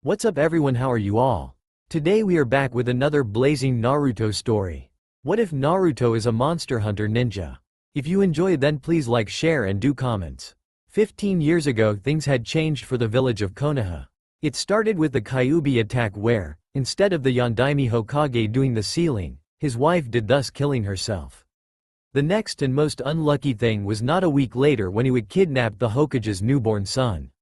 What's up everyone, how are you all? Today we are back with another blazing Naruto story. What if Naruto is a monster hunter ninja? If you enjoy then please like, share and do comments. 15 years ago things had changed for the village of Konoha. It started with the Kyuubi attack where, instead of the Yondaime Hokage doing the sealing, his wife did, thus killing herself. The next and most unlucky thing was not a week later when he would kidnap the Hokage's newborn son.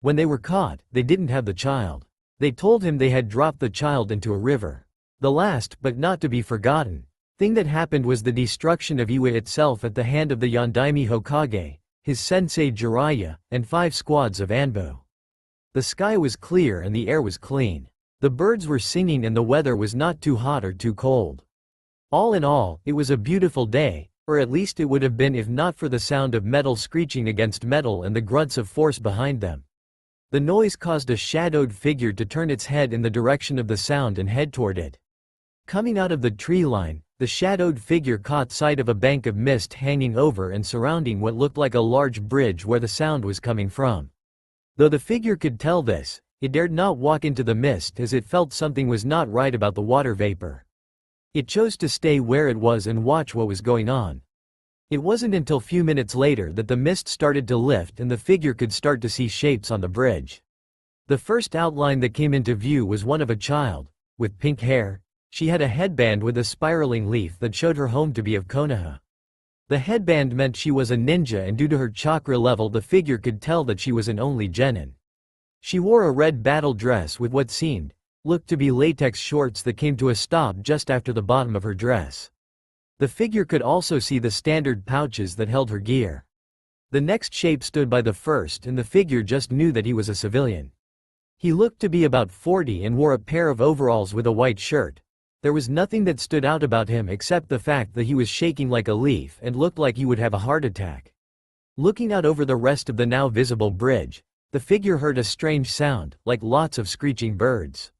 When they were caught, they didn't have the child. They told him they had dropped the child into a river. The last, but not to be forgotten, thing that happened was the destruction of Iwa itself at the hand of the Yondaime Hokage, his sensei Jiraiya, and 5 squads of Anbo. The sky was clear and the air was clean. The birds were singing and the weather was not too hot or too cold. All in all, it was a beautiful day, or at least it would have been if not for the sound of metal screeching against metal and the grunts of force behind them. The noise caused a shadowed figure to turn its head in the direction of the sound and head toward it. Coming out of the tree line, the shadowed figure caught sight of a bank of mist hanging over and surrounding what looked like a large bridge where the sound was coming from. Though the figure could tell this, it dared not walk into the mist as it felt something was not right about the water vapor. It chose to stay where it was and watch what was going on. It wasn't until few minutes later that the mist started to lift and the figure could start to see shapes on the bridge. The first outline that came into view was one of a child, with pink hair. She had a headband with a spiraling leaf that showed her home to be of Konoha. The headband meant she was a ninja, and due to her chakra level the figure could tell that she was an only genin. She wore a red battle dress with what looked to be latex shorts that came to a stop just after the bottom of her dress. The figure could also see the standard pouches that held her gear. The next shape stood by the first and the figure just knew that he was a civilian. He looked to be about 40 and wore a pair of overalls with a white shirt. There was nothing that stood out about him except the fact that he was shaking like a leaf and looked like he would have a heart attack. Looking out over the rest of the now visible bridge, the figure heard a strange sound, like lots of screeching birds.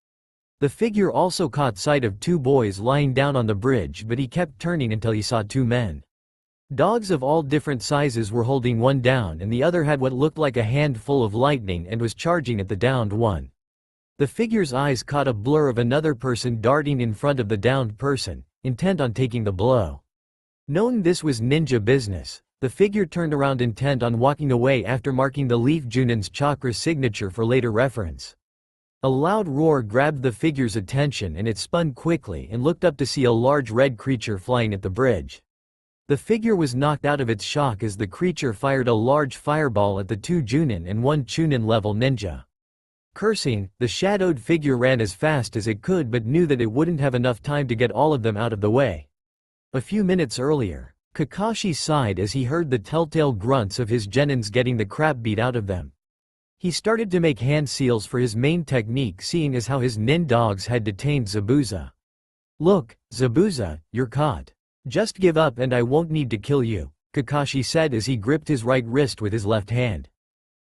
The figure also caught sight of 2 boys lying down on the bridge, but he kept turning until he saw 2 men. Dogs of all different sizes were holding one down and the other had what looked like a handful of lightning and was charging at the downed one. The figure's eyes caught a blur of another person darting in front of the downed person, intent on taking the blow. Knowing this was ninja business, the figure turned around intent on walking away after marking the leaf Junin's chakra signature for later reference. A loud roar grabbed the figure's attention and it spun quickly and looked up to see a large red creature flying at the bridge. The figure was knocked out of its shock as the creature fired a large fireball at the 2 Junin and 1 Chunin level ninja. Cursing, the shadowed figure ran as fast as it could but knew that it wouldn't have enough time to get all of them out of the way. A few minutes earlier, Kakashi sighed as he heard the telltale grunts of his genins getting the crap beat out of them. He started to make hand seals for his main technique, seeing as how his nin dogs had detained Zabuza. "Look, Zabuza, you're caught. Just give up and I won't need to kill you," Kakashi said as he gripped his right wrist with his left hand.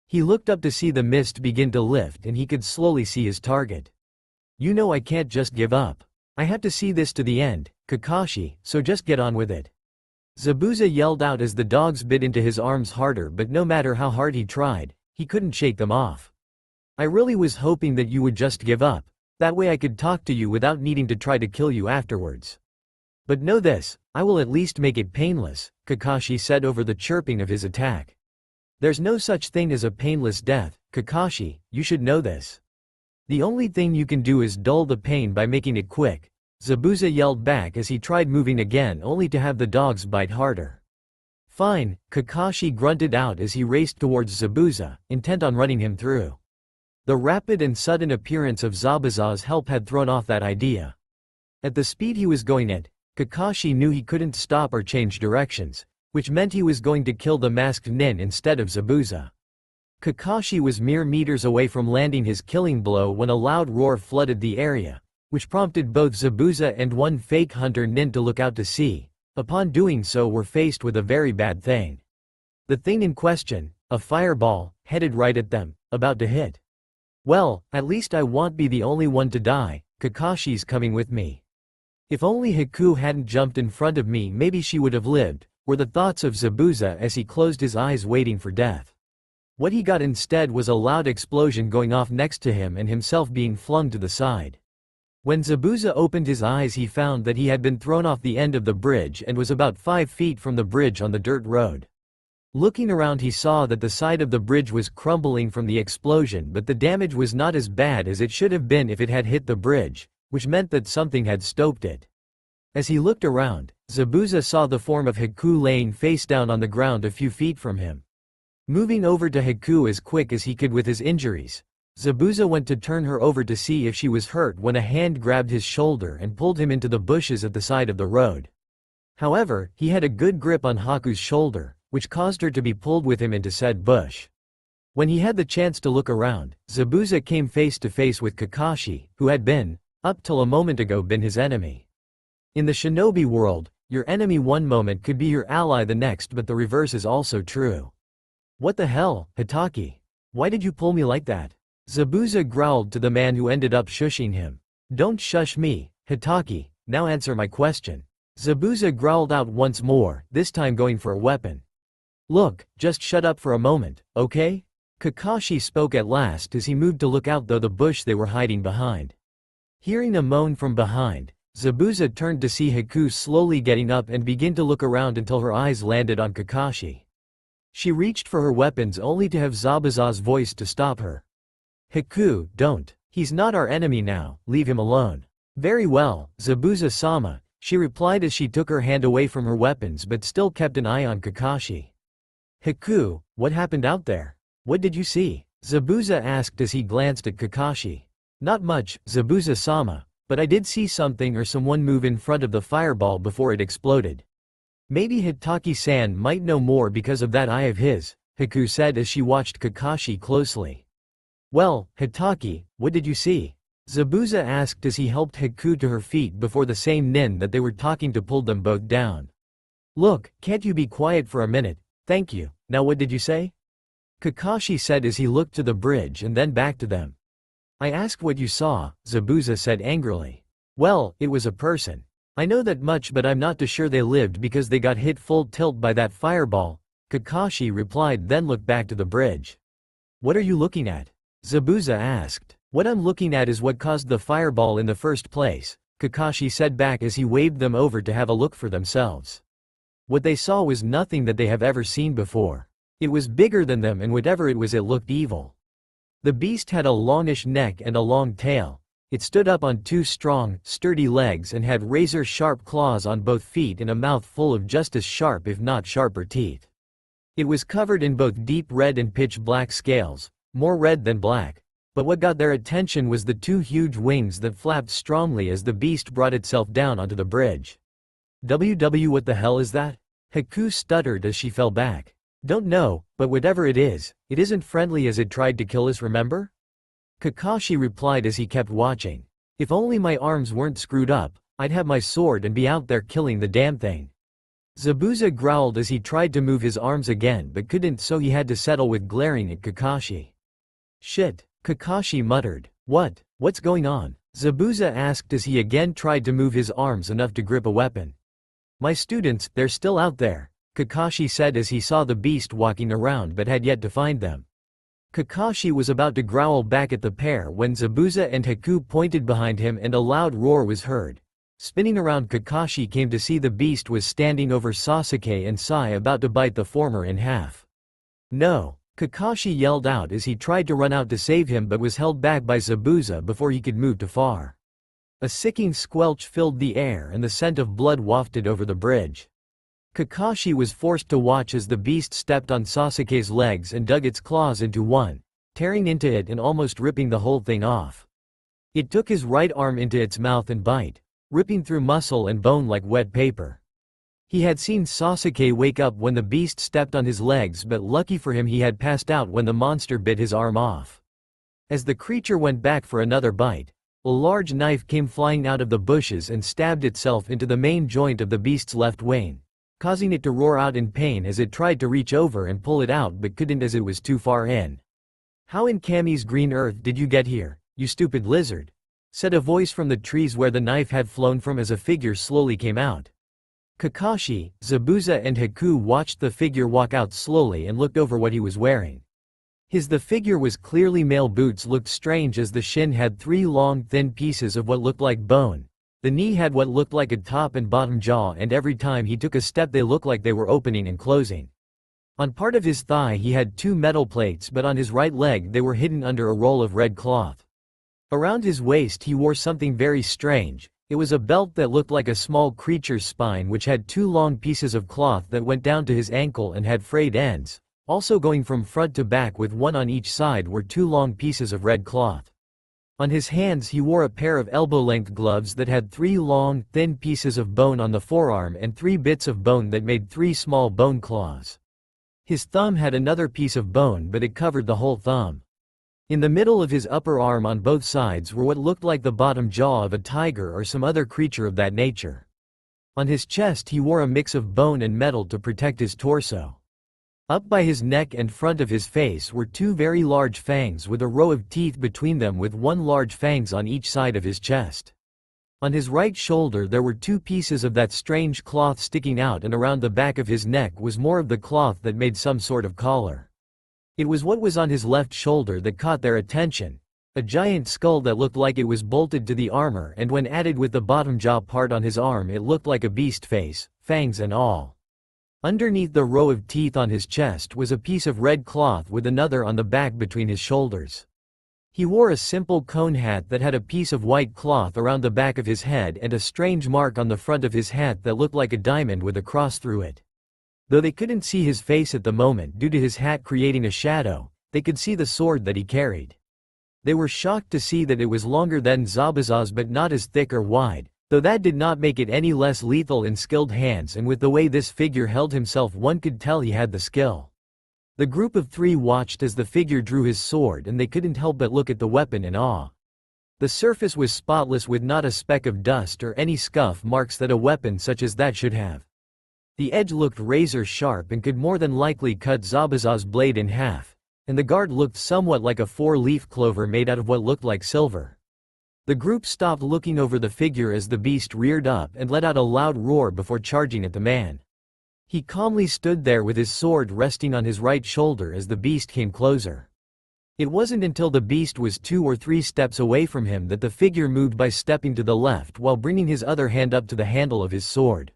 He looked up to see the mist begin to lift and he could slowly see his target. "You know I can't just give up. I have to see this to the end, Kakashi, so just get on with it." Zabuza yelled out as the dogs bit into his arms harder, but no matter how hard he tried, he couldn't shake them off. "I really was hoping that you would just give up. That way I could talk to you without needing to try to kill you afterwards. But know this, I will at least make it painless," Kakashi said over the chirping of his attack. "There's no such thing as a painless death, Kakashi, you should know this. The only thing you can do is dull the pain by making it quick," Zabuza yelled back as he tried moving again only to have the dogs bite harder. "Fine," Kakashi grunted out as he raced towards Zabuza, intent on running him through. The rapid and sudden appearance of Zabuza's help had thrown off that idea. At the speed he was going at, Kakashi knew he couldn't stop or change directions, which meant he was going to kill the masked nin instead of Zabuza. Kakashi was mere meters away from landing his killing blow when a loud roar flooded the area, which prompted both Zabuza and 1 fake hunter nin to look out to sea. Upon doing so were faced with a very bad thing. The thing in question, a fireball, headed right at them, about to hit. "Well, at least I won't be the only one to die, Kakashi's coming with me. If only Haku hadn't jumped in front of me maybe she would have lived," were the thoughts of Zabuza as he closed his eyes waiting for death. What he got instead was a loud explosion going off next to him and himself being flung to the side. When Zabuza opened his eyes, he found that he had been thrown off the end of the bridge and was about 5 feet from the bridge on the dirt road. Looking around, he saw that the side of the bridge was crumbling from the explosion, but the damage was not as bad as it should have been if it had hit the bridge, which meant that something had stopped it. As he looked around, Zabuza saw the form of Haku laying face down on the ground a few feet from him. Moving over to Haku as quick as he could with his injuries, Zabuza went to turn her over to see if she was hurt when a hand grabbed his shoulder and pulled him into the bushes at the side of the road. However, he had a good grip on Haku's shoulder, which caused her to be pulled with him into said bush. When he had the chance to look around, Zabuza came face to face with Kakashi, who had been, up till a moment ago, been his enemy. In the shinobi world, your enemy one moment could be your ally the next, but the reverse is also true. What the hell, Hitaki? Why did you pull me like that? Zabuza growled to the man who ended up shushing him. Don't shush me, Hitaki, now answer my question. Zabuza growled out once more, this time going for a weapon. Look, just shut up for a moment, okay? Kakashi spoke at last as he moved to look out through the bush they were hiding behind. Hearing a moan from behind, Zabuza turned to see Haku slowly getting up and begin to look around until her eyes landed on Kakashi. She reached for her weapons only to have Zabuza's voice to stop her. Haku, don't. He's not our enemy now, leave him alone. Very well, Zabuza-sama, she replied as she took her hand away from her weapons but still kept an eye on Kakashi. Haku, what happened out there? What did you see? Zabuza asked as he glanced at Kakashi. Not much, Zabuza-sama, but I did see something or someone move in front of the fireball before it exploded. Maybe Hitaki-san might know more because of that eye of his, Haku said as she watched Kakashi closely. Well, Hitaki, what did you see? Zabuza asked as he helped Haku to her feet before the same nin that they were talking to pulled them both down. Look, can't you be quiet for a minute? Thank you, now what did you say? Kakashi said as he looked to the bridge and then back to them. I asked what you saw, Zabuza said angrily. Well, it was a person. I know that much, but I'm not too sure they lived because they got hit full tilt by that fireball, Kakashi replied, then looked back to the bridge. What are you looking at? Zabuza asked. What I'm looking at is what caused the fireball in the first place, Kakashi said back as he waved them over to have a look for themselves. What they saw was nothing that they have ever seen before. It was bigger than them, and whatever it was, it looked evil. The beast had a longish neck and a long tail. It stood up on 2 strong, sturdy legs and had razor-sharp claws on both feet and a mouth full of just as sharp if not sharper teeth. It was covered in both deep red and pitch black scales, more red than black, but what got their attention was the 2 huge wings that flapped strongly as the beast brought itself down onto the bridge. What the hell is that? Haku stuttered as she fell back. Don't know, but whatever it isn't friendly as it tried to kill us, remember? Kakashi replied as he kept watching. If only my arms weren't screwed up, I'd have my sword and be out there killing the damn thing. Zabuza growled as he tried to move his arms again but couldn't, so he had to settle with glaring at Kakashi. Shit, Kakashi muttered. What's going on? Zabuza asked as he again tried to move his arms enough to grip a weapon. My students, they're still out there, Kakashi said as he saw the beast walking around but had yet to find them. Kakashi was about to growl back at the pair when Zabuza and Haku pointed behind him and a loud roar was heard. Spinning around, Kakashi came to see the beast was standing over Sasuke and Sai, about to bite the former in half. No! Kakashi yelled out as he tried to run out to save him but was held back by Zabuza before he could move too far. A sicking squelch filled the air and the scent of blood wafted over the bridge. Kakashi was forced to watch as the beast stepped on Sasuke's legs and dug its claws into one, tearing into it and almost ripping the whole thing off. It took his right arm into its mouth and bite, ripping through muscle and bone like wet paper. He had seen Sasuke wake up when the beast stepped on his legs, but lucky for him he had passed out when the monster bit his arm off. As the creature went back for another bite, a large knife came flying out of the bushes and stabbed itself into the main joint of the beast's left wing, causing it to roar out in pain as it tried to reach over and pull it out but couldn't as it was too far in. How in Kami's green earth did you get here, you stupid lizard? Said a voice from the trees where the knife had flown from as a figure slowly came out. Kakashi, Zabuza and Haku watched the figure walk out slowly and looked over what he was wearing. The figure was clearly male. Boots looked strange as the shin had three long thin pieces of what looked like bone. The knee had what looked like a top and bottom jaw, and every time he took a step they looked like they were opening and closing. On part of his thigh he had two metal plates, but on his right leg they were hidden under a roll of red cloth. Around his waist he wore something very strange. It was a belt that looked like a small creature's spine, which had two long pieces of cloth that went down to his ankle and had frayed ends. Also going from front to back with one on each side were two long pieces of red cloth. On his hands he wore a pair of elbow-length gloves that had three long, thin pieces of bone on the forearm and three bits of bone that made three small bone claws. His thumb had another piece of bone, but it covered the whole thumb. In the middle of his upper arm on both sides were what looked like the bottom jaw of a tiger or some other creature of that nature. On his chest he wore a mix of bone and metal to protect his torso. Up by his neck and front of his face were two very large fangs with a row of teeth between them, with one large fangs on each side of his chest. On his right shoulder there were two pieces of that strange cloth sticking out, and around the back of his neck was more of the cloth that made some sort of collar. It was what was on his left shoulder that caught their attention. A giant skull that looked like it was bolted to the armor, and when added with the bottom jaw part on his arm it looked like a beast face, fangs and all. Underneath the row of teeth on his chest was a piece of red cloth with another on the back between his shoulders. He wore a simple cone hat that had a piece of white cloth around the back of his head and a strange mark on the front of his hat that looked like a diamond with a cross through it. Though they couldn't see his face at the moment due to his hat creating a shadow, they could see the sword that he carried. They were shocked to see that it was longer than Zabuza's but not as thick or wide, though that did not make it any less lethal in skilled hands, and with the way this figure held himself one could tell he had the skill. The group of three watched as the figure drew his sword, and they couldn't help but look at the weapon in awe. The surface was spotless with not a speck of dust or any scuff marks that a weapon such as that should have. The edge looked razor sharp and could more than likely cut Zabuza's blade in half, and the guard looked somewhat like a four-leaf clover made out of what looked like silver. The group stopped looking over the figure as the beast reared up and let out a loud roar before charging at the man. He calmly stood there with his sword resting on his right shoulder as the beast came closer. It wasn't until the beast was 2 or 3 steps away from him that the figure moved by stepping to the left while bringing his other hand up to the handle of his sword.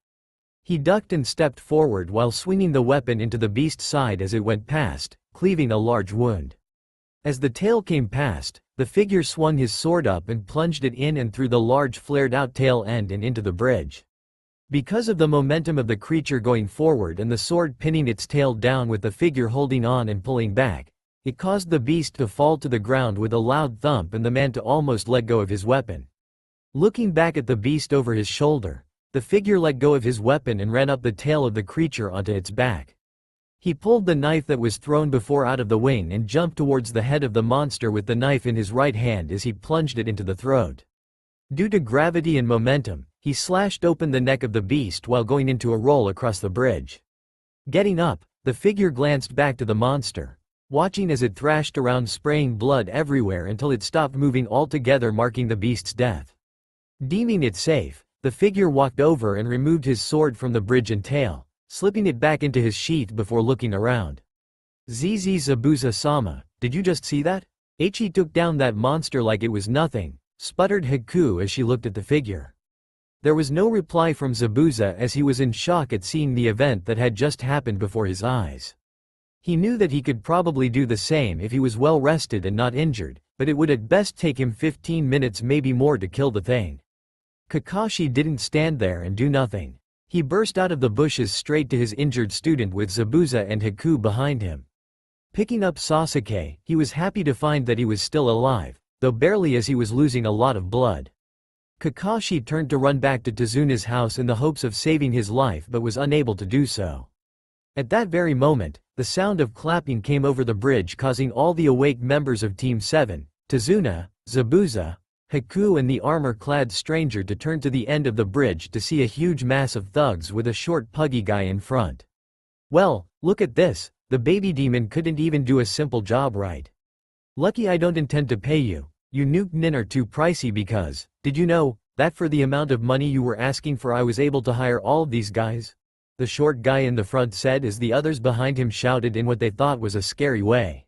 He ducked and stepped forward while swinging the weapon into the beast's side as it went past, cleaving a large wound. As the tail came past, the figure swung his sword up and plunged it in and through the large flared-out tail end and into the bridge. Because of the momentum of the creature going forward and the sword pinning its tail down with the figure holding on and pulling back, it caused the beast to fall to the ground with a loud thump and the man to almost let go of his weapon. Looking back at the beast over his shoulder, the figure let go of his weapon and ran up the tail of the creature onto its back. He pulled the knife that was thrown before out of the wing and jumped towards the head of the monster with the knife in his right hand as he plunged it into the throat. Due to gravity and momentum, he slashed open the neck of the beast while going into a roll across the bridge. Getting up, the figure glanced back to the monster, watching as it thrashed around spraying blood everywhere until it stopped moving altogether, marking the beast's death. Deeming it safe, the figure walked over and removed his sword from the bridge and tail, slipping it back into his sheath before looking around. "ZZ Zabuza-sama, did you just see that? He took down that monster like it was nothing," sputtered Haku as she looked at the figure. There was no reply from Zabuza as he was in shock at seeing the event that had just happened before his eyes. He knew that he could probably do the same if he was well rested and not injured, but it would at best take him 15 minutes, maybe more, to kill the thing. Kakashi didn't stand there and do nothing. He burst out of the bushes straight to his injured student with Zabuza and Haku behind him. Picking up Sasuke, he was happy to find that he was still alive, though barely, as he was losing a lot of blood. Kakashi turned to run back to Tazuna's house in the hopes of saving his life but was unable to do so. At that very moment, the sound of clapping came over the bridge, causing all the awake members of Team 7, Tazuna, Zabuza, Haku and the armor-clad stranger to turn to the end of the bridge to see a huge mass of thugs with a short puggy guy in front. "Well, look at this, the baby demon couldn't even do a simple job right. Lucky I don't intend to pay you, you nuke nin are too pricey because, did you know, that for the amount of money you were asking for I was able to hire all of these guys?" the short guy in the front said as the others behind him shouted in what they thought was a scary way.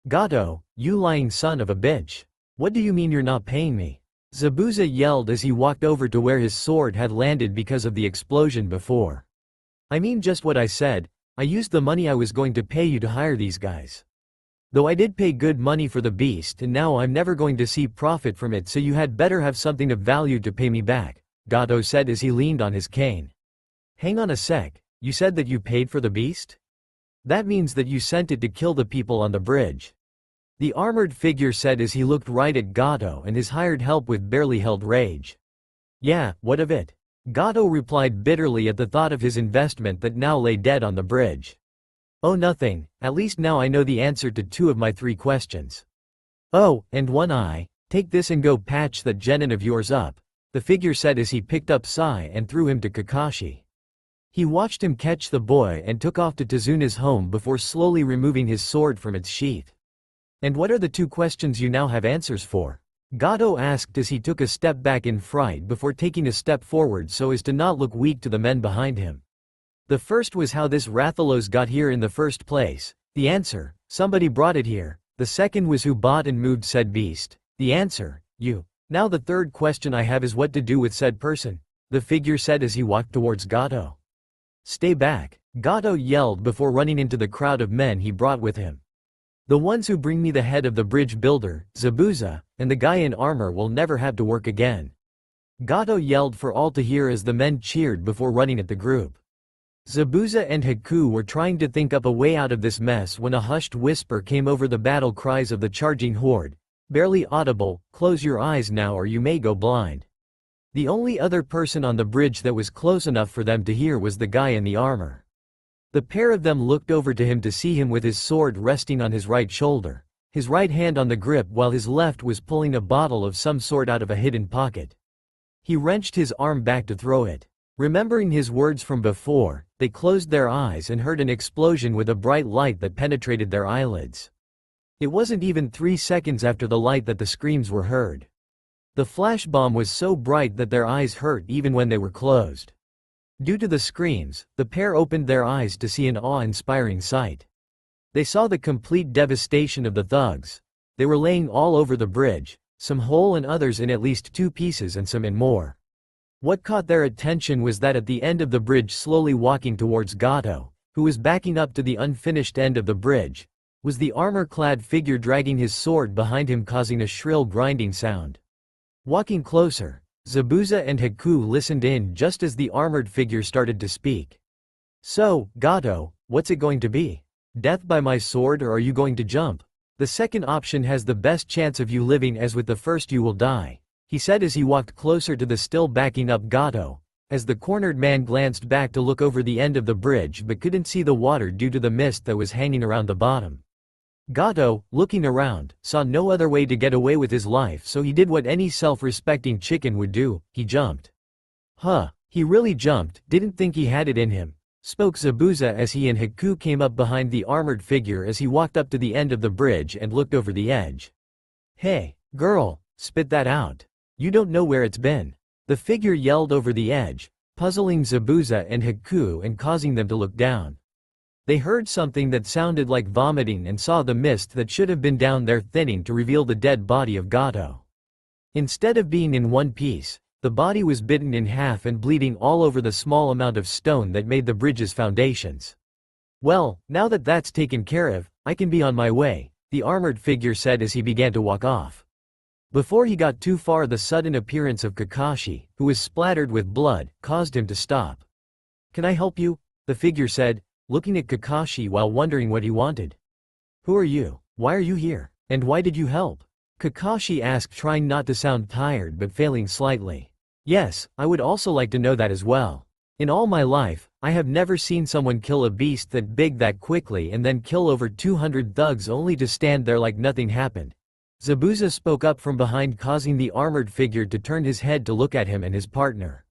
Gato, you lying son of a bitch. What do you mean you're not paying me? Zabuza yelled as he walked over to where his sword had landed because of the explosion before. I mean just what I said, I used the money I was going to pay you to hire these guys. Though I did pay good money for the beast and now I'm never going to see profit from it, so you had better have something of value to pay me back, Gato said as he leaned on his cane. Hang on a sec, you said that you paid for the beast? That means that you sent it to kill the people on the bridge. The armored figure said as he looked right at Gato and his hired help with barely held rage. Yeah, what of it? Gato replied bitterly at the thought of his investment that now lay dead on the bridge. Oh, nothing, at least now I know the answer to 2 of my 3 questions. Oh, and one eye, take this and go patch that genin of yours up, the figure said as he picked up Sai and threw him to Kakashi. He watched him catch the boy and took off to Tezuna's home before slowly removing his sword from its sheath. And what are the 2 questions you now have answers for? Gato asked as he took a step back in fright before taking a step forward so as to not look weak to the men behind him. The first was how this Rathalos got here in the first place. The answer, somebody brought it here. The second was who bought and moved said beast. The answer, you. Now the third question I have is what to do with said person, the figure said as he walked towards Gato. Stay back, Gato yelled before running into the crowd of men he brought with him. The ones who bring me the head of the bridge builder, Zabuza, and the guy in armor will never have to work again. Gato yelled for all to hear as the men cheered before running at the group. Zabuza and Haku were trying to think up a way out of this mess when a hushed whisper came over the battle cries of the charging horde. Barely audible, close your eyes now or you may go blind. The only other person on the bridge that was close enough for them to hear was the guy in the armor. The pair of them looked over to him to see him with his sword resting on his right shoulder, his right hand on the grip while his left was pulling a bottle of some sort out of a hidden pocket. He wrenched his arm back to throw it. Remembering his words from before, they closed their eyes and heard an explosion with a bright light that penetrated their eyelids. It wasn't even 3 seconds after the light that the screams were heard. The flash bomb was so bright that their eyes hurt even when they were closed. Due to the screams, the pair opened their eyes to see an awe-inspiring sight. They saw the complete devastation of the thugs. They were laying all over the bridge, some whole and others in at least 2 pieces and some in more. What caught their attention was that at the end of the bridge, slowly walking towards Gato, who was backing up to the unfinished end of the bridge, was the armor-clad figure dragging his sword behind him, causing a shrill grinding sound. Walking closer, Zabuza and Haku listened in just as the armored figure started to speak. So, Gato, what's it going to be? Death by my sword or are you going to jump? The second option has the best chance of you living, as with the first you will die, he said as he walked closer to the still backing up Gato, as the cornered man glanced back to look over the end of the bridge but couldn't see the water due to the mist that was hanging around the bottom. Gato, looking around, saw no other way to get away with his life, so he did what any self-respecting chicken would do, he jumped. Huh, he really jumped, didn't think he had it in him, spoke Zabuza as he and Haku came up behind the armored figure as he walked up to the end of the bridge and looked over the edge. Hey, girl, spit that out. You don't know where it's been. The figure yelled over the edge, puzzling Zabuza and Haku and causing them to look down. They heard something that sounded like vomiting and saw the mist that should have been down there thinning to reveal the dead body of Gato. Instead of being in one piece, the body was bitten in half and bleeding all over the small amount of stone that made the bridge's foundations. Well, now that that's taken care of, I can be on my way, the armored figure said as he began to walk off. Before he got too far, the sudden appearance of Kakashi, who was splattered with blood, caused him to stop. Can I help you? The figure said, looking at Kakashi while wondering what he wanted. Who are you? Why are you here? And why did you help? Kakashi asked, trying not to sound tired but failing slightly. Yes, I would also like to know that as well. In all my life, I have never seen someone kill a beast that big that quickly and then kill over 200 thugs only to stand there like nothing happened. Zabuza spoke up from behind, causing the armored figure to turn his head to look at him and his partner.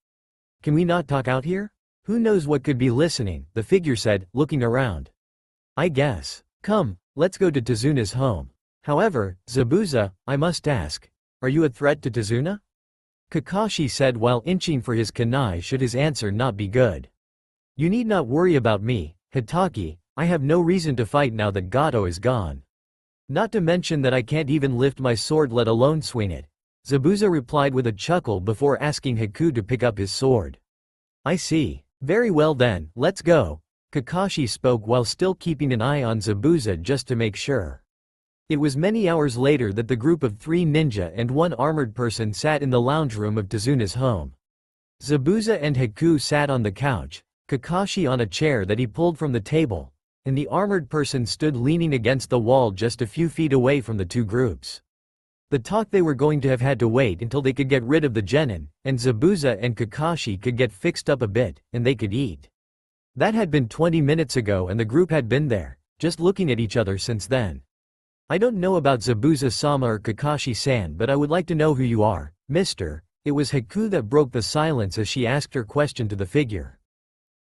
Can we not talk out here? Who knows what could be listening, the figure said, looking around. I guess. Come, let's go to Tezuna's home. However, Zabuza, I must ask, are you a threat to Tezuna? Kakashi said while inching for his kunai should his answer not be good. You need not worry about me, Hitaki, I have no reason to fight now that Gato is gone. Not to mention that I can't even lift my sword let alone swing it. Zabuza replied with a chuckle before asking Haku to pick up his sword. I see. Very well then, let's go. Kakashi spoke while still keeping an eye on Zabuza just to make sure. It was many hours later that the group of 3 ninja and 1 armored person sat in the lounge room of Tazuna's home. Zabuza and Haku sat on the couch, Kakashi on a chair that he pulled from the table, and the armored person stood leaning against the wall just a few feet away from the 2 groups. The talk they were going to have had to wait until they could get rid of the genin, and Zabuza and Kakashi could get fixed up a bit, and they could eat. That had been 20 minutes ago and the group had been there, just looking at each other since then. I don't know about Zabuza-sama or Kakashi-san, but I would like to know who you are, mister. It was Haku that broke the silence as she asked her question to the figure.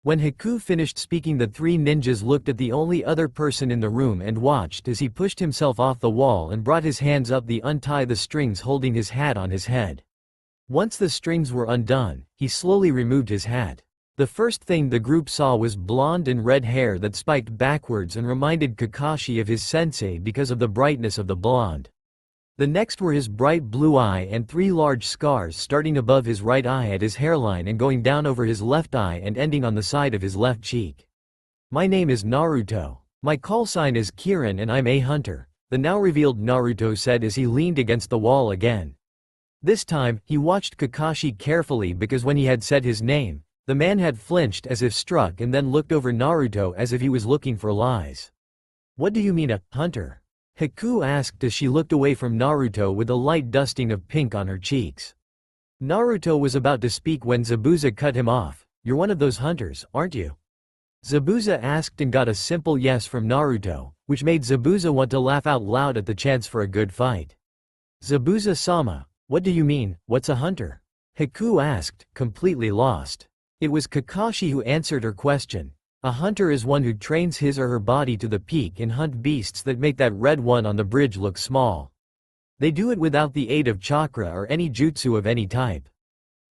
When Haku finished speaking, the 3 ninjas looked at the only other person in the room and watched as he pushed himself off the wall and brought his hands up to untie the strings holding his hat on his head. Once the strings were undone, he slowly removed his hat. The first thing the group saw was blonde and red hair that spiked backwards and reminded Kakashi of his sensei because of the brightness of the blonde. The next were his bright blue eye and 3 large scars starting above his right eye at his hairline and going down over his left eye and ending on the side of his left cheek. My name is Naruto. My call sign is Kirin and I'm a hunter, the now revealed Naruto said as he leaned against the wall again. This time, he watched Kakashi carefully because when he had said his name, the man had flinched as if struck and then looked over Naruto as if he was looking for lies. What do you mean a hunter? Haku asked as she looked away from Naruto with a light dusting of pink on her cheeks. Naruto was about to speak when Zabuza cut him off. You're one of those hunters, aren't you? Zabuza asked and got a simple yes from Naruto, which made Zabuza want to laugh out loud at the chance for a good fight. Zabuza-sama, what do you mean, what's a hunter? Haku asked, completely lost. It was Kakashi who answered her question. A hunter is one who trains his or her body to the peak and hunt beasts that make that red one on the bridge look small. They do it without the aid of chakra or any jutsu of any type.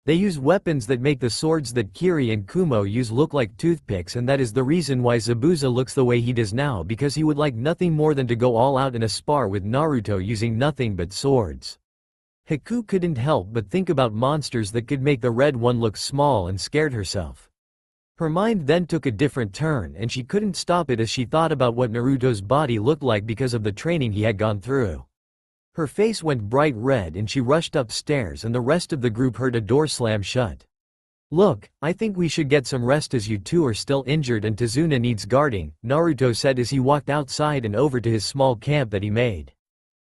They use weapons that make the swords that Kiri and Kumo use look like toothpicks, and that is the reason why Zabuza looks the way he does now, because he would like nothing more than to go all out in a spar with Naruto using nothing but swords. Haku couldn't help but think about monsters that could make the red one look small and scared herself. Her mind then took a different turn and she couldn't stop it as she thought about what Naruto's body looked like because of the training he had gone through. Her face went bright red and she rushed upstairs, and the rest of the group heard a door slam shut. Look, I think we should get some rest as you 2 are still injured and Tazuna needs guarding, Naruto said as he walked outside and over to his small camp that he made.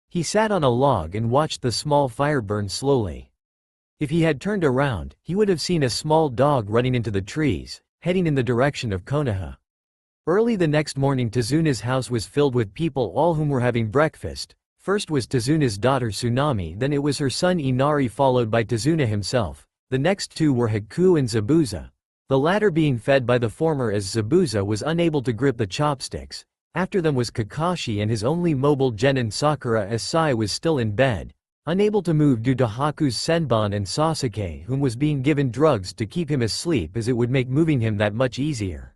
He sat on a log and watched the small fire burn slowly. If he had turned around, he would have seen a small dog running into the trees, heading in the direction of Konoha. Early the next morning, Tazuna's house was filled with people, all whom were having breakfast. First was Tazuna's daughter Tsunami, then it was her son Inari, followed by Tazuna himself. The next 2 were Haku and Zabuza, the latter being fed by the former as Zabuza was unable to grip the chopsticks. After them was Kakashi and his only mobile genin Sakura as Sai was still in bed, unable to move due to Haku's senbon, and Sasuke, whom was being given drugs to keep him asleep as it would make moving him that much easier.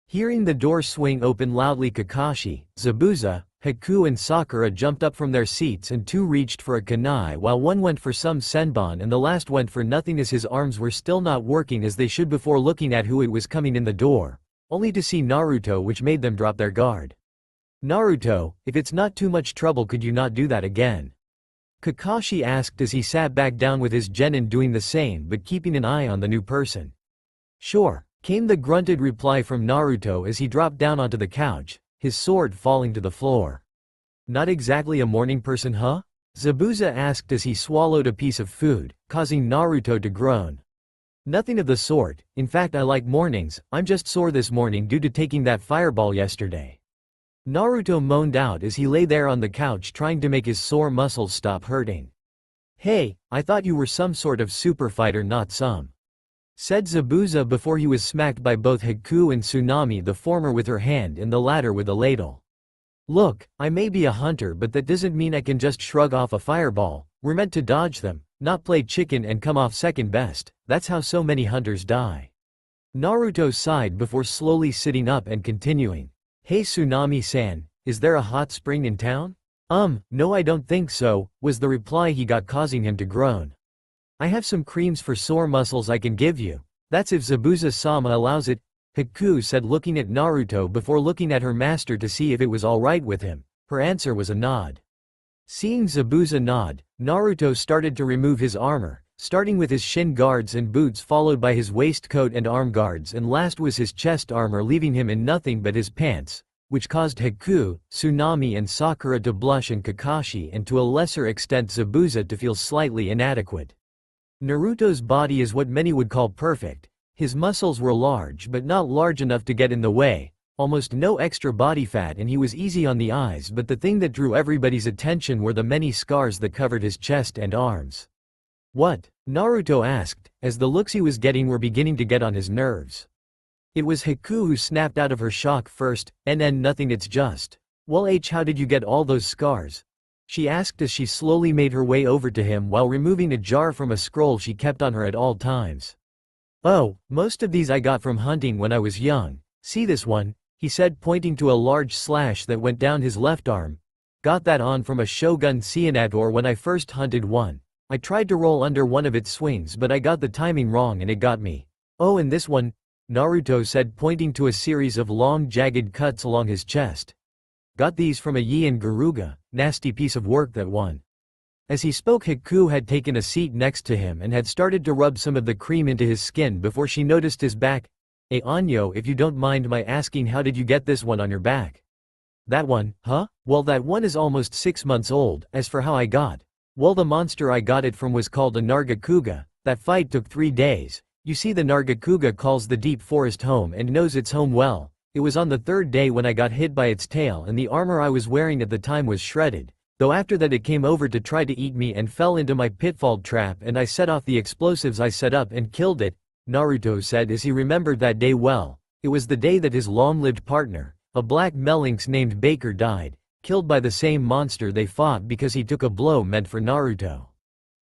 Hearing the door swing open loudly, Kakashi, Zabuza, Haku and Sakura jumped up from their seats and 2 reached for a kunai while 1 went for some senbon and the last went for nothing as his arms were still not working as they should before looking at who it was coming in the door, only to see Naruto, which made them drop their guard. Naruto, if it's not too much trouble, could you not do that again? Kakashi asked as he sat back down with his genin doing the same but keeping an eye on the new person. Sure, came the grunted reply from Naruto as he dropped down onto the couch, his sword falling to the floor. Not exactly a morning person, huh? Zabuza asked as he swallowed a piece of food, causing Naruto to groan. Nothing of the sort, in fact I like mornings, I'm just sore this morning due to taking that fireball yesterday. Naruto moaned out as he lay there on the couch trying to make his sore muscles stop hurting. Hey, I thought you were some sort of super fighter, not some. Said Zabuza before he was smacked by both Haku and Tsunami, the former with her hand and the latter with a ladle. Look, I may be a hunter, but that doesn't mean I can just shrug off a fireball. We're meant to dodge them, not play chicken and come off second best. That's how so many hunters die. Naruto sighed before slowly sitting up and continuing. Hey Tsunami-san, is there a hot spring in town? No, I don't think so, was the reply he got, causing him to groan. I have some creams for sore muscles I can give you. That's if Zabuza-sama allows it, Haku said, looking at Naruto before looking at her master to see if it was alright with him. Her answer was a nod. Seeing Zabuza nod, Naruto started to remove his armor, starting with his shin guards and boots, followed by his waistcoat and arm guards, and last was his chest armor, leaving him in nothing but his pants, which caused Haku, Tsunami and Sakura to blush, and Kakashi and to a lesser extent Zabuza to feel slightly inadequate. Naruto's body is what many would call perfect. His muscles were large but not large enough to get in the way, almost no extra body fat, and he was easy on the eyes, but the thing that drew everybody's attention were the many scars that covered his chest and arms. What? Naruto asked, as the looks he was getting were beginning to get on his nerves. It was Haku who snapped out of her shock first. Nothing, it's just. Well, how did you get all those scars? She asked as she slowly made her way over to him while removing a jar from a scroll she kept on her at all times. Oh, most of these I got from hunting when I was young. See this one? He said, pointing to a large slash that went down his left arm. Got that on from a Shogun Cianator when I first hunted one. I tried to roll under one of its swings, but I got the timing wrong and it got me. Oh, and this one? Naruto said, pointing to a series of long jagged cuts along his chest. Got these from a Yian Garuga, nasty piece of work that one. As he spoke, Haku had taken a seat next to him and had started to rub some of the cream into his skin before she noticed his back. Anyo, if you don't mind my asking, how did you get this one on your back? That one, huh? Well, that one is almost 6 months old. As for how I got, well, the monster I got it from was called a Nargacuga. That fight took 3 days. You see, the Nargacuga calls the deep forest home and knows its home well. It was on the 3rd day when I got hit by its tail, and the armor I was wearing at the time was shredded. Though after that it came over to try to eat me and fell into my pitfall trap, and I set off the explosives I set up and killed it, Naruto said as he remembered that day well. It was the day that his long-lived partner, a black Melinx named Baker, died, killed by the same monster they fought because he took a blow meant for Naruto.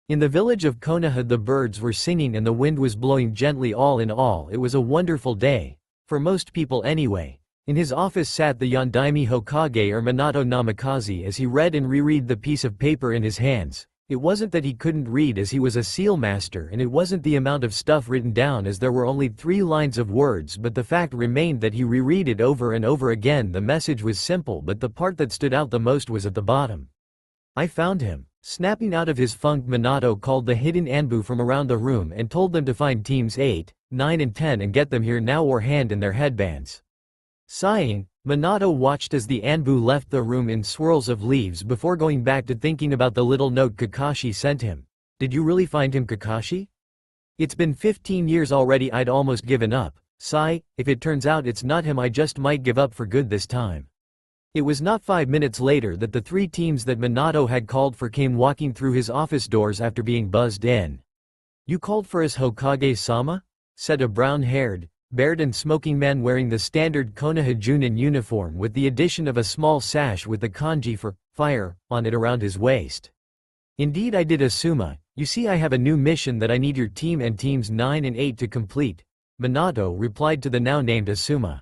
In the village of Konoha the birds were singing and the wind was blowing gently. All in all, it was a wonderful day. For most people anyway. In his office sat the Yondaime Hokage, or Minato Namikaze, as he read and reread the piece of paper in his hands. It wasn't that he couldn't read, as he was a seal master, and it wasn't the amount of stuff written down, as there were only 3 lines of words, but the fact remained that he reread it over and over again. The message was simple, but the part that stood out the most was at the bottom. I found him. Snapping out of his funk, Minato called the hidden Anbu from around the room and told them to find teams 8, 9 and 10 and get them here now or hand in their headbands. Sighing, Minato watched as the Anbu left the room in swirls of leaves before going back to thinking about the little note Kakashi sent him. Did you really find him, Kakashi? It's been 15 years already. I'd almost given up. Sigh, if it turns out it's not him, I just might give up for good this time. It was not 5 minutes later that the 3 teams that Minato had called for came walking through his office doors after being buzzed in. You called for us, Hokage-sama? Said a brown-haired, bared and smoking man wearing the standard Konoha Junin uniform with the addition of a small sash with the kanji for fire on it around his waist. Indeed I did, Asuma. You see, I have a new mission that I need your team and teams 9 and 8 to complete, Minato replied to the now named Asuma.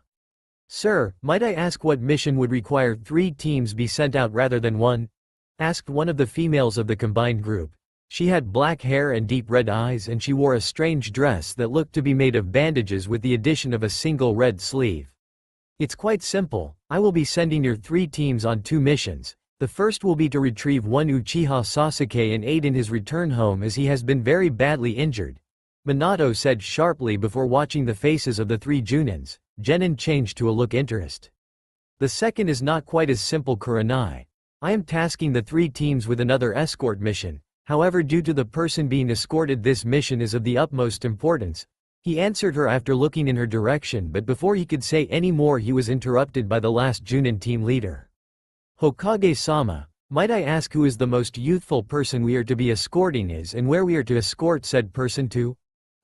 Sir, might I ask what mission would require 3 teams be sent out rather than 1? Asked one of the females of the combined group. She had black hair and deep red eyes, and she wore a strange dress that looked to be made of bandages with the addition of a single red sleeve. It's quite simple. I will be sending your 3 teams on 2 missions. The first will be to retrieve one Uchiha Sasuke and aid in his return home, as he has been very badly injured, Minato said sharply before watching the faces of the 3 Junins. Genin changed to a look interest. The second is not quite as simple, Kurenai. I am tasking the 3 teams with another escort mission. However, due to the person being escorted, this mission is of the utmost importance. He answered her after looking in her direction, but before he could say any more he was interrupted by the last Junin team leader. Hokage-sama, might I ask who is the most youthful person we are to be escorting is and where we are to escort said person to?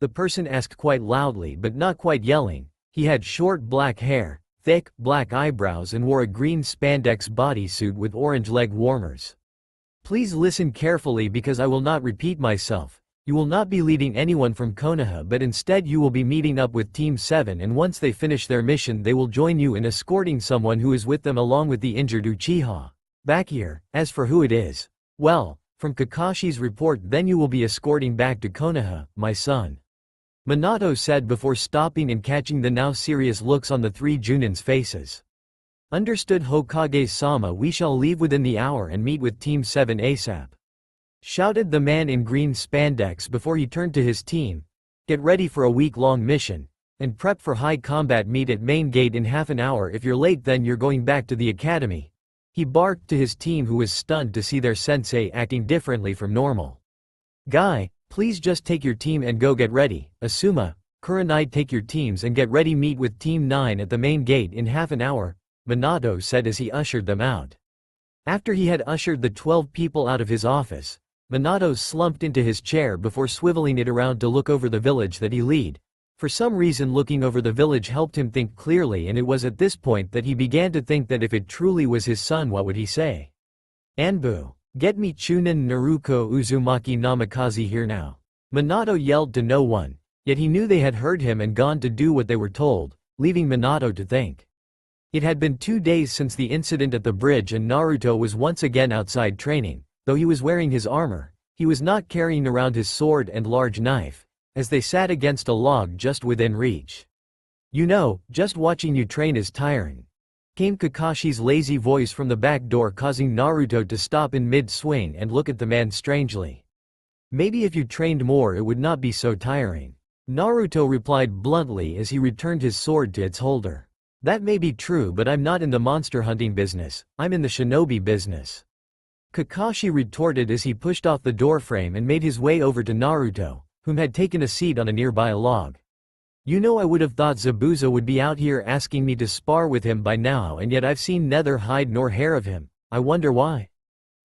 The person asked quite loudly but not quite yelling. He had short black hair, thick, black eyebrows and wore a green spandex bodysuit with orange leg warmers. Please listen carefully because I will not repeat myself. You will not be leading anyone from Konoha, but instead you will be meeting up with Team 7, and once they finish their mission they will join you in escorting someone who is with them along with the injured Uchiha. Back here, as for who it is. Well, from Kakashi's report then you will be escorting back to Konoha, my son. Minato said before stopping and catching the now serious looks on the three Junins' faces. Understood Hokage-sama, we shall leave within the hour and meet with Team 7 ASAP. Shouted the man in green spandex before he turned to his team. Get ready for a week-long mission. And prep for high combat, meet at main gate in half an hour. If you're late then you're going back to the academy. He barked to his team, who was stunned to see their sensei acting differently from normal. Guy, please just take your team and go get ready. Asuma, Kurenai, take your teams and get ready, meet with Team 9 at the main gate in half an hour, Minato said as he ushered them out. After he had ushered the 12 people out of his office, Minato slumped into his chair before swiveling it around to look over the village that he led. For some reason looking over the village helped him think clearly, and it was at this point that he began to think that if it truly was his son, what would he say? Anbu, get me Chunin Naruko Uzumaki Namikaze here now. Minato yelled to no one, yet he knew they had heard him and gone to do what they were told, leaving Minato to think. It had been 2 days since the incident at the bridge and Naruto was once again outside training. Though he was wearing his armor, he was not carrying around his sword and large knife, as they sat against a log just within reach. You know, just watching you train is tiring. Came Kakashi's lazy voice from the back door, causing Naruto to stop in mid-swing and look at the man strangely. Maybe if you trained more it would not be so tiring. Naruto replied bluntly as he returned his sword to its holder. That may be true, but I'm not in the monster hunting business, I'm in the shinobi business. Kakashi retorted as he pushed off the doorframe and made his way over to Naruto, whom had taken a seat on a nearby log. You know, I would have thought Zabuza would be out here asking me to spar with him by now, and yet I've seen neither hide nor hair of him. I wonder why?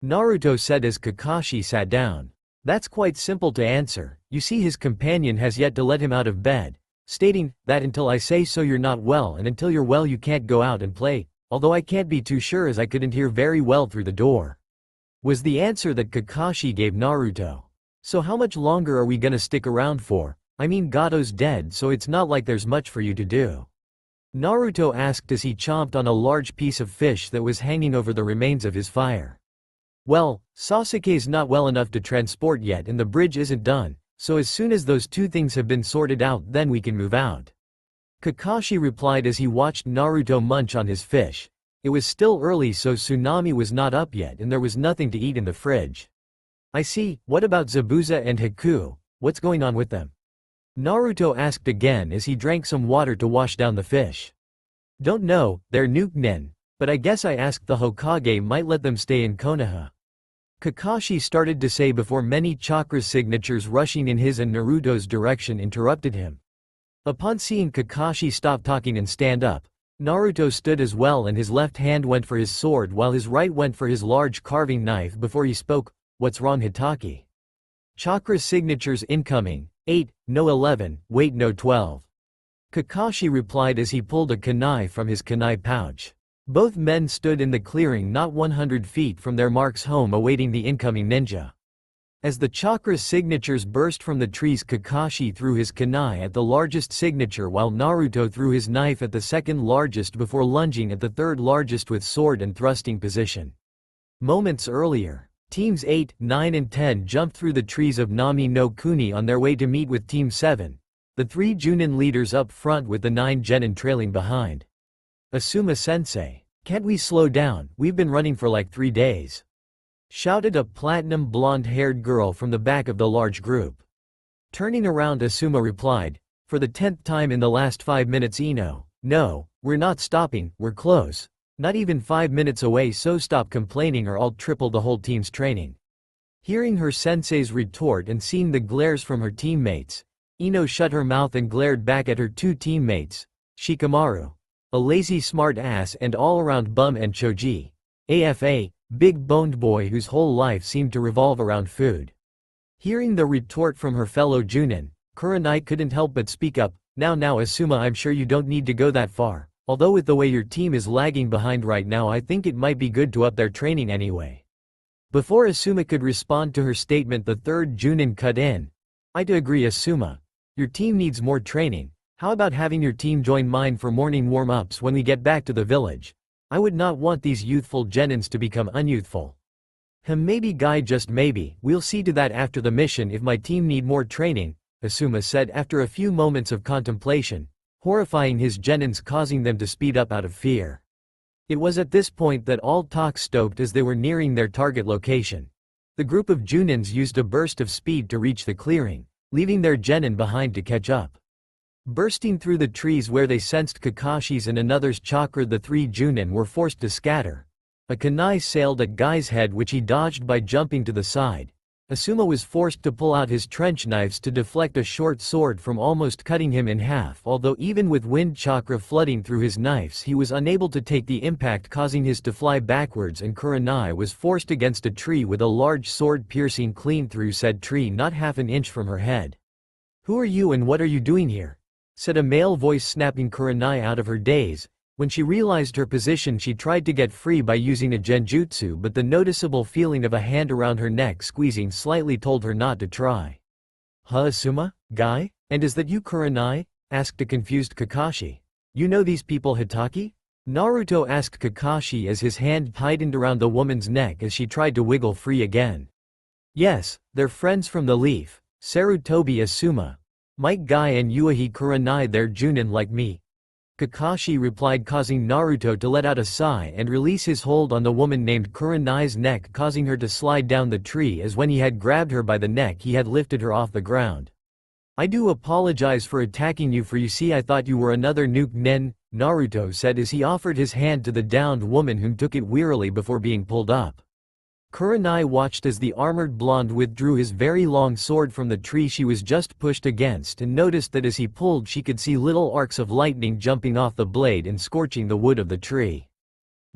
Naruto said as Kakashi sat down. That's quite simple to answer. You see, his companion has yet to let him out of bed, stating that until I say so you're not well, and until you're well you can't go out and play, although I can't be too sure as I couldn't hear very well through the door. Was the answer that Kakashi gave Naruto. So how much longer are we gonna stick around for? I mean, Gato's dead, so it's not like there's much for you to do. Naruto asked as he chomped on a large piece of fish that was hanging over the remains of his fire. Well, Sasuke's not well enough to transport yet and the bridge isn't done, so as soon as those two things have been sorted out then we can move out. Kakashi replied as he watched Naruto munch on his fish. It was still early, so Tsunami was not up yet and there was nothing to eat in the fridge. I see. What about Zabuza and Haku? What's going on with them? Naruto asked again as he drank some water to wash down the fish. Don't know, they're Nukenin, but I guess I asked the Hokage might let them stay in Konoha. Kakashi started to say before many chakra signatures rushing in his and Naruto's direction interrupted him. Upon seeing Kakashi stop talking and stand up, Naruto stood as well and his left hand went for his sword while his right went for his large carving knife before he spoke. What's wrong, Hitaki? Chakra signatures incoming. 8, no 11, wait no 12. Kakashi replied as he pulled a kunai from his kunai pouch. Both men stood in the clearing not 100 feet from their mark's home awaiting the incoming ninja. As the chakra signatures burst from the trees, Kakashi threw his kunai at the largest signature while Naruto threw his knife at the second largest before lunging at the third largest with sword and thrusting position. Moments earlier, Teams 8, 9 and 10 jumped through the trees of Nami no Kuni on their way to meet with Team 7, the 3 Junin leaders up front with the 9 Genin trailing behind. Asuma-sensei, can't we slow down? We've been running for like 3 days. Shouted a platinum blonde-haired girl from the back of the large group. Turning around, Asuma replied, for the 10th time in the last 5 minutes, Ino. No, we're not stopping, we're close. Not even 5 minutes away, so stop complaining or I'll triple the whole team's training. Hearing her sensei's retort and seeing the glares from her teammates, Ino shut her mouth and glared back at her 2 teammates, Shikamaru, a lazy smart ass and all-around bum, and Choji, AFA, big-boned boy whose whole life seemed to revolve around food. Hearing the retort from her fellow Junin, Kurenai couldn't help but speak up. Now Asuma, I'm sure you don't need to go that far. Although with the way your team is lagging behind right now, I think it might be good to up their training anyway. Before Asuma could respond to her statement, the 3rd Junin cut in. I'd agree, Asuma. Your team needs more training. How about having your team join mine for morning warm-ups when we get back to the village? I would not want these youthful genins to become unyouthful. Maybe Guy, just maybe, we'll see to that after the mission if my team need more training, Asuma said after a few moments of contemplation, horrifying his genins, causing them to speed up out of fear. It was at this point that all talk stopped as they were nearing their target location. The group of Junins used a burst of speed to reach the clearing, leaving their genin behind to catch up. Bursting through the trees where they sensed Kakashi's and another's chakra, the three Junin were forced to scatter. A kunai sailed at Guy's head, which he dodged by jumping to the side. Asuma was forced to pull out his trench knives to deflect a short sword from almost cutting him in half, although even with wind chakra flooding through his knives he was unable to take the impact, causing his to fly backwards, and Kurenai was forced against a tree with a large sword piercing clean through said tree not half an inch from her head. "Who are you and what are you doing here?" said a male voice, snapping Kurenai out of her daze. When she realized her position, she tried to get free by using a genjutsu, but the noticeable feeling of a hand around her neck squeezing slightly told her not to try. Asuma? Guy? And is that you, Kurenai?" asked a confused Kakashi. "You know these people, Hitaki?" Naruto asked Kakashi as his hand tightened around the woman's neck as she tried to wiggle free again. "Yes, they're friends from the Leaf. Sarutobi Asuma. Mike, Guy and Yuahi Kurenai, they're Junin like me," Kakashi replied, causing Naruto to let out a sigh and release his hold on the woman named Kurenai's neck, causing her to slide down the tree, as when he had grabbed her by the neck he had lifted her off the ground. "I do apologize for attacking you, for you see I thought you were another nuke nen," Naruto said as he offered his hand to the downed woman, who took it wearily before being pulled up. Kurenai watched as the armored blonde withdrew his very long sword from the tree she was just pushed against, and noticed that as he pulled she could see little arcs of lightning jumping off the blade and scorching the wood of the tree.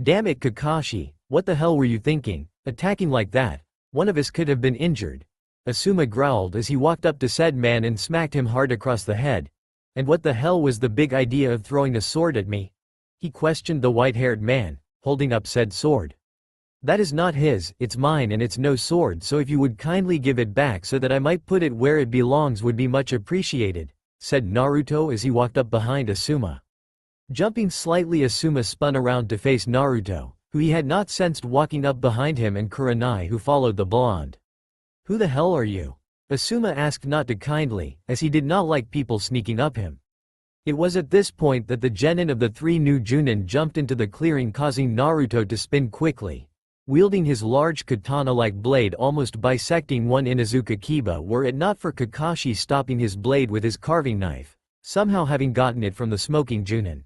"Damn it, Kakashi, what the hell were you thinking, attacking like that? One of us could have been injured," Asuma growled as he walked up to said man and smacked him hard across the head. "And what the hell was the big idea of throwing a sword at me?" he questioned the white-haired man, holding up said sword. "That is not his, it's mine, and it's no sword, so if you would kindly give it back so that I might put it where it belongs would be much appreciated," said Naruto as he walked up behind Asuma. Jumping slightly, Asuma spun around to face Naruto, who he had not sensed walking up behind him, and Kurenai, who followed the blonde. "Who the hell are you?" Asuma asked, not too kindly, as he did not like people sneaking up him. It was at this point that the genin of the three new Junin jumped into the clearing, causing Naruto to spin quickly, wielding his large katana-like blade, almost bisecting one Inuzuka Kiba, were it not for Kakashi stopping his blade with his carving knife, somehow having gotten it from the smoking Junin.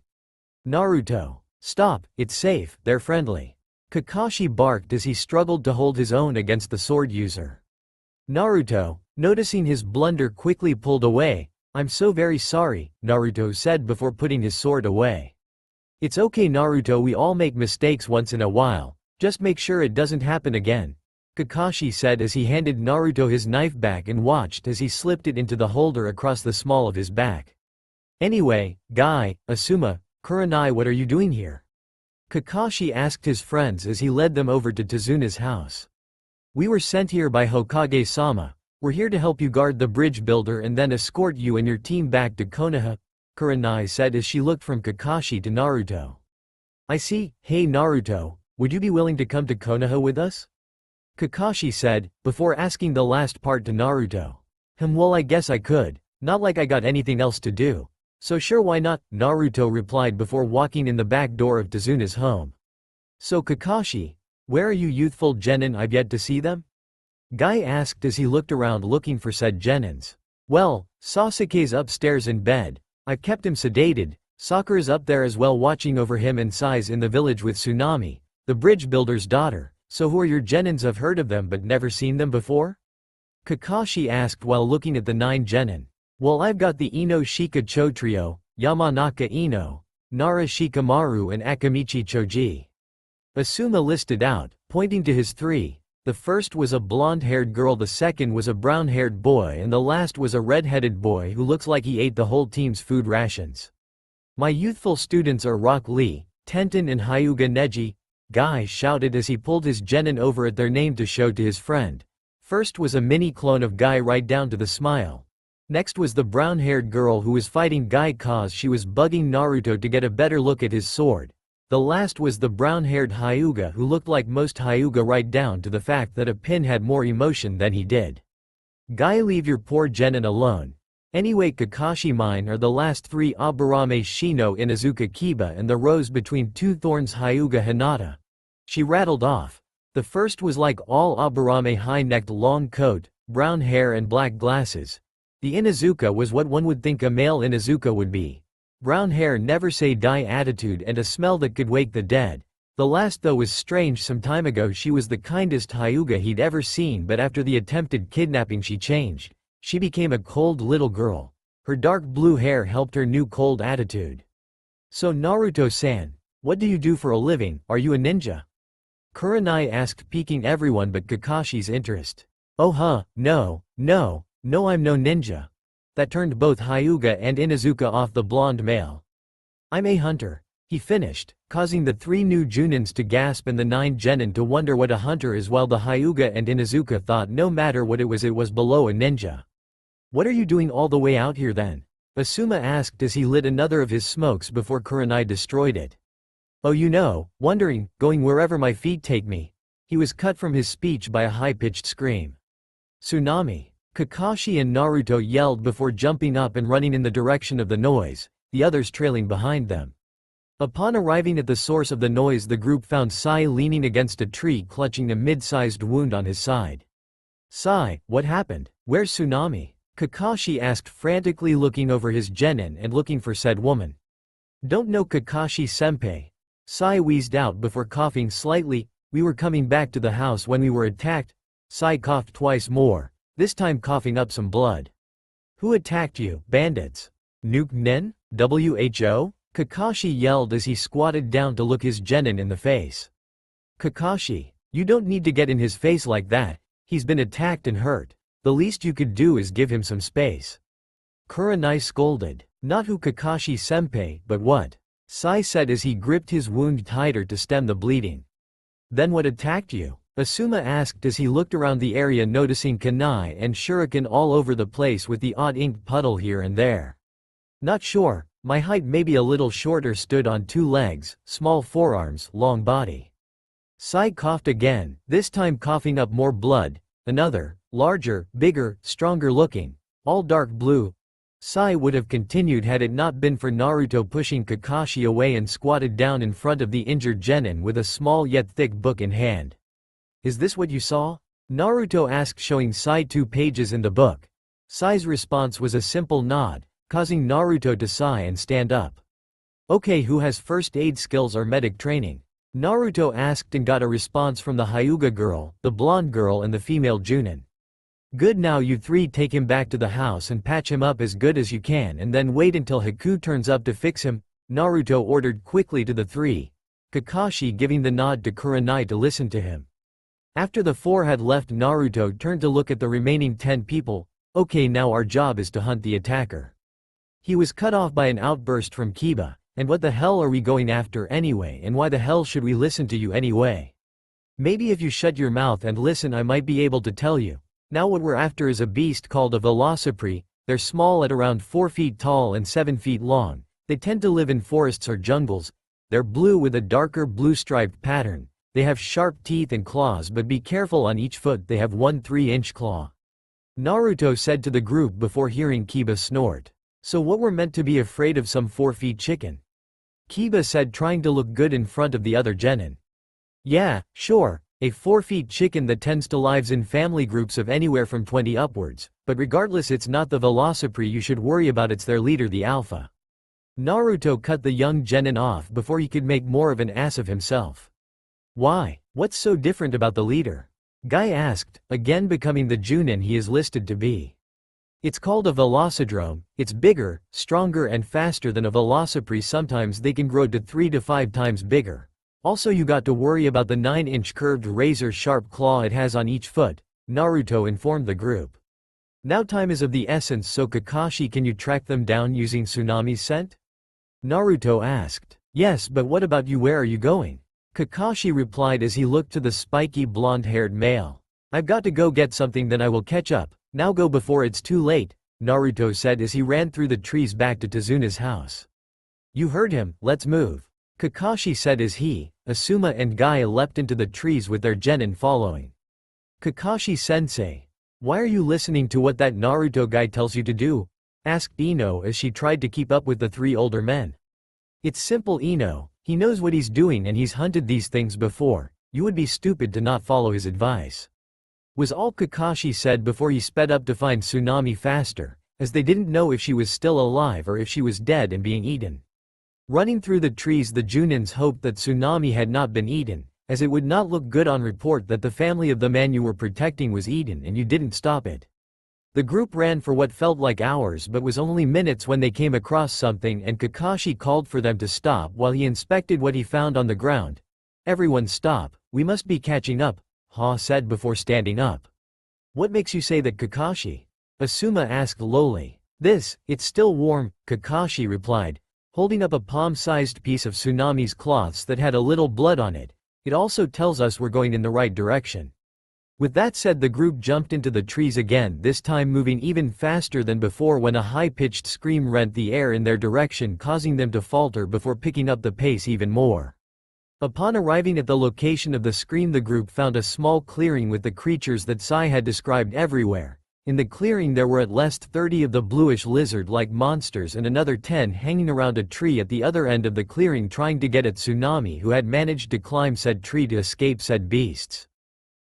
"Naruto, stop, it's safe, they're friendly," Kakashi barked as he struggled to hold his own against the sword user. Naruto, noticing his blunder, quickly pulled away. "I'm so very sorry," Naruto said before putting his sword away. "It's okay, Naruto, we all make mistakes once in a while. Just make sure it doesn't happen again," Kakashi said as he handed Naruto his knife back and watched as he slipped it into the holder across the small of his back. "Anyway, Guy, Asuma, Kurenai, what are you doing here?" Kakashi asked his friends as he led them over to Tazuna's house. "We were sent here by Hokage-sama. We're here to help you guard the bridge builder and then escort you and your team back to Konoha," Kurenai said as she looked from Kakashi to Naruto. "I see. Hey Naruto, would you be willing to come to Konoha with us?" Kakashi said, before asking the last part to Naruto. Well, I guess I could. Not like I got anything else to do. So sure, why not?" Naruto replied before walking in the back door of Tazuna's home. "So Kakashi, where are you youthful genin? I've yet to see them?" Guy asked as he looked around looking for said genins. "Well, Sasuke's upstairs in bed. I've kept him sedated. Sakura's up there as well, watching over him, and Sai's in the village with Tsunami, the bridge builder's daughter. So who are your genins? I've heard of them but never seen them before?" Kakashi asked while looking at the 9 genin. "Well, I've got the Ino Shika Chotrio, Yamanaka Ino, Nara Shikamaru and Akamichi Choji," Asuma listed out, pointing to his 3. The first was a blonde-haired girl, the second was a brown-haired boy, and the last was a red-headed boy who looks like he ate the whole team's food rations. "My youthful students are Rock Lee, Tenten and Hyuga Neji," Guy shouted as he pulled his genin over at their name to show to his friend. First was a mini-clone of Guy right down to the smile. Next was the brown-haired girl who was fighting Guy cause she was bugging Naruto to get a better look at his sword. The last was the brown-haired Hyuga who looked like most Hyuga right down to the fact that a pin had more emotion than he did. Guy, leave your poor genin alone. Anyway, Kakashi, mine are the last three: Aburame Shino, Inuzuka Kiba, and the rose between two thorns Hyuga Hinata. She rattled off. The first was like all Aburame, high-necked long coat, brown hair and black glasses. The Inuzuka was what one would think a male Inuzuka would be. Brown hair, never say die attitude, and a smell that could wake the dead. The last though was strange. Some time ago she was the kindest Hyuga he'd ever seen, but after the attempted kidnapping she changed. She became a cold little girl. Her dark blue hair helped her new cold attitude. So Naruto-san, what do you do for a living? Are you a ninja? Kurenai asked, piquing everyone but Kakashi's interest. Oh no, I'm no ninja. That turned both Hyuga and Inuzuka off the blonde male. I'm a hunter, he finished, causing the three new Junins to gasp and the 9 genin to wonder what a hunter is, while the Hyuga and Inuzuka thought no matter what it was below a ninja. What are you doing all the way out here then? Asuma asked as he lit another of his smokes before Kurenai destroyed it. Oh, you know, wondering, going wherever my feet take me. He was cut from his speech by a high-pitched scream. Tsunami. Kakashi and Naruto yelled before jumping up and running in the direction of the noise, the others trailing behind them. Upon arriving at the source of the noise, the group found Sai leaning against a tree clutching a mid-sized wound on his side. Sai, what happened? Where's Tsunami? Kakashi asked frantically, looking over his genin and looking for said woman. Don't know, Kakashi-senpai. Sai wheezed out before coughing slightly. We were coming back to the house when we were attacked. Sai coughed twice more, this time coughing up some blood. Who attacked you? Bandits? Nuke Nen? WHO? Kakashi yelled as he squatted down to look his genin in the face. Kakashi, you don't need to get in his face like that. He's been attacked and hurt. The least you could do is give him some space. Kurenai scolded. Not who, Kakashi-senpai, but what? Sai said as he gripped his wound tighter to stem the bleeding. Then what attacked you? Asuma asked as he looked around the area, noticing kunai and shuriken all over the place with the odd ink puddle here and there. Not sure, my height maybe a little shorter, stood on 2 legs, small forearms, long body. Sai coughed again, this time coughing up more blood. Another, larger, bigger, stronger looking, all dark blue. Sai would have continued had it not been for Naruto pushing Kakashi away and squatted down in front of the injured genin with a small yet thick book in hand. Is this what you saw? Naruto asked, showing Sai 2 pages in the book. Sai's response was a simple nod, causing Naruto to sigh and stand up. Okay, who has first aid skills or medic training? Naruto asked and got a response from the Hyuga girl, the blonde girl and the female Junin. Good, now you 3 take him back to the house and patch him up as good as you can, and then wait until Haku turns up to fix him, Naruto ordered quickly to the 3, Kakashi giving the nod to Kurenai to listen to him. After the 4 had left, Naruto turned to look at the remaining 10 people. Okay, now our job is to hunt the attacker. He was cut off by an outburst from Kiba. And what the hell are we going after anyway, and why the hell should we listen to you anyway? Maybe if you shut your mouth and listen I might be able to tell you. Now what we're after is a beast called a Velocipede. They're small at around 4 feet tall and 7 feet long. They tend to live in forests or jungles. They're blue with a darker blue striped pattern. They have sharp teeth and claws, but be careful, on each foot they have 1 3-inch claw. Naruto said to the group before hearing Kiba snort. So what, we're meant to be afraid of some 4-feet chicken? Kiba said, trying to look good in front of the other genin. Yeah, sure, a 4-feet chicken that tends to lives in family groups of anywhere from 20 upwards, but regardless it's not the Velocipede you should worry about, it's their leader, the Alpha. Naruto cut the young genin off before he could make more of an ass of himself. Why? What's so different about the leader? Guy asked, again becoming the Junin he is listed to be. It's called a Velocidrome. It's bigger, stronger and faster than a Velocipede. Sometimes they can grow to 3 to 5 times bigger. Also you got to worry about the 9-inch curved razor-sharp claw it has on each foot, Naruto informed the group. Now time is of the essence, so Kakashi, can you track them down using Tsunami's scent? Naruto asked. Yes, but what about you, where are you going? Kakashi replied as he looked to the spiky blonde-haired male. I've got to go get something, then I will catch up. Now go before it's too late, Naruto said as he ran through the trees back to Tazuna's house. You heard him, let's move. Kakashi said as he, Asuma and Gaia leapt into the trees with their genin following. Kakashi-sensei, why are you listening to what that Naruto guy tells you to do? Asked Ino as she tried to keep up with the three older men. It's simple Ino, he knows what he's doing and he's hunted these things before, you would be stupid to not follow his advice. Was all Kakashi said before he sped up to find Tsunami faster, as they didn't know if she was still alive or if she was dead and being eaten. Running through the trees, the Junins hoped that Tsunami had not been eaten, as it would not look good on report that the family of the man you were protecting was eaten and you didn't stop it. The group ran for what felt like hours but was only minutes when they came across something and Kakashi called for them to stop while he inspected what he found on the ground. Everyone stop, we must be catching up, Ha said before standing up. What makes you say that Kakashi? Asuma asked lowly. It's still warm, Kakashi replied, holding up a palm-sized piece of Tsunami's cloths that had a little blood on it. It also tells us we're going in the right direction. With that said, the group jumped into the trees again, this time moving even faster than before when a high-pitched scream rent the air in their direction, causing them to falter before picking up the pace even more. Upon arriving at the location of the scream, the group found a small clearing with the creatures that Sai had described everywhere. In the clearing there were at least 30 of the bluish lizard-like monsters and another 10 hanging around a tree at the other end of the clearing trying to get at Tsunami, who had managed to climb said tree to escape said beasts.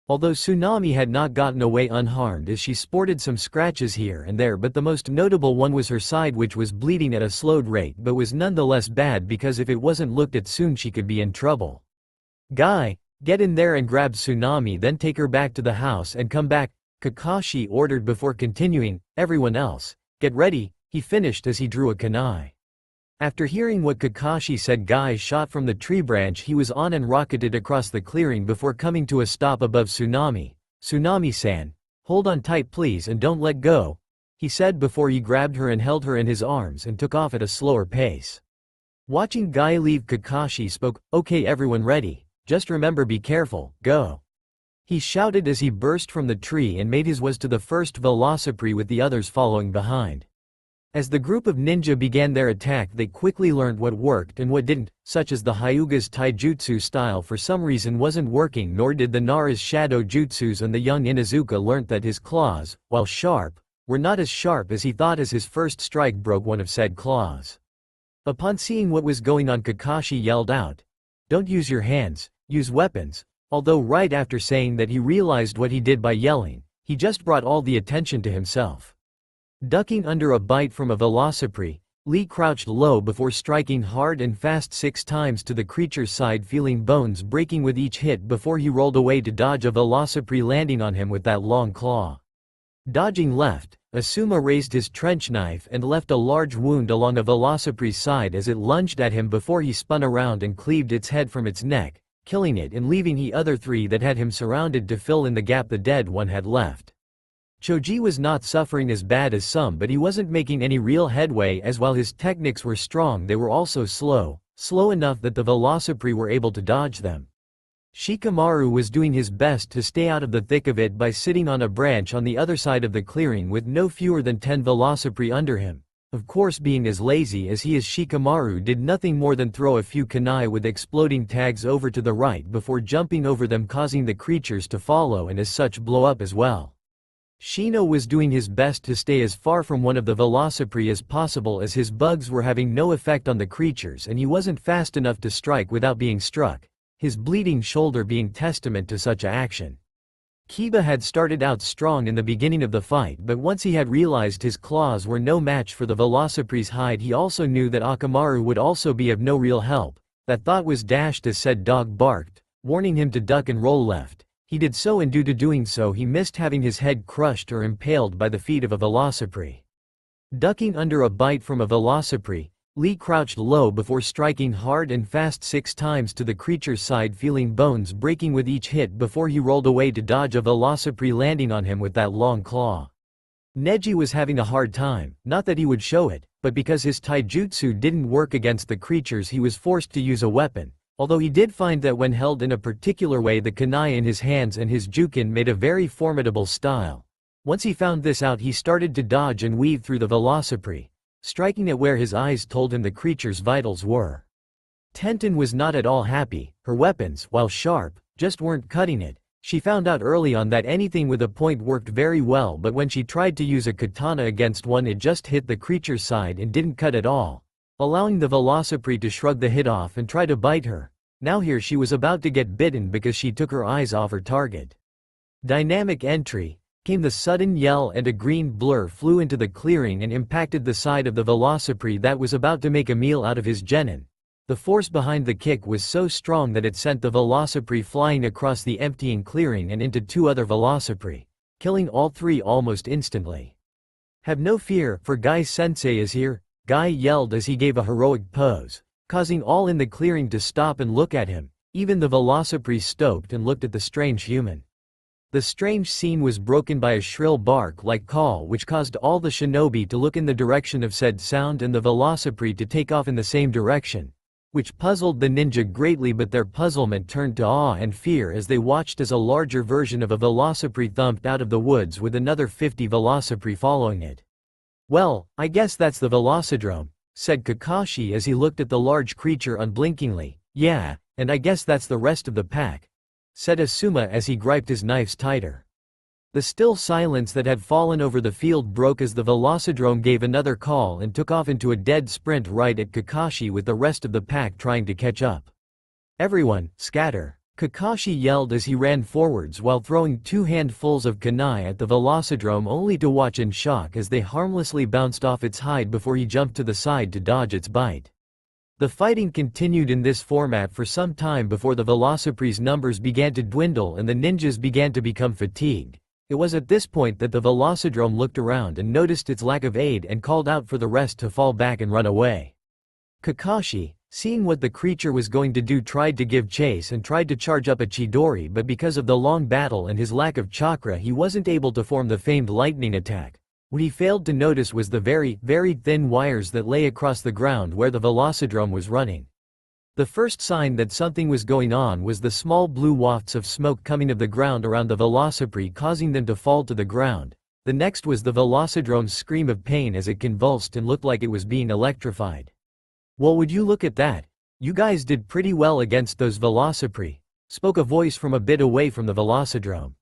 Although Tsunami had not gotten away unharmed as she sported some scratches here and there, but the most notable one was her side, which was bleeding at a slowed rate but was nonetheless bad because if it wasn't looked at soon she could be in trouble. Guy, get in there and grab Tsunami, then take her back to the house and come back, Kakashi ordered before continuing, everyone else, get ready, he finished as he drew a kunai. After hearing what Kakashi said, Guy shot from the tree branch he was on and rocketed across the clearing before coming to a stop above Tsunami. Tsunami-san, hold on tight please and don't let go, he said before he grabbed her and held her in his arms and took off at a slower pace. Watching Guy leave, Kakashi spoke, okay everyone ready, just remember be careful, go. He shouted as he burst from the tree and made his way to the first Velocipede with the others following behind. As the group of ninja began their attack, they quickly learned what worked and what didn't, such as the Hyuga's taijutsu style for some reason wasn't working, nor did the Nara's shadow jutsus, and the young Inuzuka learnt that his claws, while sharp, were not as sharp as he thought as his first strike broke one of said claws. Upon seeing what was going on, Kakashi yelled out, "Don't use your hands, use weapons." Although right after saying that he realized what he did by yelling, he just brought all the attention to himself. Ducking under a bite from a Velocipede, Lee crouched low before striking hard and fast 6 times to the creature's side, feeling bones breaking with each hit before he rolled away to dodge a Velocipede landing on him with that long claw. Dodging left, Asuma raised his trench knife and left a large wound along a Velocipede's side as it lunged at him before he spun around and cleaved its head from its neck, killing it and leaving the other 3 that had him surrounded to fill in the gap the dead one had left. Choji was not suffering as bad as some, but he wasn't making any real headway, as while his techniques were strong they were also slow enough that the Velocipede were able to dodge them. Shikamaru was doing his best to stay out of the thick of it by sitting on a branch on the other side of the clearing with no fewer than 10 Velocipede under him. Of course, being as lazy as he is, Shikamaru did nothing more than throw a few kunai with exploding tags over to the right before jumping over them, causing the creatures to follow and as such blow up as well. Shino was doing his best to stay as far from one of the Velocipede as possible, as his bugs were having no effect on the creatures and he wasn't fast enough to strike without being struck, his bleeding shoulder being testament to such action. Kiba had started out strong in the beginning of the fight, but once he had realized his claws were no match for the Velocipede's hide, he also knew that Akamaru would also be of no real help. That thought was dashed as said dog barked, warning him to duck and roll left. He did so, and due to doing so he missed having his head crushed or impaled by the feet of a Velocipede. Ducking under a bite from a Velocipede, Lee crouched low before striking hard and fast 6 times to the creature's side, feeling bones breaking with each hit before he rolled away to dodge a Velocipede landing on him with that long claw. Neji was having a hard time, not that he would show it, but because his taijutsu didn't work against the creatures he was forced to use a weapon, although he did find that when held in a particular way the kunai in his hands and his jukin made a very formidable style. Once he found this out, he started to dodge and weave through the Velocipede, striking it where his eyes told him the creature's vitals were. Tenten was not at all happy. Her weapons, while sharp, just weren't cutting it. She found out early on that anything with a point worked very well, but when she tried to use a katana against one, it just hit the creature's side and didn't cut at all, allowing the Velocipede to shrug the hit off and try to bite her. Now here she was about to get bitten because she took her eyes off her target. Dynamic entry. Came the sudden yell and a green blur flew into the clearing and impacted the side of the Velocipede that was about to make a meal out of his genin. The force behind the kick was so strong that it sent the Velocipede flying across the emptying clearing and into two other Velocipede, killing all three almost instantly. "Have no fear, for Guy-sensei is here," Guy yelled as he gave a heroic pose, causing all in the clearing to stop and look at him. Even the Velocipede stopped and looked at the strange human. The strange scene was broken by a shrill bark-like call which caused all the shinobi to look in the direction of said sound and the Velocipede to take off in the same direction, which puzzled the ninja greatly, but their puzzlement turned to awe and fear as they watched as a larger version of a Velocipede thumped out of the woods with another 50 Velocipede following it. "Well, I guess that's the Velocidrome," said Kakashi as he looked at the large creature unblinkingly. "Yeah, and I guess that's the rest of the pack," said Asuma as he griped his knives tighter. The still silence that had fallen over the field broke as the Velocidrome gave another call and took off into a dead sprint right at Kakashi, with the rest of the pack trying to catch up. "Everyone, scatter," Kakashi yelled as he ran forwards while throwing 2 handfuls of kunai at the Velocidrome, only to watch in shock as they harmlessly bounced off its hide before he jumped to the side to dodge its bite. The fighting continued in this format for some time before the Velocipede's numbers began to dwindle and the ninjas began to become fatigued. It was at this point that the Velocidrome looked around and noticed its lack of aid and called out for the rest to fall back and run away. Kakashi, seeing what the creature was going to do, tried to give chase and tried to charge up a Chidori, but because of the long battle and his lack of chakra he wasn't able to form the famed lightning attack. What he failed to notice was the very, very thin wires that lay across the ground where the Velocidrome was running. The first sign that something was going on was the small blue wafts of smoke coming of the ground around the Velocipede, causing them to fall to the ground. The next was the Velocidrome's scream of pain as it convulsed and looked like it was being electrified. "Well, would you look at that? You guys did pretty well against those Velocipede," spoke a voice from a bit away from the Velocidrome.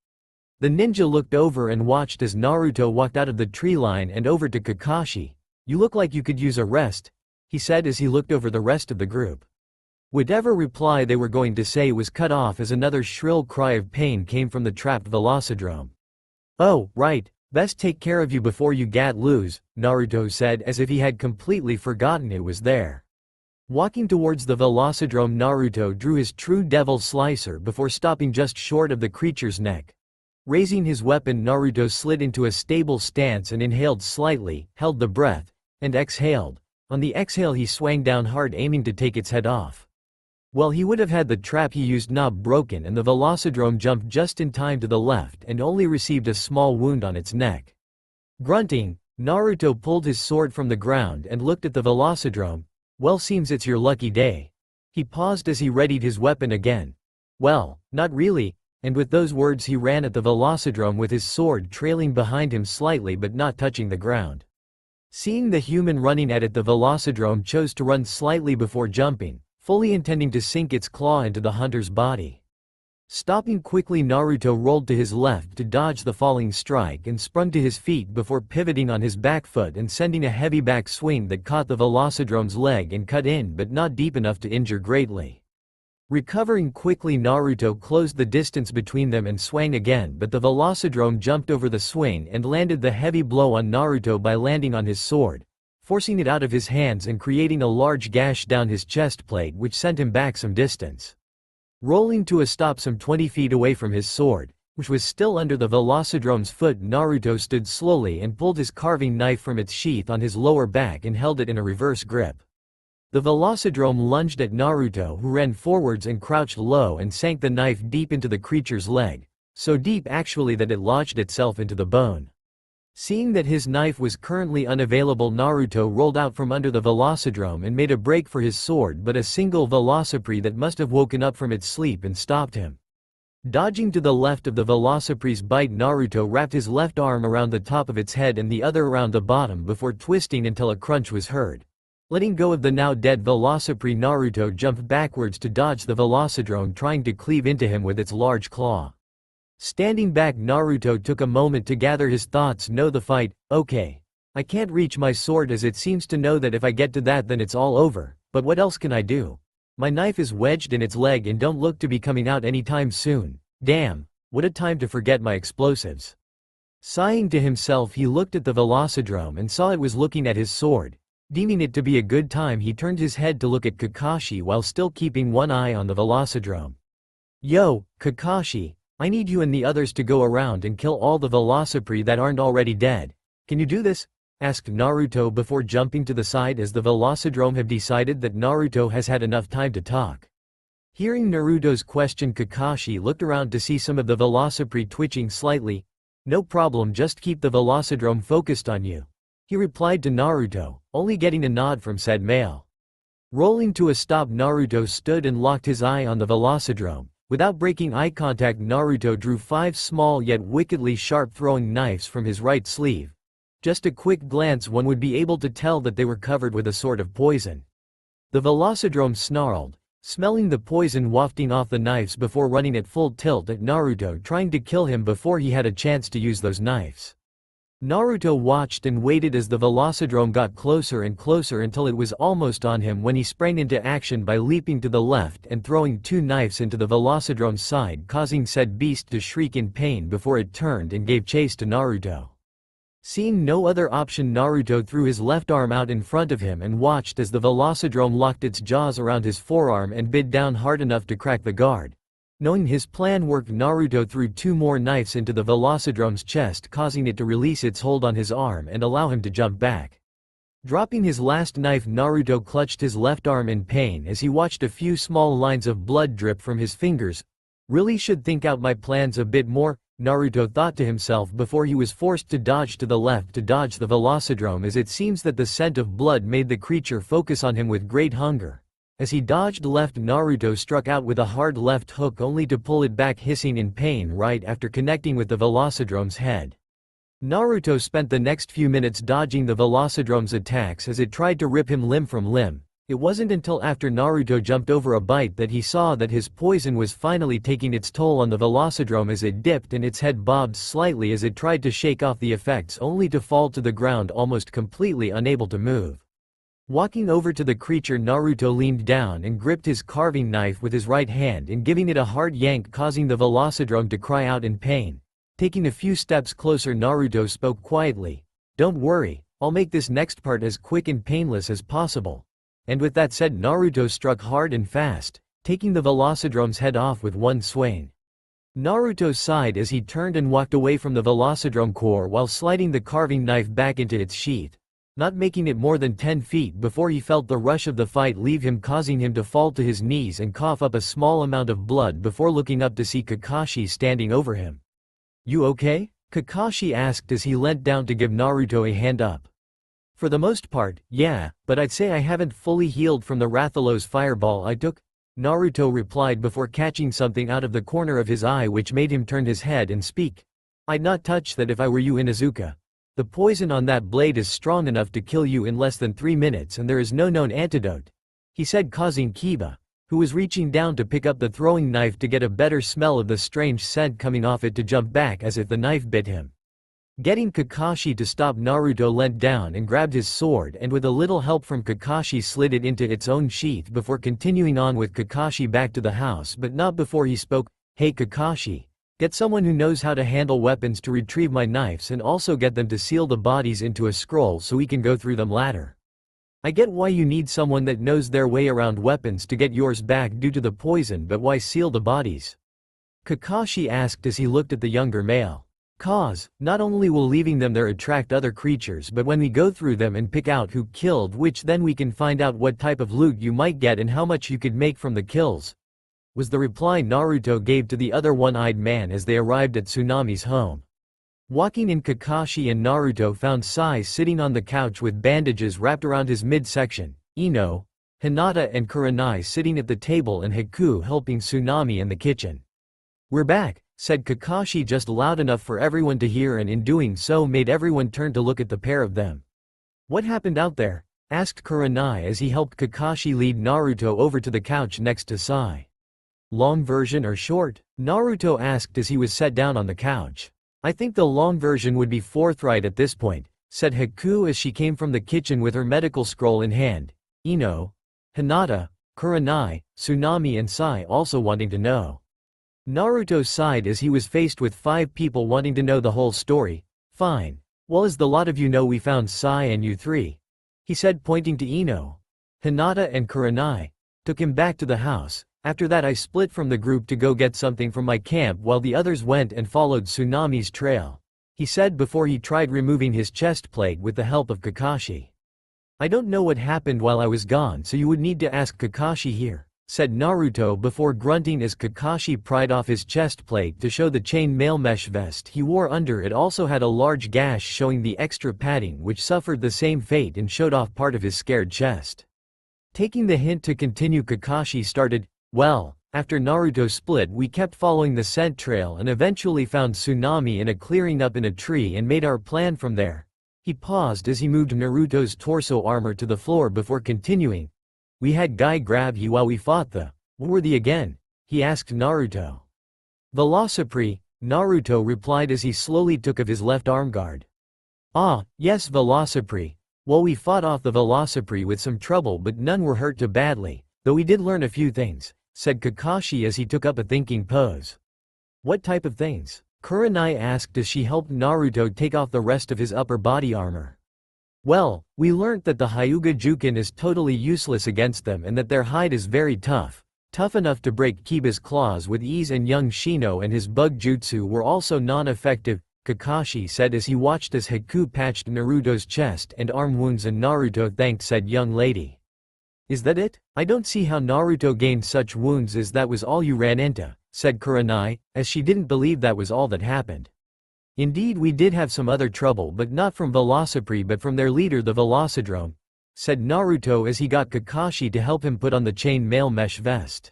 The ninja looked over and watched as Naruto walked out of the tree line and over to Kakashi. "You look like you could use a rest," he said as he looked over the rest of the group. Whatever reply they were going to say was cut off as another shrill cry of pain came from the trapped Velocidrome. "Oh, right, best take care of you before you get loose," Naruto said as if he had completely forgotten it was there. Walking towards the Velocidrome, Naruto drew his true devil slicer before stopping just short of the creature's neck. Raising his weapon, Naruto slid into a stable stance and inhaled slightly, held the breath, and exhaled. On the exhale he swung down hard, aiming to take its head off. Well, he would have had the trap he used knob broken, and the Velocidrome jumped just in time to the left and only received a small wound on its neck. Grunting, Naruto pulled his sword from the ground and looked at the Velocidrome. "Well, seems it's your lucky day." He paused as he readied his weapon again. "Well, not really," and with those words he ran at the Velocidrome with his sword trailing behind him slightly but not touching the ground. Seeing the human running at it, the Velocidrome chose to run slightly before jumping, fully intending to sink its claw into the hunter's body. Stopping quickly, Naruto rolled to his left to dodge the falling strike and sprung to his feet before pivoting on his back foot and sending a heavy back swing that caught the Velocidrome's leg and cut in, but not deep enough to injure greatly. Recovering quickly, Naruto closed the distance between them and swung again, but the Velocidrome jumped over the swing and landed the heavy blow on Naruto by landing on his sword, forcing it out of his hands and creating a large gash down his chest plate, which sent him back some distance. Rolling to a stop some 20 feet away from his sword, which was still under the Velocidrome's foot, Naruto stood slowly and pulled his carving knife from its sheath on his lower back and held it in a reverse grip. The Velocidrome lunged at Naruto, who ran forwards and crouched low and sank the knife deep into the creature's leg, so deep actually that it lodged itself into the bone. Seeing that his knife was currently unavailable, Naruto rolled out from under the Velocidrome and made a break for his sword, but a single Velocipede that must have woken up from its sleep and stopped him. Dodging to the left of the Velocipede's bite, Naruto wrapped his left arm around the top of its head and the other around the bottom before twisting until a crunch was heard. Letting go of the now dead Velocipede, Naruto jumped backwards to dodge the Velocidrome trying to cleave into him with its large claw. Standing back, Naruto took a moment to gather his thoughts. No, the fight, okay. I can't reach my sword as it seems to know that if I get to that then it's all over, but what else can I do? My knife is wedged in its leg and don't look to be coming out anytime soon. Damn, what a time to forget my explosives. Sighing to himself, he looked at the Velocidrome and saw it was looking at his sword. Deeming it to be a good time, he turned his head to look at Kakashi while still keeping one eye on the Velocidrome. Yo, Kakashi, I need you and the others to go around and kill all the Velocipede that aren't already dead. Can you do this? Asked Naruto before jumping to the side as the Velocidrome have decided that Naruto has had enough time to talk. Hearing Naruto's question, Kakashi looked around to see some of the Velocipede twitching slightly. No problem, just keep the Velocidrome focused on you, he replied to Naruto, only getting a nod from said male. Rolling to a stop, Naruto stood and locked his eye on the Velocidrome. Without breaking eye contact, Naruto drew 5 small yet wickedly sharp throwing knives from his right sleeve. Just a quick glance one would be able to tell that they were covered with a sort of poison. The Velocidrome snarled, smelling the poison wafting off the knives before running at full tilt at Naruto, trying to kill him before he had a chance to use those knives. Naruto watched and waited as the Velocidrome got closer and closer until it was almost on him when he sprang into action by leaping to the left and throwing 2 knives into the Velocidrome's side, causing said beast to shriek in pain before it turned and gave chase to Naruto. Seeing no other option, Naruto threw his left arm out in front of him and watched as the Velocidrome locked its jaws around his forearm and bit down hard enough to crack the guard. Knowing his plan worked, Naruto threw 2 more knives into the Velocidrome's chest, causing it to release its hold on his arm and allow him to jump back. Dropping his last knife, Naruto clutched his left arm in pain as he watched a few small lines of blood drip from his fingers. Really should think out my plans a bit more, Naruto thought to himself before he was forced to dodge to the left to dodge the Velocidrome, as it seems that the scent of blood made the creature focus on him with great hunger. As he dodged left, Naruto struck out with a hard left hook only to pull it back, hissing in pain right after connecting with the Velocidrome's head. Naruto spent the next few minutes dodging the Velocidrome's attacks as it tried to rip him limb from limb. It wasn't until after Naruto jumped over a bite that he saw that his poison was finally taking its toll on the Velocidrome as it dipped and its head bobbed slightly as it tried to shake off the effects, only to fall to the ground almost completely unable to move. Walking over to the creature, Naruto leaned down and gripped his carving knife with his right hand and giving it a hard yank, causing the Velocidrome to cry out in pain. Taking a few steps closer, Naruto spoke quietly. "Don't worry, I'll make this next part as quick and painless as possible." And with that said, Naruto struck hard and fast, taking the Velocidrome's head off with one swing. Naruto sighed as he turned and walked away from the Velocidrome core while sliding the carving knife back into its sheath, not making it more than 10 feet before he felt the rush of the fight leave him, causing him to fall to his knees and cough up a small amount of blood before looking up to see Kakashi standing over him. "You okay?" Kakashi asked as he leant down to give Naruto a hand up. "For the most part, yeah, but I'd say I haven't fully healed from the Rathalos fireball I took," Naruto replied before catching something out of the corner of his eye which made him turn his head and speak. "I'd not touch that if I were you, Inuzuka. The poison on that blade is strong enough to kill you in less than 3 minutes and there is no known antidote," he said, causing Kiba, who was reaching down to pick up the throwing knife to get a better smell of the strange scent coming off it, to jump back as if the knife bit him. Getting Kakashi to stop, Naruto leant down and grabbed his sword and with a little help from Kakashi slid it into its own sheath before continuing on with Kakashi back to the house, but not before he spoke. "Hey Kakashi, get someone who knows how to handle weapons to retrieve my knives and also get them to seal the bodies into a scroll so we can go through them later. I get why you need someone that knows their way around weapons to get yours back due to the poison, but why seal the bodies?" Kakashi asked as he looked at the younger male. "Cause, not only will leaving them there attract other creatures, but when we go through them and pick out who killed which, then we can find out what type of loot you might get and how much you could make from the kills," was the reply Naruto gave to the other one-eyed man as they arrived at Tsunami's home. Walking in, Kakashi and Naruto found Sai sitting on the couch with bandages wrapped around his midsection, Ino, Hinata and Kurenai sitting at the table and Haku helping Tsunami in the kitchen. "We're back," said Kakashi just loud enough for everyone to hear, and in doing so made everyone turn to look at the pair of them. "What happened out there?" asked Kurenai as he helped Kakashi lead Naruto over to the couch next to Sai. Long version or short? Naruto asked as he was set down on the couch. I think the long version would be forthright at this point, said Haku as she came from the kitchen with her medical scroll in hand. Ino, Hinata, Kurenai, Tsunami and Sai also wanting to know. Naruto sighed as he was faced with 5 people wanting to know the whole story. Fine. Well, as the lot of you know, we found Sai and you 3. He said, pointing to Ino. Hinata and Kurenai took him back to the house. After that I split from the group to go get something from my camp while the others went and followed Tsunami's trail, he said before he tried removing his chest plate with the help of Kakashi. I don't know what happened while I was gone, so you would need to ask Kakashi here, said Naruto before grunting as Kakashi pried off his chest plate to show the chain mail mesh vest he wore under it also had a large gash showing the extra padding which suffered the same fate and showed off part of his scared chest. Taking the hint to continue, Kakashi started, well, after Naruto split we kept following the scent trail and eventually found Tsunami in a clearing up in a tree and made our plan from there. He paused as he moved Naruto's torso armor to the floor before continuing. We had Guy grab you while we fought what were they again? He asked Naruto. Velocipede, Naruto replied as he slowly took off his left arm guard. Ah, yes, Velocipede. Well, we fought off the Velocipede with some trouble but none were hurt too badly, though we did learn a few things, said Kakashi as he took up a thinking pose. What type of things? Kurenai asked as she helped Naruto take off the rest of his upper body armor. Well, we learnt that the Hyuga Jukin is totally useless against them and that their hide is very tough enough to break Kiba's claws with ease, and young Shino and his bug jutsu were also non-effective, Kakashi said as he watched as Haku patched Naruto's chest and arm wounds and Naruto thanked said young lady. Is that it? I don't see how Naruto gained such wounds as that was all you ran into, said Kurenai, as she didn't believe that was all that happened. Indeed we did have some other trouble but not from Velocipede but from their leader the Velocidrome, said Naruto as he got Kakashi to help him put on the chain mail mesh vest.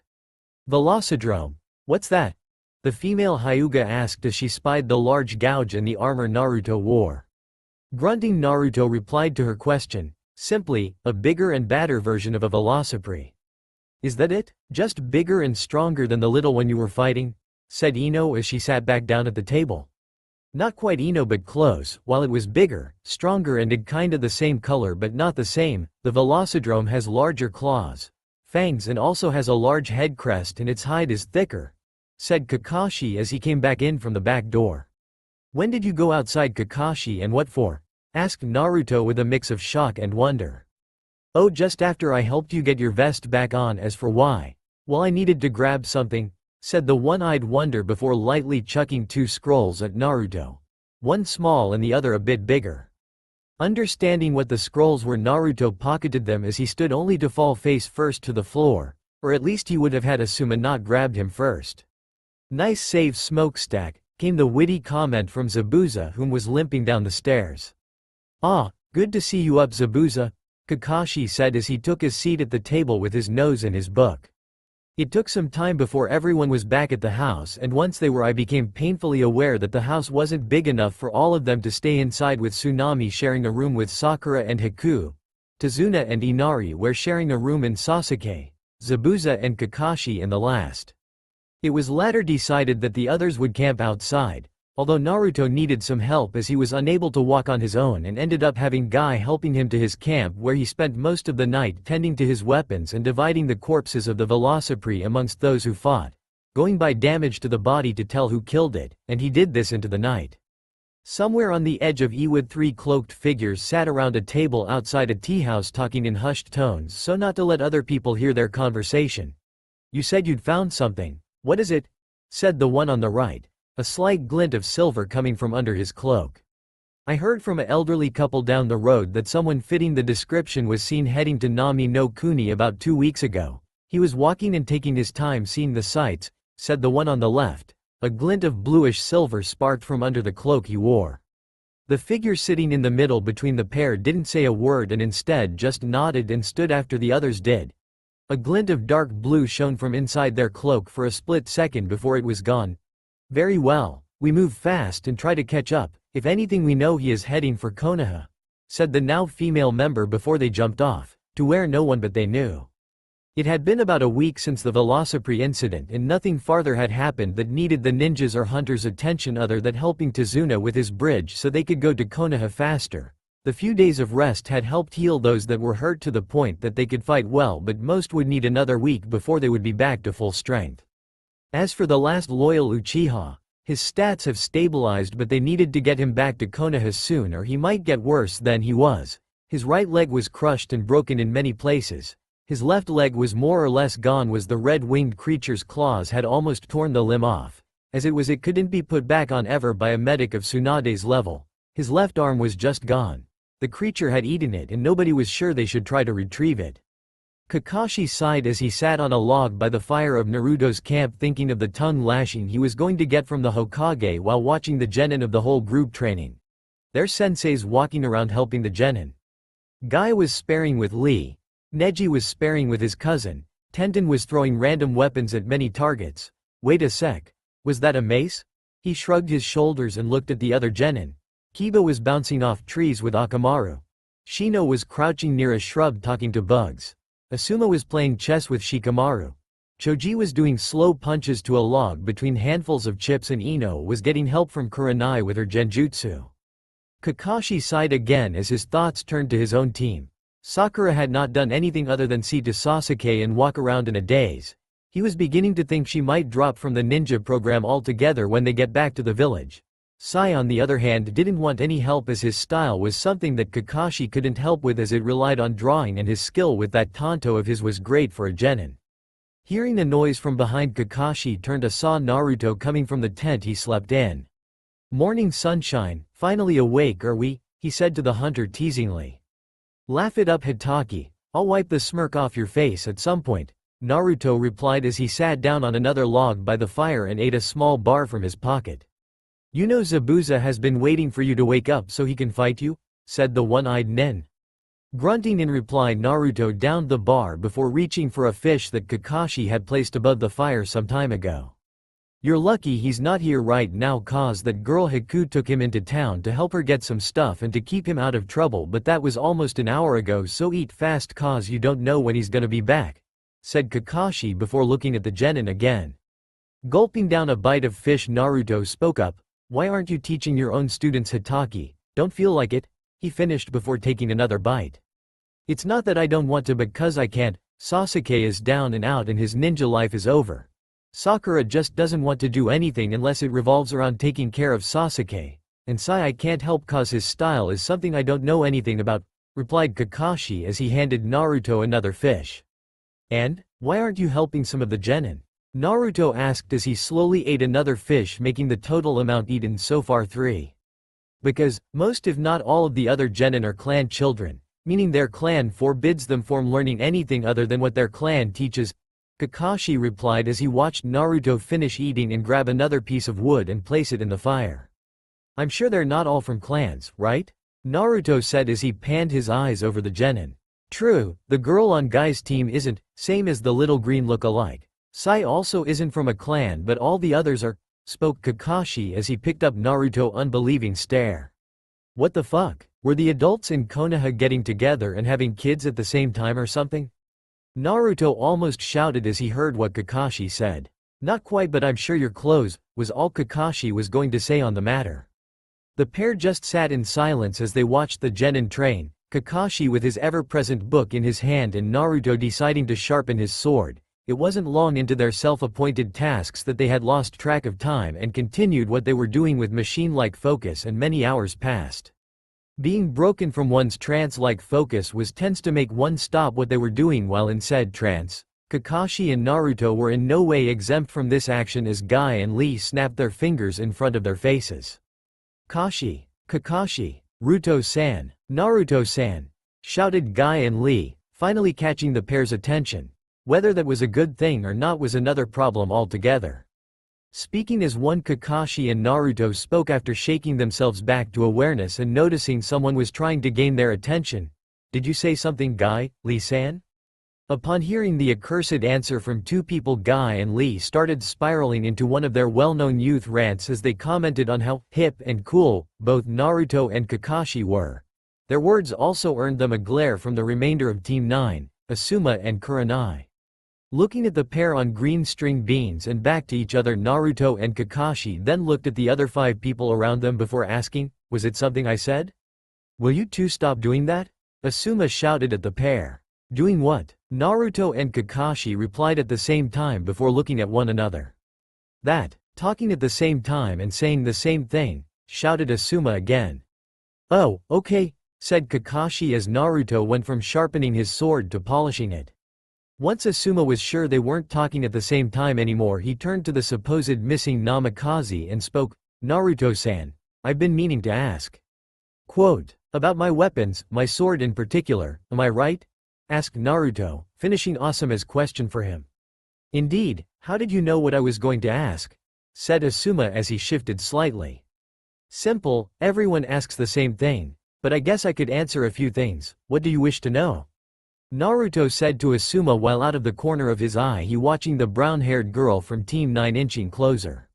Velocidrome? What's that? The female Hyuga asked as she spied the large gouge in the armor Naruto wore. Grunting, Naruto replied to her question, simply, a bigger and badder version of a Velocipede. Is that it? Just bigger and stronger than the little one you were fighting? Said Ino as she sat back down at the table. Not quite Ino but close. While it was bigger, stronger and did kinda the same color but not the same, the Velocidrome has larger claws, fangs and also has a large head crest and its hide is thicker, said Kakashi as he came back in from the back door. When did you go outside, Kakashi, and what for? Asked Naruto with a mix of shock and wonder. Oh, just after I helped you get your vest back on. As for why? Well, I needed to grab something, said the one-eyed wonder before lightly chucking 2 scrolls at Naruto. One small and the other a bit bigger. Understanding what the scrolls were, Naruto pocketed them as he stood only to fall face first to the floor, or at least he would have had Asuma not grabbed him first. Nice save, smokestack, came the witty comment from Zabuza, whom was limping down the stairs. Ah, good to see you up, Zabuza, Kakashi said as he took his seat at the table with his nose in his book. It took some time before everyone was back at the house, and once they were I became painfully aware that the house wasn't big enough for all of them to stay inside, with Tsunami sharing a room with Sakura and Haku, Tazuna and Inari were sharing a room in Sasuke, Zabuza and Kakashi in the last. It was later decided that the others would camp outside, although Naruto needed some help as he was unable to walk on his own and ended up having Guy helping him to his camp, where he spent most of the night tending to his weapons and dividing the corpses of the Velocipede amongst those who fought, going by damage to the body to tell who killed it, and he did this into the night. Somewhere on the edge of Ewood 3 cloaked figures sat around a table outside a tea house talking in hushed tones so not to let other people hear their conversation. You said you'd found something. What is it? Said the one on the right, a slight glint of silver coming from under his cloak. I heard from an elderly couple down the road that someone fitting the description was seen heading to Nami no Kuni about 2 weeks ago. He was walking and taking his time seeing the sights, said the one on the left. A glint of bluish silver sparked from under the cloak he wore. The figure sitting in the middle between the pair didn't say a word and instead just nodded and stood after the others did. A glint of dark blue shone from inside their cloak for a split second before it was gone. Very well, we move fast and try to catch up. If anything, we know he is heading for Konoha, said the now female member before they jumped off, to where no one but they knew. It had been about a week since the Velocipede incident and nothing farther had happened that needed the ninjas or hunters' attention other than helping Tazuna with his bridge so they could go to Konoha faster. The few days of rest had helped heal those that were hurt to the point that they could fight well, but most would need another week before they would be back to full strength. As for the last loyal Uchiha, his stats have stabilized, but they needed to get him back to Konoha soon or he might get worse than he was. His right leg was crushed and broken in many places. His left leg was more or less gone, was the red-winged creature's claws had almost torn the limb off. As it couldn't be put back on ever by a medic of Tsunade's level. His left arm was just gone. The creature had eaten it and nobody was sure they should try to retrieve it. Kakashi sighed as he sat on a log by the fire of Naruto's camp, thinking of the tongue lashing he was going to get from the Hokage while watching the genin of the whole group training. Their senseis walking around helping the genin. Guy was sparring with Lee. Neji was sparring with his cousin. Tenten was throwing random weapons at many targets. Wait a sec. Was that a mace? He shrugged his shoulders and looked at the other genin. Kiba was bouncing off trees with Akamaru. Shino was crouching near a shrub talking to bugs. Asuma was playing chess with Shikamaru. Choji was doing slow punches to a log between handfuls of chips and Ino was getting help from Kurenai with her genjutsu. Kakashi sighed again as his thoughts turned to his own team. Sakura had not done anything other than see to Sasuke and walk around in a daze. He was beginning to think she might drop from the ninja program altogether when they get back to the village. Sai on the other hand didn't want any help as his style was something that Kakashi couldn't help with as it relied on drawing and his skill with that tanto of his was great for a genin. Hearing a noise from behind, Kakashi turned to saw Naruto coming from the tent he slept in. "Morning sunshine, finally awake are we?" he said to the hunter teasingly. "Laugh it up, Hitaki, I'll wipe the smirk off your face at some point," Naruto replied as he sat down on another log by the fire and ate a small bar from his pocket. "You know Zabuza has been waiting for you to wake up so he can fight you?" said the one-eyed nin. Grunting in reply, Naruto downed the bar before reaching for a fish that Kakashi had placed above the fire some time ago. "You're lucky he's not here right now cause that girl Haku took him into town to help her get some stuff and to keep him out of trouble, but that was almost an hour ago, so eat fast cause you don't know when he's gonna be back," said Kakashi before looking at the genin again. Gulping down a bite of fish, Naruto spoke up, "Why aren't you teaching your own students Hitaki? Don't feel like it?" he finished before taking another bite. "It's not that I don't want to, but cause I can't. Sasuke is down and out and his ninja life is over. Sakura just doesn't want to do anything unless it revolves around taking care of Sasuke, and Sai I can't help cause his style is something I don't know anything about," replied Kakashi as he handed Naruto another fish. "And, why aren't you helping some of the genin?" Naruto asked as he slowly ate another fish, making the total amount eaten so far 3. "Because, most if not all of the other genin are clan children, meaning their clan forbids them from learning anything other than what their clan teaches," Kakashi replied as he watched Naruto finish eating and grab another piece of wood and place it in the fire. "I'm sure they're not all from clans, right?" Naruto said as he panned his eyes over the genin. "True, the girl on Guy's team isn't, same as the little green look-alike. Sai also isn't from a clan, but all the others are," spoke Kakashi as he picked up Naruto's unbelieving stare. "What the fuck? Were the adults in Konoha getting together and having kids at the same time or something?" Naruto almost shouted as he heard what Kakashi said. "Not quite, but I'm sure you're close," was all Kakashi was going to say on the matter. The pair just sat in silence as they watched the genin train, Kakashi with his ever-present book in his hand and Naruto deciding to sharpen his sword. It wasn't long into their self-appointed tasks that they had lost track of time and continued what they were doing with machine-like focus, and many hours passed. Being broken from one's trance-like focus tends to make one stop what they were doing while in said trance. Kakashi and Naruto were in no way exempt from this action as Guy and Lee snapped their fingers in front of their faces. "Kashi! Kakashi! Ruto-san! Naruto-san!" shouted Guy and Lee, finally catching the pair's attention. Whether that was a good thing or not was another problem altogether. Speaking as one, Kakashi and Naruto spoke after shaking themselves back to awareness and noticing someone was trying to gain their attention. "Did you say something, Guy, Lee-san?" Upon hearing the accursed answer from two people, Guy and Lee started spiraling into one of their well-known youth rants as they commented on how hip and cool both Naruto and Kakashi were. Their words also earned them a glare from the remainder of Team 9, Asuma and Kurenai. Looking at the pair on green string beans and back to each other, Naruto and Kakashi then looked at the other 5 people around them before asking, "Was it something I said? Will you two stop doing that?" Asuma shouted at the pair. "Doing what?" Naruto and Kakashi replied at the same time before looking at one another. "That, talking at the same time and saying the same thing," shouted Asuma again. "Oh, okay," said Kakashi as Naruto went from sharpening his sword to polishing it. Once Asuma was sure they weren't talking at the same time anymore, he turned to the supposed missing Namikaze and spoke, "Naruto-san, I've been meaning to ask. Quote, about my weapons, my sword in particular, am I right?" asked Naruto, finishing Asuma's question for him. "Indeed, how did you know what I was going to ask?" said Asuma as he shifted slightly. "Simple, everyone asks the same thing, but I guess I could answer a few things. What do you wish to know?" Naruto said to Asuma while out of the corner of his eye he watching the brown-haired girl from Team 9 inching closer.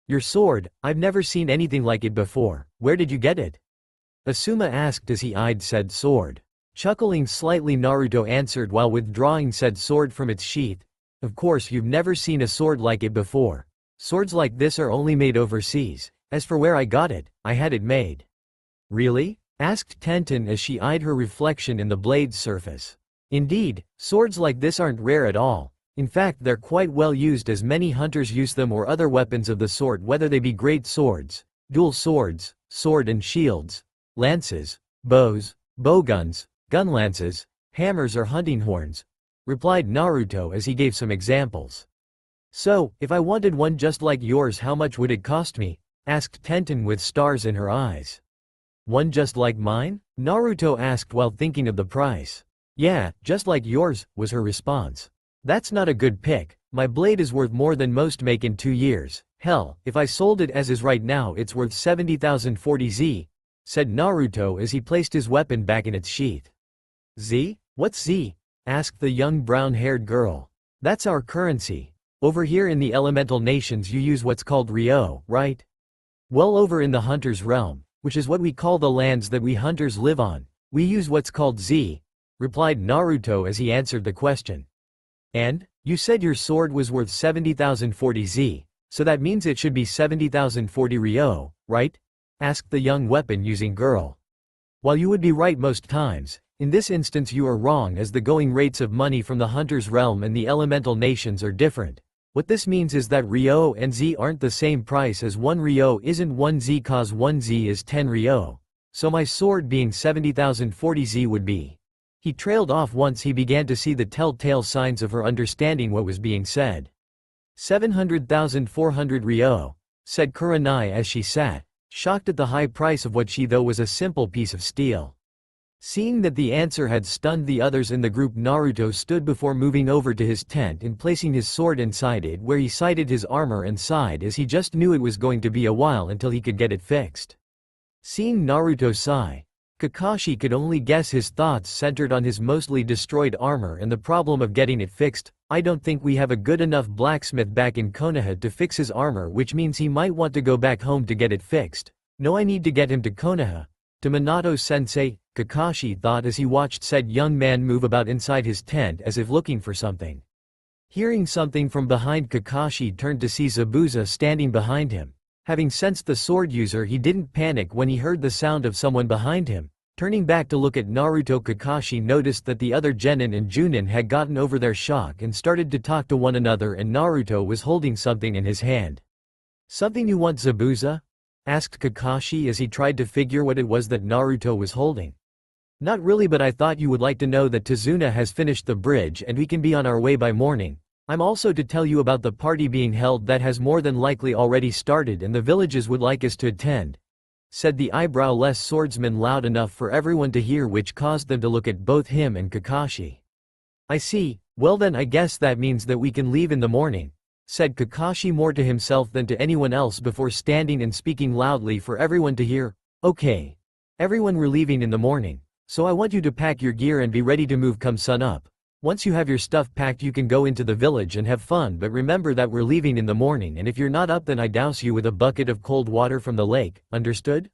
"Your sword, I've never seen anything like it before, where did you get it?" Asuma asked as he eyed said sword. Chuckling slightly, Naruto answered while withdrawing said sword from its sheath, "Of course you've never seen a sword like it before. Swords like this are only made overseas. As for where I got it, I had it made." "Really?" asked Tenten as she eyed her reflection in the blade's surface. "Indeed, swords like this aren't rare at all. In fact, they're quite well used as many hunters use them or other weapons of the sort, whether they be great swords, dual swords, sword and shields, lances, bows, bowguns, gunlances, hammers or hunting horns," replied Naruto as he gave some examples. "So, if I wanted one just like yours, how much would it cost me?" asked Tenten with stars in her eyes. "One just like mine?" Naruto asked while thinking of the price. "Yeah, just like yours," was her response. "That's not a good pick. My blade is worth more than most make in 2 years. Hell, if I sold it as is right now it's worth 70,040 Z, said Naruto as he placed his weapon back in its sheath. "Z? What's Z?" asked the young brown-haired girl. "That's our currency. Over here in the elemental nations you use what's called Ryo, right? Well, over in the hunter's realm, which is what we call the lands that we hunters live on, we use what's called Z," replied Naruto as he answered the question. "And, you said your sword was worth 70,040 Z, so that means it should be 70,040 Ryo, right?" asked the young weapon-using girl. "While you would be right most times, in this instance you are wrong, as the going rates of money from the hunter's realm and the elemental nations are different. What this means is that Ryo and Z aren't the same price, as 1 Ryo isn't 1 Z, cause 1 Z is 10 Ryo. So my sword being 70,040 Z would be." He trailed off once he began to see the telltale signs of her understanding what was being said. 700,400 Ryo, said Kurenai as she sat, shocked at the high price of what she thought was a simple piece of steel. Seeing that the answer had stunned the others in the group, Naruto stood before moving over to his tent and placing his sword inside it, where he sighted his armor and sighed as he just knew it was going to be a while until he could get it fixed. Seeing Naruto sigh, Kakashi could only guess his thoughts centered on his mostly destroyed armor and the problem of getting it fixed. "I don't think we have a good enough blacksmith back in Konoha to fix his armor, which means he might want to go back home to get it fixed. No, I need to get him to Konoha, to Minato-sensei," Kakashi thought as he watched said young man move about inside his tent as if looking for something. Hearing something from behind, Kakashi turned to see Zabuza standing behind him. Having sensed the sword user, he didn't panic when he heard the sound of someone behind him. Turning back to look at Naruto, Kakashi noticed that the other Genin and Junin had gotten over their shock and started to talk to one another, and Naruto was holding something in his hand. "Something you want, Zabuza?" asked Kakashi as he tried to figure what it was that Naruto was holding. "Not really, but I thought you would like to know that Tazuna has finished the bridge and we can be on our way by morning. I'm also to tell you about the party being held that has more than likely already started and the villages would like us to attend," said the eyebrow-less swordsman loud enough for everyone to hear, which caused them to look at both him and Kakashi. "I see, well then I guess that means that we can leave in the morning," said Kakashi more to himself than to anyone else before standing and speaking loudly for everyone to hear. "Okay. Everyone, we're leaving in the morning. So I want you to pack your gear and be ready to move come sun up. Once you have your stuff packed you can go into the village and have fun, but remember that we're leaving in the morning, and if you're not up then I douse you with a bucket of cold water from the lake, understood?"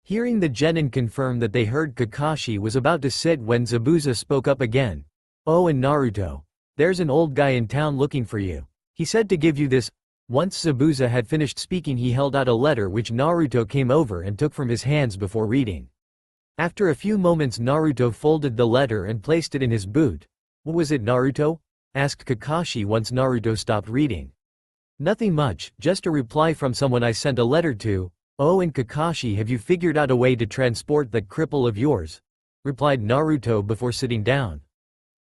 Hearing the genin confirm that they heard Kakashi was about to sit when Zabuza spoke up again. "Oh, and Naruto. There's an old guy in town looking for you. He said to give you this." Once Zabuza had finished speaking, he held out a letter which Naruto came over and took from his hands before reading. After a few moments, Naruto folded the letter and placed it in his boot. "What was it, Naruto?" asked Kakashi once Naruto stopped reading. "Nothing much, just a reply from someone I sent a letter to." "Oh, and Kakashi, have you figured out a way to transport that cripple of yours?" replied Naruto before sitting down.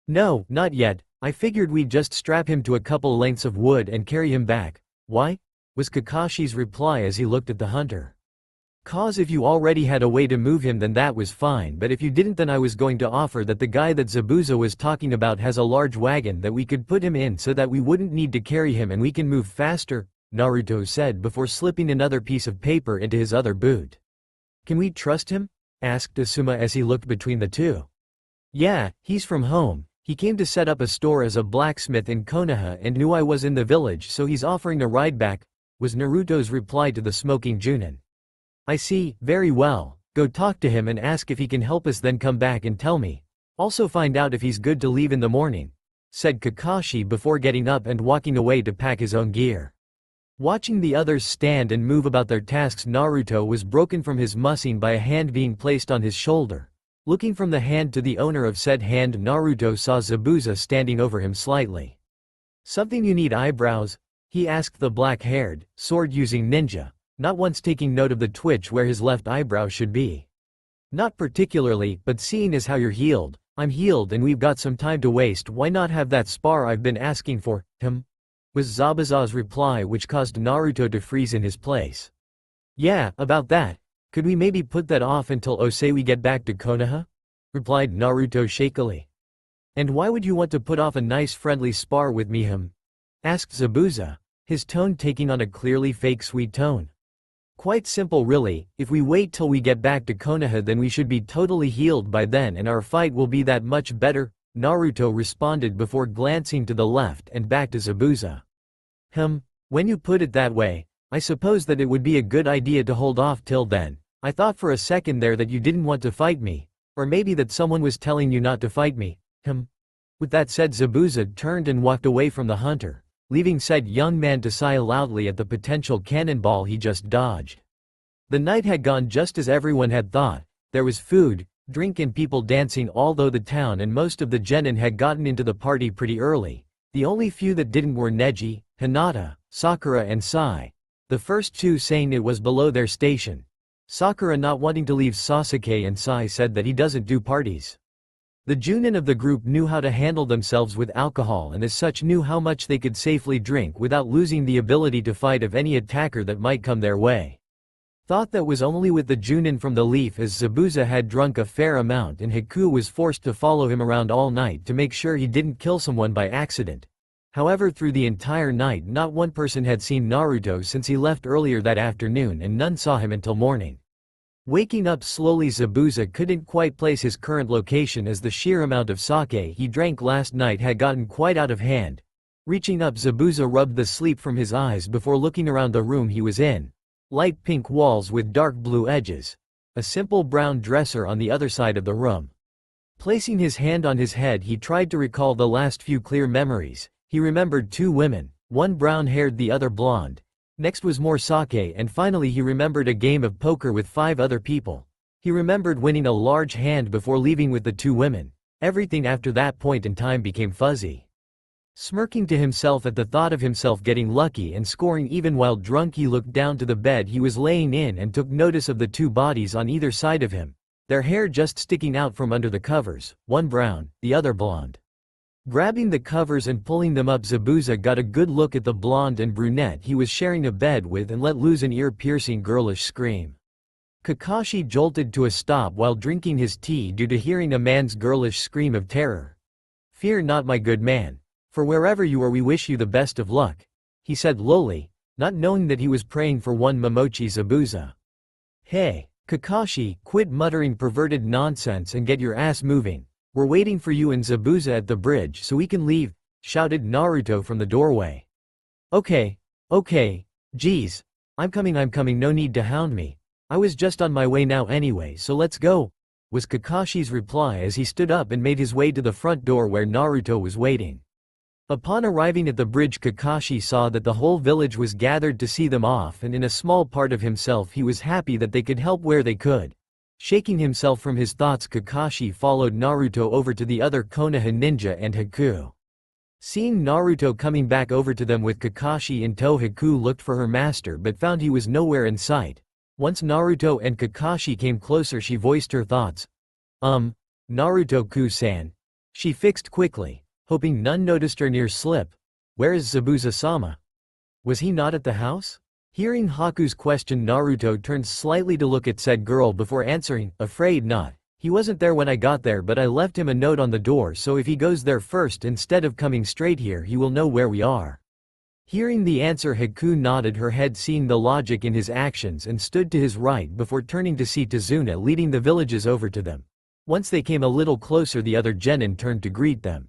"No, not yet. I figured we'd just strap him to a couple lengths of wood and carry him back." "Why?" was Kakashi's reply as he looked at the hunter. "'Cause if you already had a way to move him then that was fine, but if you didn't then I was going to offer that the guy that Zabuza was talking about has a large wagon that we could put him in so that we wouldn't need to carry him and we can move faster," Naruto said before slipping another piece of paper into his other boot. "Can we trust him?" asked Asuma as he looked between the two. "Yeah, he's from home. He came to set up a store as a blacksmith in Konoha and knew I was in the village, so he's offering a ride back," was Naruto's reply to the smoking Junin. "I see, very well. Go talk to him and ask if he can help us, then come back and tell me. Also find out if he's good to leave in the morning," said Kakashi before getting up and walking away to pack his own gear. Watching the others stand and move about their tasks, Naruto was broken from his musing by a hand being placed on his shoulder. Looking from the hand to the owner of said hand, Naruto saw Zabuza standing over him slightly. "Something you need eyebrows?" he asked the black-haired, sword-using ninja, not once taking note of the twitch where his left eyebrow should be. "Not particularly, but seeing as how you're healed, I'm healed and we've got some time to waste, why not have that spar I've been asking for, was Zabuza's reply, which caused Naruto to freeze in his place. "Yeah, about that. Could we maybe put that off until say we get back to Konoha?" replied Naruto shakily. "And why would you want to put off a nice friendly spar with me, asked Zabuza, his tone taking on a clearly fake sweet tone. "Quite simple really, if we wait till we get back to Konoha then we should be totally healed by then and our fight will be that much better," Naruto responded before glancing to the left and back to Zabuza. When you put it that way, I suppose that it would be a good idea to hold off till then. I thought for a second there that you didn't want to fight me. Or maybe that someone was telling you not to fight me. With that said, Zabuza turned and walked away from the hunter, leaving said young man to sigh loudly at the potential cannonball he just dodged. The night had gone just as everyone had thought. There was food, drink and people dancing, although the town and most of the genin had gotten into the party pretty early. The only few that didn't were Neji, Hinata, Sakura and Sai. The first two saying it was below their station. Sakura not wanting to leave Sasuke, and Sai said that he doesn't do parties. The Junin of the group knew how to handle themselves with alcohol and as such knew how much they could safely drink without losing the ability to fight of any attacker that might come their way. Thought that was only with the Junin from the Leaf, as Zabuza had drunk a fair amount and Haku was forced to follow him around all night to make sure he didn't kill someone by accident. However, through the entire night not one person had seen Naruto since he left earlier that afternoon and none saw him until morning. Waking up slowly, Zabuza couldn't quite place his current location as the sheer amount of sake he drank last night had gotten quite out of hand. Reaching up, Zabuza rubbed the sleep from his eyes before looking around the room he was in. Light pink walls with dark blue edges. A simple brown dresser on the other side of the room. Placing his hand on his head, he tried to recall the last few clear memories. He remembered two women, one brown-haired, the other blonde. Next was more sake, and finally he remembered a game of poker with 5 other people. He remembered winning a large hand before leaving with the 2 women. Everything after that point in time became fuzzy. Smirking to himself at the thought of himself getting lucky and scoring even while drunk, he looked down to the bed he was laying in and took notice of the 2 bodies on either side of him, their hair just sticking out from under the covers, one brown, the other blonde. Grabbing the covers and pulling them up, Zabuza got a good look at the blonde and brunette he was sharing a bed with and let loose an ear-piercing girlish scream. Kakashi jolted to a stop while drinking his tea due to hearing a man's girlish scream of terror. "Fear not, my good man. For wherever you are we wish you the best of luck," he said lowly, not knowing that he was praying for one Momochi Zabuza. "Hey, Kakashi, quit muttering perverted nonsense and get your ass moving. We're waiting for you and Zabuza at the bridge so we can leave," shouted Naruto from the doorway. Okay, geez. I'm coming, no need to hound me. I was just on my way now anyway, so let's go, was Kakashi's reply as he stood up and made his way to the front door where Naruto was waiting. Upon arriving at the bridge, Kakashi saw that the whole village was gathered to see them off, and in a small part of himself he was happy that they could help where they could. Shaking himself from his thoughts, Kakashi followed Naruto over to the other Konoha ninja and Haku. Seeing Naruto coming back over to them with Kakashi in tow, Haku looked for her master but found he was nowhere in sight. Once Naruto and Kakashi came closer, she voiced her thoughts. Naruto-ku-san. She fixed quickly, hoping none noticed her near slip. Where is Zabuza-sama? Was he not at the house? Hearing Haku's question, Naruto turned slightly to look at said girl before answering, afraid not. He wasn't there when I got there, but I left him a note on the door, so if he goes there first instead of coming straight here, he will know where we are. Hearing the answer, Haku nodded her head, seeing the logic in his actions, and stood to his right before turning to see Tazuna leading the villages over to them. Once they came a little closer, the other genin turned to greet them.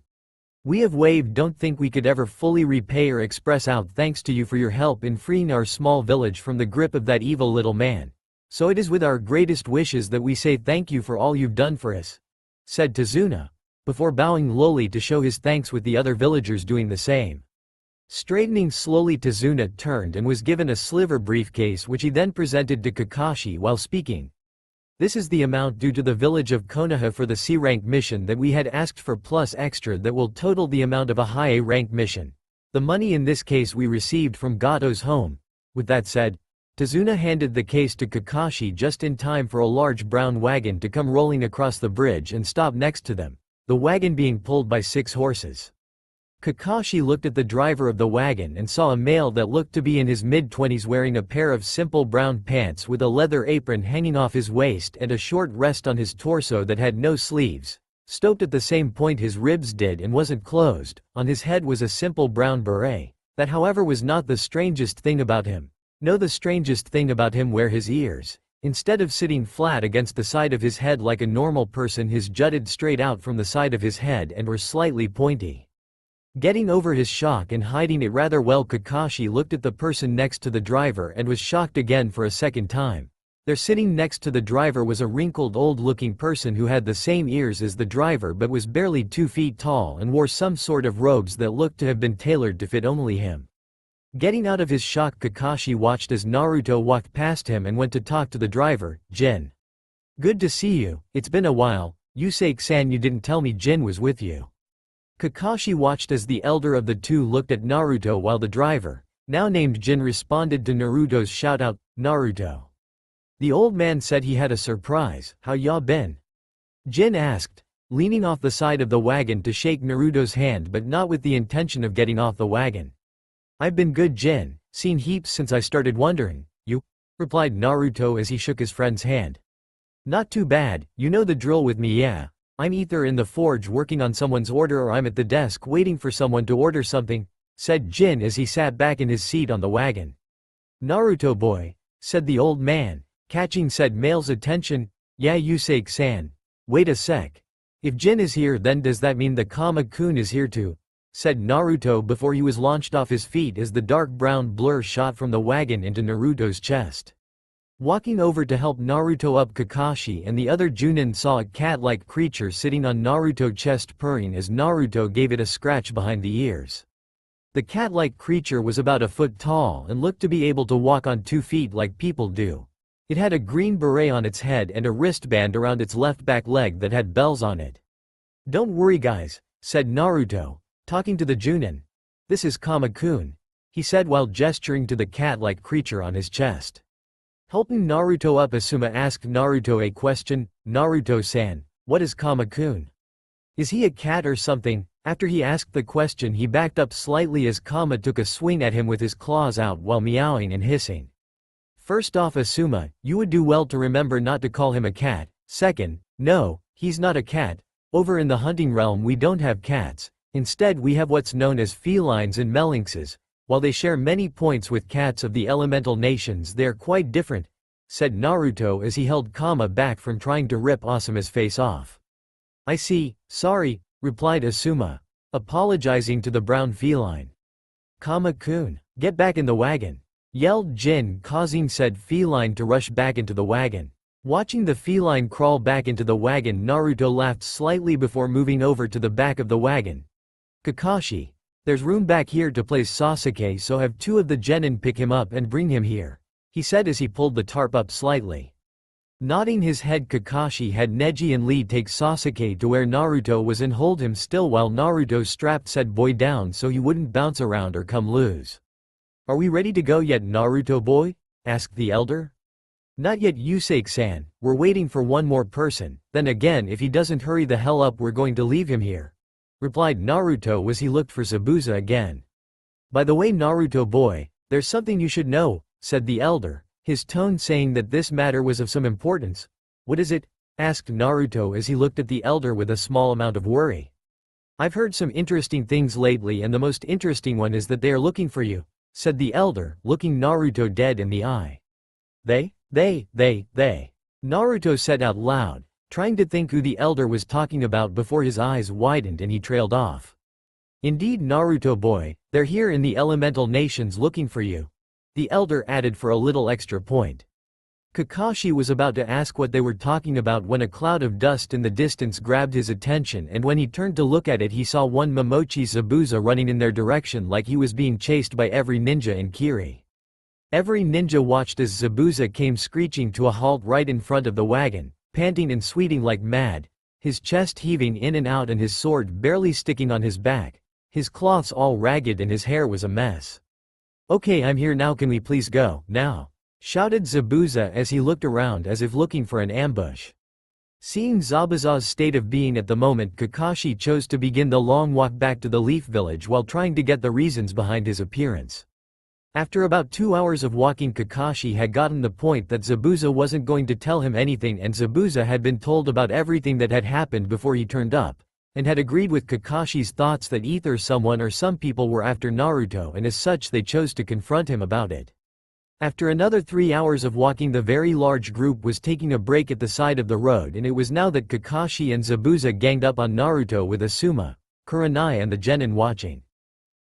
We have waved, don't think we could ever fully repay or express out thanks to you for your help in freeing our small village from the grip of that evil little man. So it is with our greatest wishes that we say thank you for all you've done for us, said Tazuna, before bowing lowly to show his thanks, with the other villagers doing the same. Straightening slowly, Tazuna turned and was given a sliver briefcase, which he then presented to Kakashi while speaking. This is the amount due to the village of Konoha for the C-rank mission that we had asked for, plus extra that will total the amount of a high A-rank mission. The money in this case we received from Gato's home. With that said, Tazuna handed the case to Kakashi just in time for a large brown wagon to come rolling across the bridge and stop next to them, the wagon being pulled by 6 horses. Kakashi looked at the driver of the wagon and saw a male that looked to be in his mid-20s, wearing a pair of simple brown pants with a leather apron hanging off his waist and a short rest on his torso that had no sleeves, stopped at the same point his ribs did and wasn't closed. On his head was a simple brown beret. That, however, was not the strangest thing about him. No, the strangest thing about him were his ears. Instead of sitting flat against the side of his head like a normal person, his jutted straight out from the side of his head and were slightly pointy. Getting over his shock and hiding it rather well, Kakashi looked at the person next to the driver and was shocked again for a second time. There, sitting next to the driver, was a wrinkled, old-looking person who had the same ears as the driver but was barely 2 feet tall and wore some sort of robes that looked to have been tailored to fit only him. Getting out of his shock, Kakashi watched as Naruto walked past him and went to talk to the driver. Jin. Good to see you, it's been a while. Yusei-san, you didn't tell me Jin was with you. Kakashi watched as the elder of the two looked at Naruto while the driver, now named Jin, responded to Naruto's shout-out, Naruto. The old man said he had a surprise. How ya been? Jin asked, leaning off the side of the wagon to shake Naruto's hand, but not with the intention of getting off the wagon. I've been good, Jin, seen heaps since I started wondering. You? Replied Naruto as he shook his friend's hand. Not too bad, you know the drill with me, yeah. I'm either in the forge working on someone's order or I'm at the desk waiting for someone to order something, said Jin as he sat back in his seat on the wagon. Naruto boy, said the old man, catching said male's attention. Yeah, Yusei-san. Wait a sec. If Jin is here, then does that mean the Kama-kun is here too? Said Naruto before he was launched off his feet as the dark brown blur shot from the wagon into Naruto's chest. Walking over to help Naruto up, Kakashi and the other Junin saw a cat-like creature sitting on Naruto's chest, purring as Naruto gave it a scratch behind the ears. The cat-like creature was about a foot tall and looked to be able to walk on 2 feet like people do. It had a green beret on its head and a wristband around its left back leg that had bells on it. Don't worry guys, said Naruto, talking to the Junin. This is Kama-kun, he said while gesturing to the cat-like creature on his chest. Helping Naruto up, Asuma asked Naruto a question. Naruto-san, what is Kama-kun? Is he a cat or something? After he asked the question, he backed up slightly as Kama took a swing at him with his claws out while meowing and hissing. First off, Asuma, you would do well to remember not to call him a cat. Second, no, he's not a cat. Over in the hunting realm we don't have cats. Instead we have what's known as felines and melinxes. While they share many points with cats of the elemental nations, they are quite different, said Naruto as he held Kama back from trying to rip Asuma's face off. I see, sorry, replied Asuma, apologizing to the brown feline. Kama-kun, get back in the wagon. yelled Jin, causing said feline to rush back into the wagon. Watching the feline crawl back into the wagon, Naruto laughed slightly before moving over to the back of the wagon. Kakashi, there's room back here to place Sasuke, so have two of the genin pick him up and bring him here, he said as he pulled the tarp up slightly. Nodding his head, Kakashi had Neji and Lee take Sasuke to where Naruto was and hold him still while Naruto strapped said boy down so he wouldn't bounce around or come loose. Are we ready to go yet, Naruto boy? Asked the elder. Not yet, Yusuke-san, we're waiting for one more person, then again if he doesn't hurry the hell up we're going to leave him here, replied Naruto as he looked for Zabuza again. By the way, Naruto boy, there's something you should know, said the elder, his tone saying that this matter was of some importance. What is it? Asked Naruto as he looked at the elder with a small amount of worry. I've heard some interesting things lately and the most interesting one is that they are looking for you, said the elder, looking Naruto dead in the eye. They? Naruto said out loud, trying to think who the elder was talking about before his eyes widened and he trailed off. Indeed, Naruto boy, they're here in the elemental nations looking for you, the elder added for a little extra point. Kakashi was about to ask what they were talking about when a cloud of dust in the distance grabbed his attention, and when he turned to look at it he saw one Momochi Zabuza running in their direction like he was being chased by every ninja in Kiri. Every ninja watched as Zabuza came screeching to a halt right in front of the wagon, panting and sweating like mad, his chest heaving in and out and his sword barely sticking on his back, his cloths all ragged and his hair was a mess. Okay, I'm here now, can we please go, now? Shouted Zabuza as he looked around as if looking for an ambush. Seeing Zabuza's state of being at the moment, Kakashi chose to begin the long walk back to the Leaf Village while trying to get the reasons behind his appearance. After about 2 hours of walking, Kakashi had gotten the point that Zabuza wasn't going to tell him anything, and Zabuza had been told about everything that had happened before he turned up, and had agreed with Kakashi's thoughts that either someone or some people were after Naruto, and as such they chose to confront him about it. After another 3 hours of walking, the very large group was taking a break at the side of the road, and it was now that Kakashi and Zabuza ganged up on Naruto with Asuma, Kurenai and the genin watching.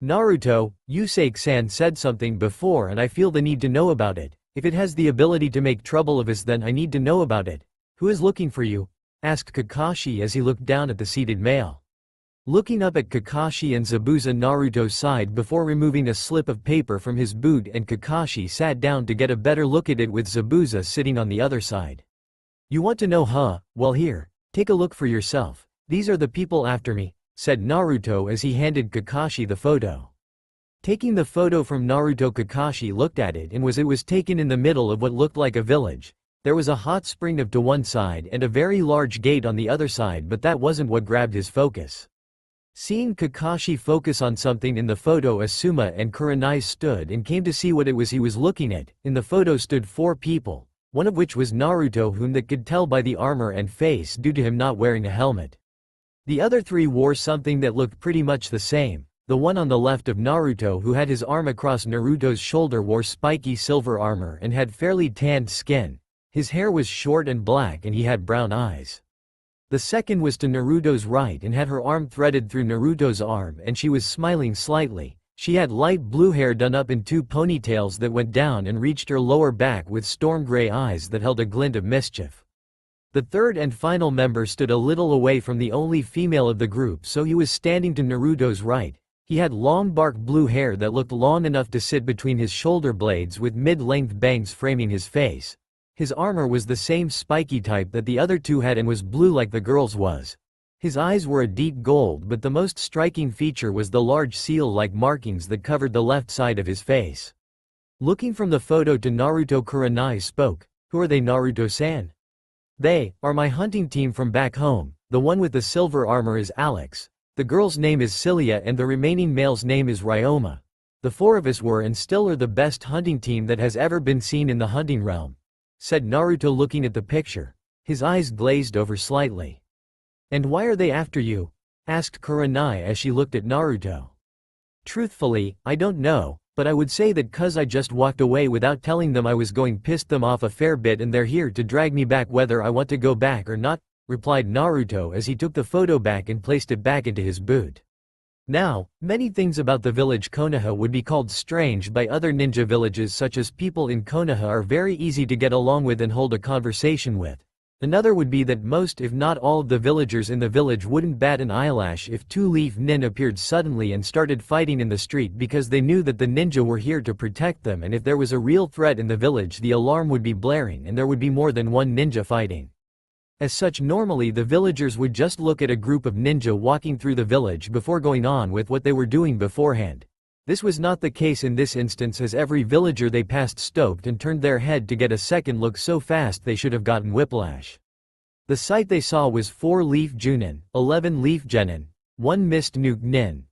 Naruto, Yusuke-san said something before and I feel the need to know about it. If it has the ability to make trouble of us then I need to know about it. Who is looking for you? Asked Kakashi as he looked down at the seated male. Looking up at Kakashi and Zabuza, Naruto sighed before removing a slip of paper from his boot, and Kakashi sat down to get a better look at it with Zabuza sitting on the other side. You want to know, huh? Well, here, take a look for yourself. These are the people after me, said Naruto as he handed Kakashi the photo. Taking the photo from Naruto, Kakashi looked at it and it was taken in the middle of what looked like a village. There was a hot spring to one side and a very large gate on the other side, but that wasn't what grabbed his focus. Seeing Kakashi focus on something in the photo, Asuma and Kurenai stood and came to see what it was he was looking at. In the photo stood 4 people, one of which was Naruto, whom they could tell by the armor and face due to him not wearing a helmet. The other 3 wore something that looked pretty much the same. The one on the left of Naruto, who had his arm across Naruto's shoulder, wore spiky silver armor and had fairly tanned skin. His hair was short and black and he had brown eyes. The second was to Naruto's right and had her arm threaded through Naruto's arm, and she was smiling slightly. She had light blue hair done up in 2 ponytails that went down and reached her lower back with storm gray eyes that held a glint of mischief. The third and final member stood a little away from the only female of the group, so he was standing to Naruto's right. He had long dark blue hair that looked long enough to sit between his shoulder blades with mid-length bangs framing his face. His armor was the same spiky type that the other 2 had and was blue like the girl's was. His eyes were a deep gold, but the most striking feature was the large seal-like markings that covered the left side of his face. Looking from the photo to Naruto, Kurenai spoke. Who are they, Naruto-san? They are my hunting team from back home. The one with the silver armor is Alex. The girl's name is Cilia and the remaining male's name is Ryoma. The 4 of us were and still are the best hunting team that has ever been seen in the hunting realm, said Naruto looking at the picture. His eyes glazed over slightly. And why are they after you? Asked Kurenai as she looked at Naruto. Truthfully, I don't know, but I would say that 'cause I just walked away without telling them I was going, pissed them off a fair bit, and they're here to drag me back whether I want to go back or not, replied Naruto as he took the photo back and placed it back into his boot. Now, many things about the village Konoha would be called strange by other ninja villages, such as people in Konoha are very easy to get along with and hold a conversation with. Another would be that most if not all of the villagers in the village wouldn't bat an eyelash if two Leaf Nin appeared suddenly and started fighting in the street, because they knew that the ninja were here to protect them, and if there was a real threat in the village the alarm would be blaring and there would be more than one ninja fighting. As such, normally the villagers would just look at a group of ninja walking through the village before going on with what they were doing beforehand. This was not the case in this instance, as every villager they passed stopped and turned their head to get a second look so fast they should have gotten whiplash. The sight they saw was 4 Leaf Junin, 11 Leaf Genin, 1 Mist Nuke Nin,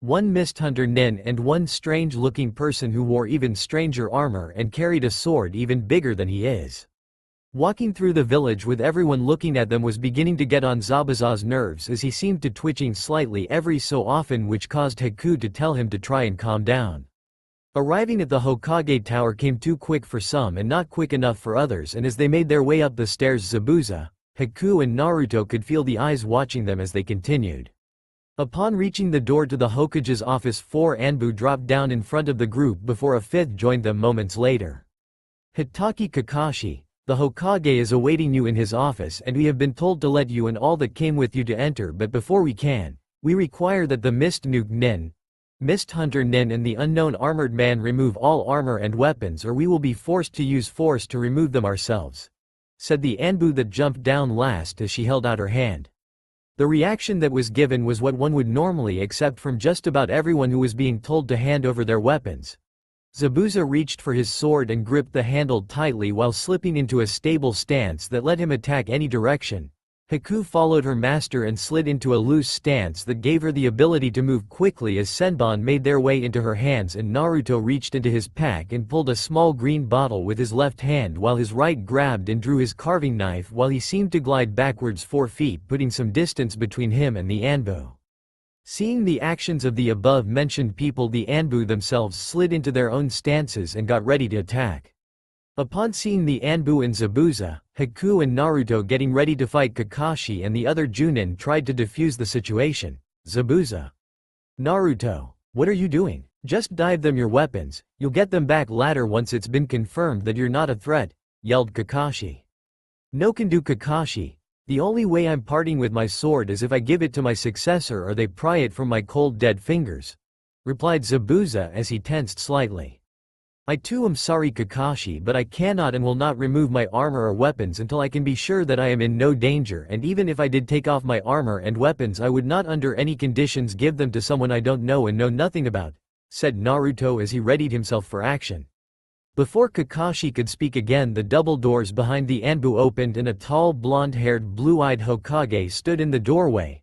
1 Mist Hunter Nin, and 1 strange-looking person who wore even stranger armor and carried a sword even bigger than he is. Walking through the village with everyone looking at them was beginning to get on Zabuza's nerves, as he seemed to twitching slightly every so often, which caused Haku to tell him to try and calm down. Arriving at the Hokage Tower came too quick for some and not quick enough for others, and as they made their way up the stairs, Zabuza, Haku and Naruto could feel the eyes watching them as they continued. Upon reaching the door to the Hokage's office, 4 Anbu dropped down in front of the group before a 5th joined them moments later. "Hitaki Kakashi, the Hokage is awaiting you in his office, and we have been told to let you and all that came with you to enter, but before we can, we require that the Mist Nuke Nin, Mist Hunter Nin and the unknown armored man remove all armor and weapons, or we will be forced to use force to remove them ourselves," said the Anbu that jumped down last as she held out her hand. The reaction that was given was what one would normally accept from just about everyone who was being told to hand over their weapons. Zabuza reached for his sword and gripped the handle tightly while slipping into a stable stance that let him attack any direction. Haku followed her master and slid into a loose stance that gave her the ability to move quickly as Senbon made their way into her hands, and Naruto reached into his pack and pulled a small green bottle with his left hand while his right grabbed and drew his carving knife, while he seemed to glide backwards 4 feet, putting some distance between him and the Anbu. Seeing the actions of the above-mentioned people, the Anbu themselves slid into their own stances and got ready to attack. Upon seeing the Anbu and Zabuza, Haku and Naruto getting ready to fight, Kakashi and the other Junin tried to defuse the situation. "Zabuza. Naruto, what are you doing? Just dive them your weapons, you'll get them back later once it's been confirmed that you're not a threat," yelled Kakashi. "No can do, Kakashi. The only way I'm parting with my sword is if I give it to my successor or they pry it from my cold dead fingers," replied Zabuza as he tensed slightly. "I too am sorry, Kakashi, but I cannot and will not remove my armor or weapons until I can be sure that I am in no danger, and even if I did take off my armor and weapons I would not under any conditions give them to someone I don't know and know nothing about," said Naruto as he readied himself for action. Before Kakashi could speak again, the double doors behind the Anbu opened and a tall blonde-haired blue-eyed Hokage stood in the doorway.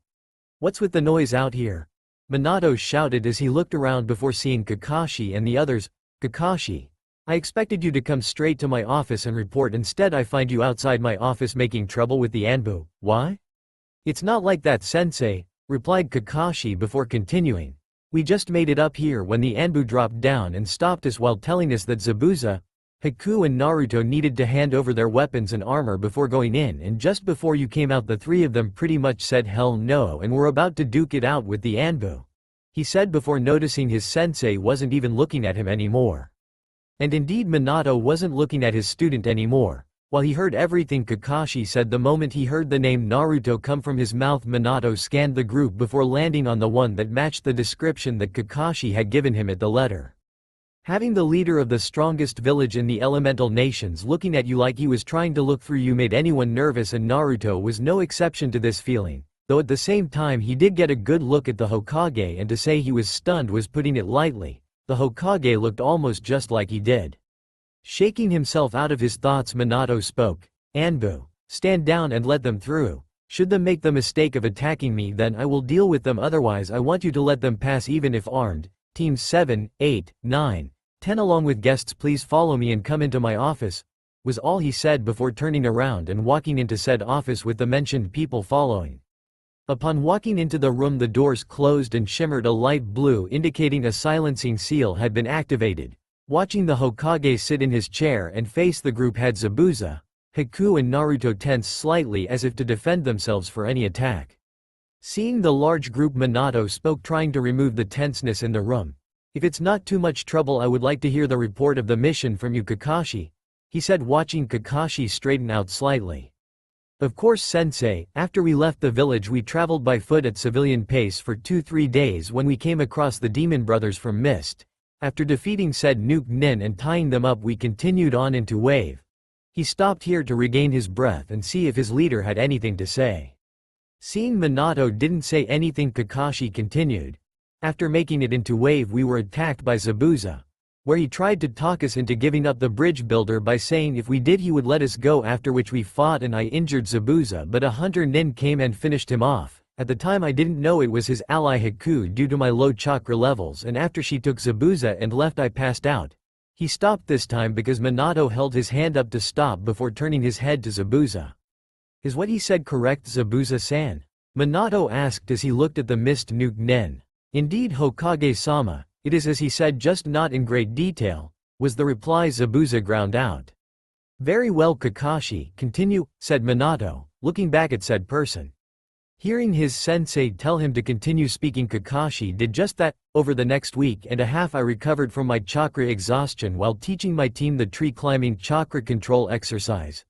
"What's with the noise out here?" Minato shouted as he looked around before seeing Kakashi and the others. "Kakashi, I expected you to come straight to my office and report, instead I find you outside my office making trouble with the Anbu. Why?" "It's not like that, sensei," replied Kakashi before continuing. "We just made it up here when the Anbu dropped down and stopped us while telling us that Zabuza, Haku and Naruto needed to hand over their weapons and armor before going in, and just before you came out the 3 of them pretty much said hell no and were about to duke it out with the Anbu," he said before noticing his sensei wasn't even looking at him anymore. And indeed, Minato wasn't looking at his student anymore. While he heard everything Kakashi said, the moment he heard the name Naruto come from his mouth, Minato scanned the group before landing on the one that matched the description that Kakashi had given him at the letter. Having the leader of the strongest village in the elemental nations looking at you like he was trying to look through you made anyone nervous, and Naruto was no exception to this feeling, though at the same time he did get a good look at the Hokage, and to say he was stunned was putting it lightly. The Hokage looked almost just like he did. Shaking himself out of his thoughts, Minato spoke. "Anbu, stand down and let them through. Should them make the mistake of attacking me, then I will deal with them, otherwise I want you to let them pass even if armed. Teams 7, 8, 9, 10 along with guests, please follow me and come into my office," was all he said before turning around and walking into said office with the mentioned people following. Upon walking into the room, the doors closed and shimmered a light blue, indicating a silencing seal had been activated. Watching the Hokage sit in his chair and face the group had Zabuza, Haku and Naruto tense slightly as if to defend themselves for any attack. Seeing the large group, Minato spoke, trying to remove the tenseness in the room. If it's not too much trouble, I would like to hear the report of the mission from you, Kakashi, he said, watching Kakashi straighten out slightly. Of course, sensei. After we left the village, we traveled by foot at civilian pace for 2-3 days when we came across the demon brothers from Mist. After defeating said Nuke Nin and tying them up, we continued on into Wave. He stopped here to regain his breath and see if his leader had anything to say. Seeing Minato didn't say anything, Kakashi continued. After making it into Wave, we were attacked by Zabuza, where he tried to talk us into giving up the bridge builder by saying if we did he would let us go, after which we fought and I injured Zabuza, but a hunter Nin came and finished him off. At the time I didn't know it was his ally Haku due to my low chakra levels, and after she took Zabuza and left I passed out. He stopped this time because Minato held his hand up to stop before turning his head to Zabuza. Is what he said correct, Zabuza-san? Minato asked as he looked at the mist Nuke Nin. Indeed, Hokage-sama, it is as he said, just not in great detail, was the reply Zabuza ground out. Very well, Kakashi, continue, said Minato, looking back at said person. Hearing his sensei tell him to continue speaking, Kakashi did just that. Over the next week and a half I recovered from my chakra exhaustion while teaching my team the tree climbing chakra control exercise.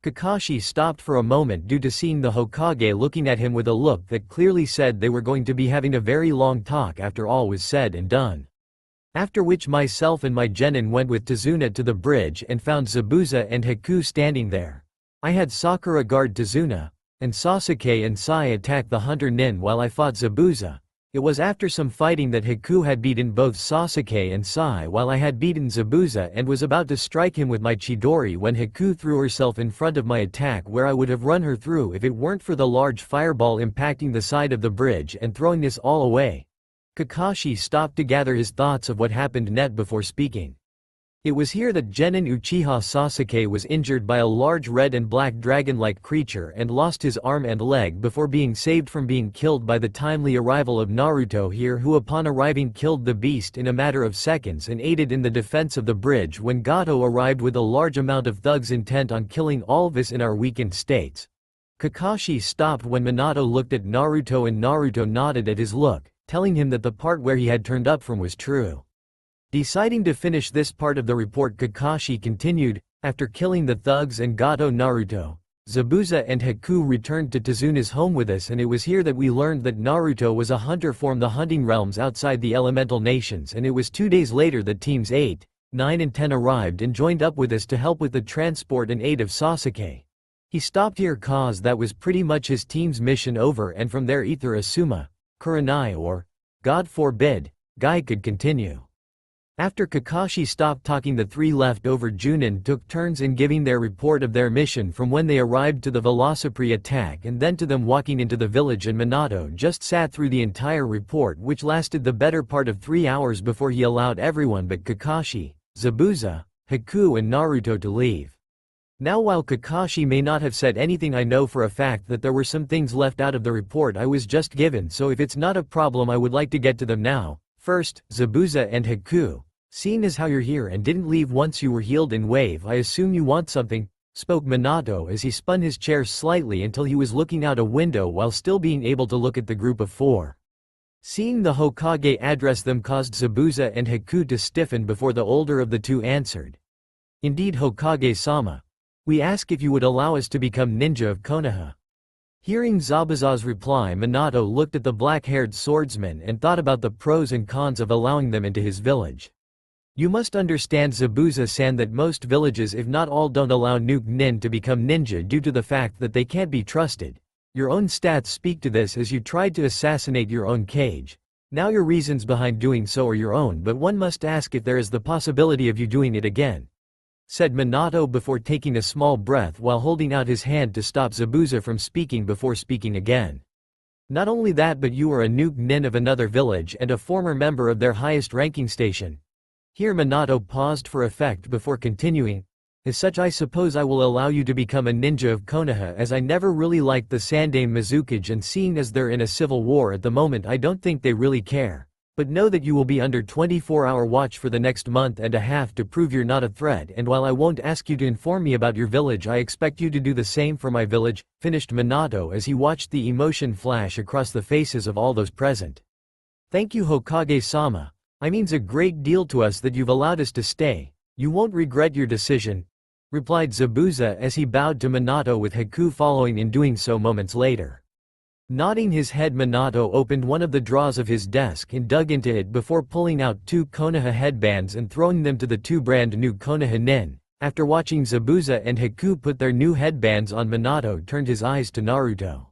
Kakashi stopped for a moment due to seeing the Hokage looking at him with a look that clearly said they were going to be having a very long talk after all was said and done. After which myself and my genin went with Tazuna to the bridge and found Zabuza and Haku standing there. I had Sakura guard Tazuna, and Sasuke and Sai attacked the hunter Nin while I fought Zabuza. It was after some fighting that Haku had beaten both Sasuke and Sai while I had beaten Zabuza and was about to strike him with my Chidori when Haku threw herself in front of my attack, where I would have run her through if it weren't for the large fireball impacting the side of the bridge and throwing this all away. Kakashi stopped to gather his thoughts of what happened net before speaking. It was here that Genin Uchiha Sasuke was injured by a large red and black dragon-like creature and lost his arm and leg before being saved from being killed by the timely arrival of Naruto here, who upon arriving killed the beast in a matter of seconds and aided in the defense of the bridge when Gato arrived with a large amount of thugs intent on killing all of us in our weakened states. Kakashi stopped when Minato looked at Naruto and Naruto nodded at his look, telling him that the part where he had turned up from was true. Deciding to finish this part of the report, Kakashi continued, after killing the thugs and Gato, Naruto, Zabuza and Haku returned to Tazuna's home with us, and it was here that we learned that Naruto was a hunter from the hunting realms outside the elemental nations, and it was 2 days later that teams 8, 9 and 10 arrived and joined up with us to help with the transport and aid of Sasuke. He stopped here cause that was pretty much his team's mission over, and from there either Asuma, Kurenai or, God forbid, Guy could continue. After Kakashi stopped talking, the 3 left-over Junin took turns in giving their report of their mission from when they arrived to the Velocipede attack and then to them walking into the village, and Minato just sat through the entire report, which lasted the better part of 3 hours before he allowed everyone but Kakashi, Zabuza, Haku and Naruto to leave. Now, while Kakashi may not have said anything, I know for a fact that there were some things left out of the report I was just given, so if it's not a problem I would like to get to them now. First, Zabuza and Haku, seeing as how you're here and didn't leave once you were healed in Wave, I assume you want something, spoke Minato as he spun his chair slightly until he was looking out a window while still being able to look at the group of 4. Seeing the Hokage address them caused Zabuza and Haku to stiffen before the older of the 2 answered. Indeed, Hokage-sama. We ask if you would allow us to become ninja of Konoha. Hearing Zabuza's reply, Minato looked at the black-haired swordsman and thought about the pros and cons of allowing them into his village. You must understand, Zabuza-san, that most villages, if not all, don't allow Nuke Nin to become ninja due to the fact that they can't be trusted. Your own stats speak to this, as you tried to assassinate your own Kage. Now your reasons behind doing so are your own, but one must ask if there is the possibility of you doing it again, said Minato before taking a small breath while holding out his hand to stop Zabuza from speaking before speaking again. Not only that, but you are a Nuke Nin of another village and a former member of their highest ranking station. Here Minato paused for effect before continuing. As such, I suppose I will allow you to become a ninja of Konoha, as I never really liked the Sandaime Mizukage, and seeing as they're in a civil war at the moment I don't think they really care. But know that you will be under 24-hour watch for the next month and a half to prove you're not a threat, and while I won't ask you to inform me about your village, I expect you to do the same for my village," finished Minato as he watched the emotion flash across the faces of all those present. "Thank you, Hokage-sama. It means a great deal to us that you've allowed us to stay. You won't regret your decision," replied Zabuza as he bowed to Minato, with Haku following in doing so moments later. Nodding his head, Minato opened one of the drawers of his desk and dug into it before pulling out 2 Konoha headbands and throwing them to the 2 brand new Konoha nin. After watching Zabuza and Haku put their new headbands on, Minato turned his eyes to Naruto.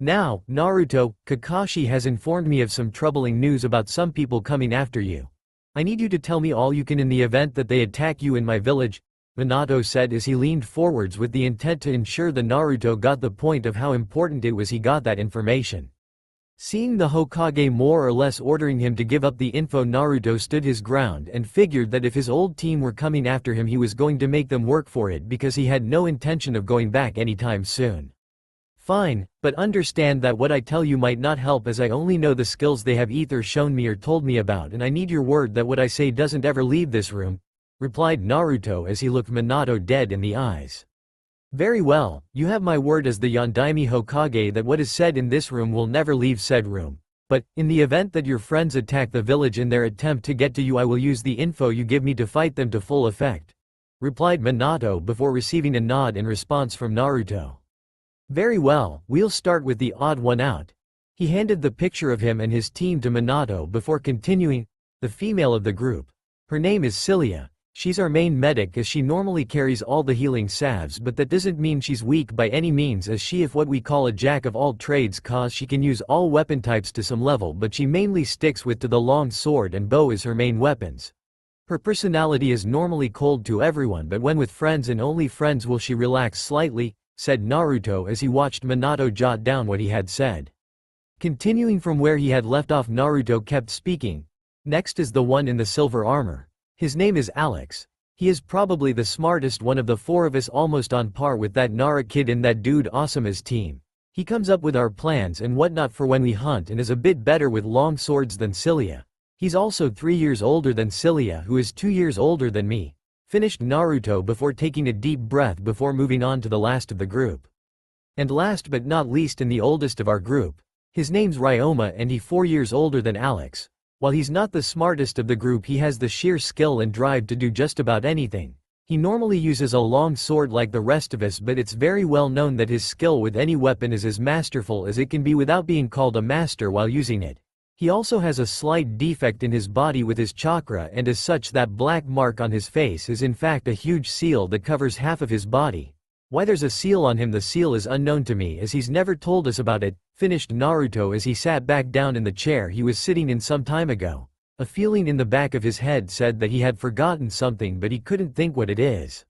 "Now, Naruto, Kakashi has informed me of some troubling news about some people coming after you. I need you to tell me all you can in the event that they attack you in my village," Minato said as he leaned forwards with the intent to ensure that Naruto got the point of how important it was he got that information. Seeing the Hokage more or less ordering him to give up the info, Naruto stood his ground and figured that if his old team were coming after him, he was going to make them work for it because he had no intention of going back anytime soon. "Fine, but understand that what I tell you might not help, as I only know the skills they have either shown me or told me about, and I need your word that what I say doesn't ever leave this room," replied Naruto as he looked Minato dead in the eyes. "Very well, you have my word as the Yondaime Hokage that what is said in this room will never leave said room. But, in the event that your friends attack the village in their attempt to get to you, I will use the info you give me to fight them to full effect," replied Minato before receiving a nod in response from Naruto. "Very well, we'll start with the odd one out." He handed the picture of him and his team to Minato before continuing, "The female of the group. Her name is Cilia. She's our main medic, as she normally carries all the healing salves, but that doesn't mean she's weak by any means, as she is what we call a jack of all trades, cause she can use all weapon types to some level, but she mainly sticks with to the long sword and bow as her main weapons. Her personality is normally cold to everyone, but when with friends and only friends will she relax slightly," said Naruto as he watched Minato jot down what he had said. Continuing from where he had left off, Naruto kept speaking. "Next is the one in the silver armor. His name is Alex. He is probably the smartest one of the 4 of us, almost on par with that Nara kid in that dude Asuma's team. He comes up with our plans and whatnot for when we hunt, and is a bit better with long swords than Cilia. He's also 3 years older than Cilia, who is 2 years older than me," finished Naruto before taking a deep breath before moving on to the last of the group. "And last but not least, and the oldest of our group. His name's Ryoma, and he's 4 years older than Alex. While he's not the smartest of the group, he has the sheer skill and drive to do just about anything. He normally uses a long sword like the rest of us, but it's very well known that his skill with any weapon is as masterful as it can be without being called a master while using it. He also has a slight defect in his body with his chakra, and as such that black mark on his face is in fact a huge seal that covers half of his body. Why there's a seal on him, the seal is unknown to me, as he's never told us about it," finished Naruto as he sat back down in the chair he was sitting in some time ago. A feeling in the back of his head said that he had forgotten something, but he couldn't think what it is.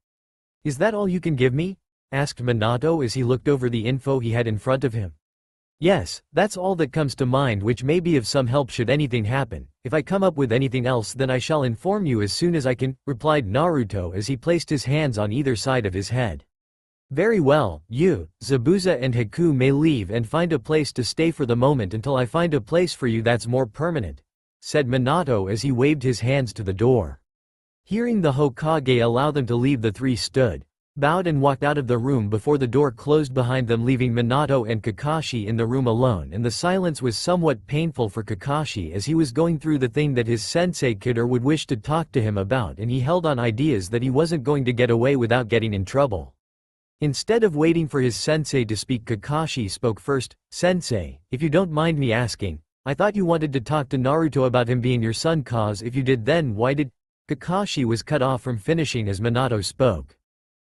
"Is that all you can give me?" asked Minato as he looked over the info he had in front of him. "Yes, that's all that comes to mind, which may be of some help should anything happen. If I come up with anything else, then I shall inform you as soon as I can," replied Naruto as he placed his hands on either side of his head. "Very well, you, Zabuza and Haku may leave and find a place to stay for the moment until I find a place for you that's more permanent," said Minato as he waved his hands to the door. Hearing the Hokage allow them to leave, the 3 stood, bowed and walked out of the room before the door closed behind them, leaving Minato and Kakashi in the room alone, and the silence was somewhat painful for Kakashi as he was going through the thing that his sensei Kidder would wish to talk to him about, and he held on ideas that he wasn't going to get away without getting in trouble. Instead of waiting for his sensei to speak, Kakashi spoke first. "Sensei, if you don't mind me asking, I thought you wanted to talk to Naruto about him being your son, cause if you did, then why did—" Kakashi was cut off from finishing as Minato spoke.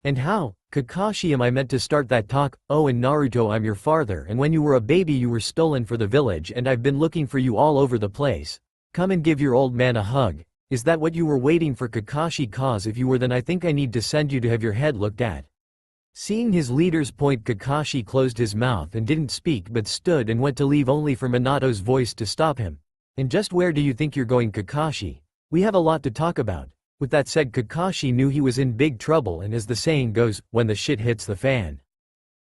"And how, Kakashi, am I meant to start that talk? Oh, and Naruto, I'm your father, and when you were a baby you were stolen for the village, and I've been looking for you all over the place. Come and give your old man a hug. Is that what you were waiting for, Kakashi? Cause if you were, then I think I need to send you to have your head looked at." Seeing his leader's point, Kakashi closed his mouth and didn't speak, but stood and went to leave, only for Minato's voice to stop him. "And just where do you think you're going, Kakashi? We have a lot to talk about." With that said, Kakashi knew he was in big trouble, and as the saying goes, when the shit hits the fan.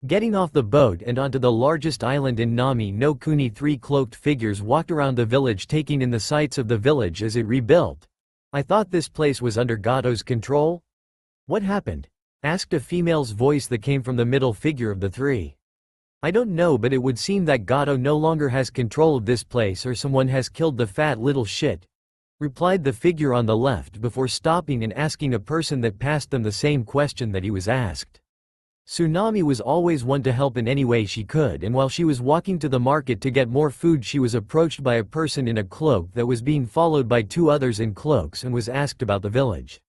Getting off the boat and onto the largest island in Nami no Kuni, three cloaked figures walked around the village taking in the sights of the village as it rebuilt. I thought this place was under Gato's control? What happened? Asked a female's voice that came from the middle figure of the three. I don't know, but it would seem that Gato no longer has control of this place, or someone has killed the fat little shit, replied the figure on the left before stopping and asking a person that passed them the same question that he was asked. Tsunami was always one to help in any way she could, and while she was walking to the market to get more food, she was approached by a person in a cloak that was being followed by two others in cloaks and was asked about the village.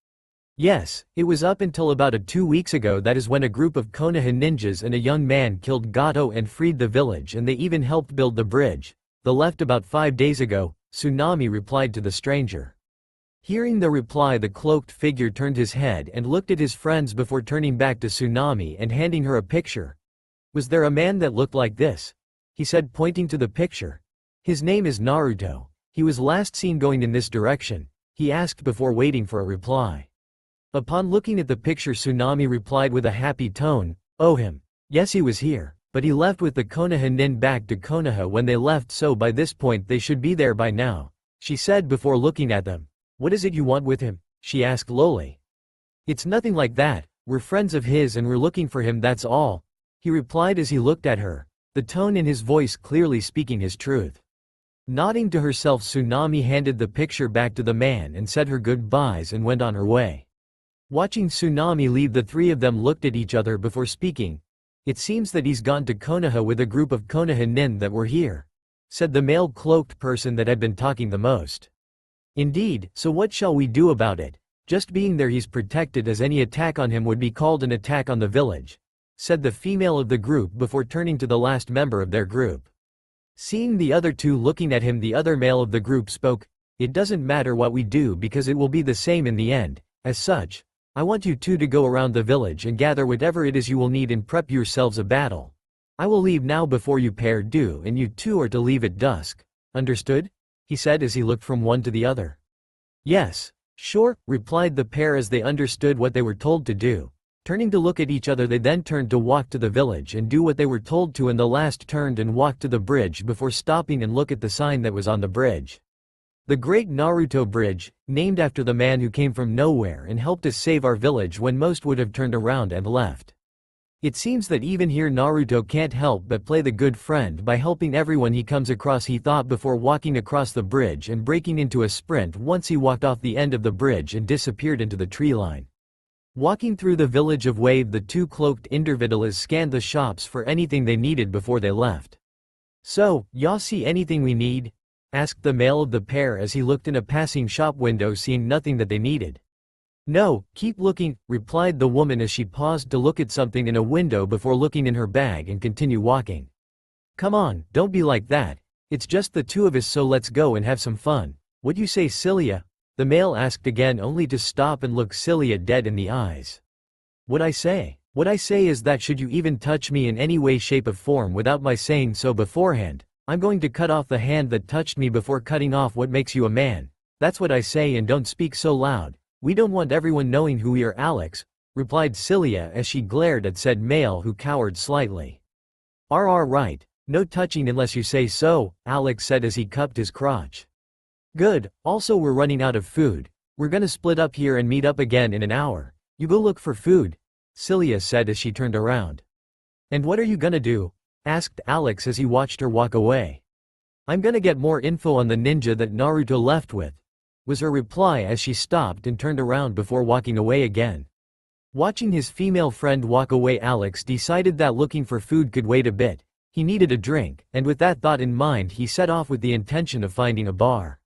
Yes, it was up until about 2 weeks ago, that is when a group of Konoha ninjas and a young man killed Gato and freed the village, and they even helped build the bridge. The left about 5 days ago, Tsunami replied to the stranger. Hearing the reply, the cloaked figure turned his head and looked at his friends before turning back to Tsunami and handing her a picture. Was there a man that looked like this? He said, pointing to the picture. His name is Naruto. He was last seen going in this direction, he asked before waiting for a reply. Upon looking at the picture, Tsunami replied with a happy tone, "Oh, him. Yes, he was here, but he left with the Konoha nin back to Konoha when they left, so by this point they should be there by now," she said before looking at them. "What is it you want with him?" she asked lowly. "It's nothing like that, we're friends of his and we're looking for him, that's all," he replied as he looked at her, the tone in his voice clearly speaking his truth. Nodding to herself, Tsunami handed the picture back to the man and said her goodbyes and went on her way. Watching Tsunami leave, the three of them looked at each other before speaking. "It seems that he's gone to Konoha with a group of Konoha nin that were here," said the male cloaked person that had been talking the most. "Indeed, so what shall we do about it? Just being there he's protected, as any attack on him would be called an attack on the village," said the female of the group before turning to the last member of their group. Seeing the other two looking at him, the other male of the group spoke, "It doesn't matter what we do because it will be the same in the end. As such, I want you two to go around the village and gather whatever it is you will need and prep yourselves a battle. I will leave now before you pair do, and you two are to leave at dusk. Understood?" he said as he looked from one to the other. "Yes, sure," replied the pair as they understood what they were told to do. Turning to look at each other, they then turned to walk to the village and do what they were told to, and the last turned and walked to the bridge before stopping and look at the sign that was on the bridge. The Great Naruto Bridge, named after the man who came from nowhere and helped us save our village when most would have turned around and left. It seems that even here Naruto can't help but play the good friend by helping everyone he comes across, he thought before walking across the bridge and breaking into a sprint once he walked off the end of the bridge and disappeared into the tree line. Walking through the village of Wave, the two cloaked individuals scanned the shops for anything they needed before they left. "So, y'all see anything we need?" asked the male of the pair as he looked in a passing shop window, seeing nothing that they needed. "No, keep looking," replied the woman as she paused to look at something in a window before looking in her bag and continue walking. "Come on, don't be like that. It's just the two of us, so let's go and have some fun. What you say, Cilia?" the male asked again, only to stop and look Cilia dead in the eyes. What I say is that should you even touch me in any way, shape or form without my saying so beforehand, I'm going to cut off the hand that touched me before cutting off what makes you a man. That's what I say, and don't speak so loud. We don't want everyone knowing who we are, Alex," replied Cilia as she glared at said male, who cowered slightly. Right. No touching unless you say so," Alex said as he cupped his crotch. "Good, also we're running out of food. We're gonna split up here and meet up again in an hour. You go look for food," Cilia said as she turned around. "And what are you gonna do?" asked Alex as he watched her walk away. "I'm gonna get more info on the ninja that Naruto left with," was her reply as she stopped and turned around before walking away again. Watching his female friend walk away, Alex decided that looking for food could wait a bit. He needed a drink, and with that thought in mind he set off with the intention of finding a bar.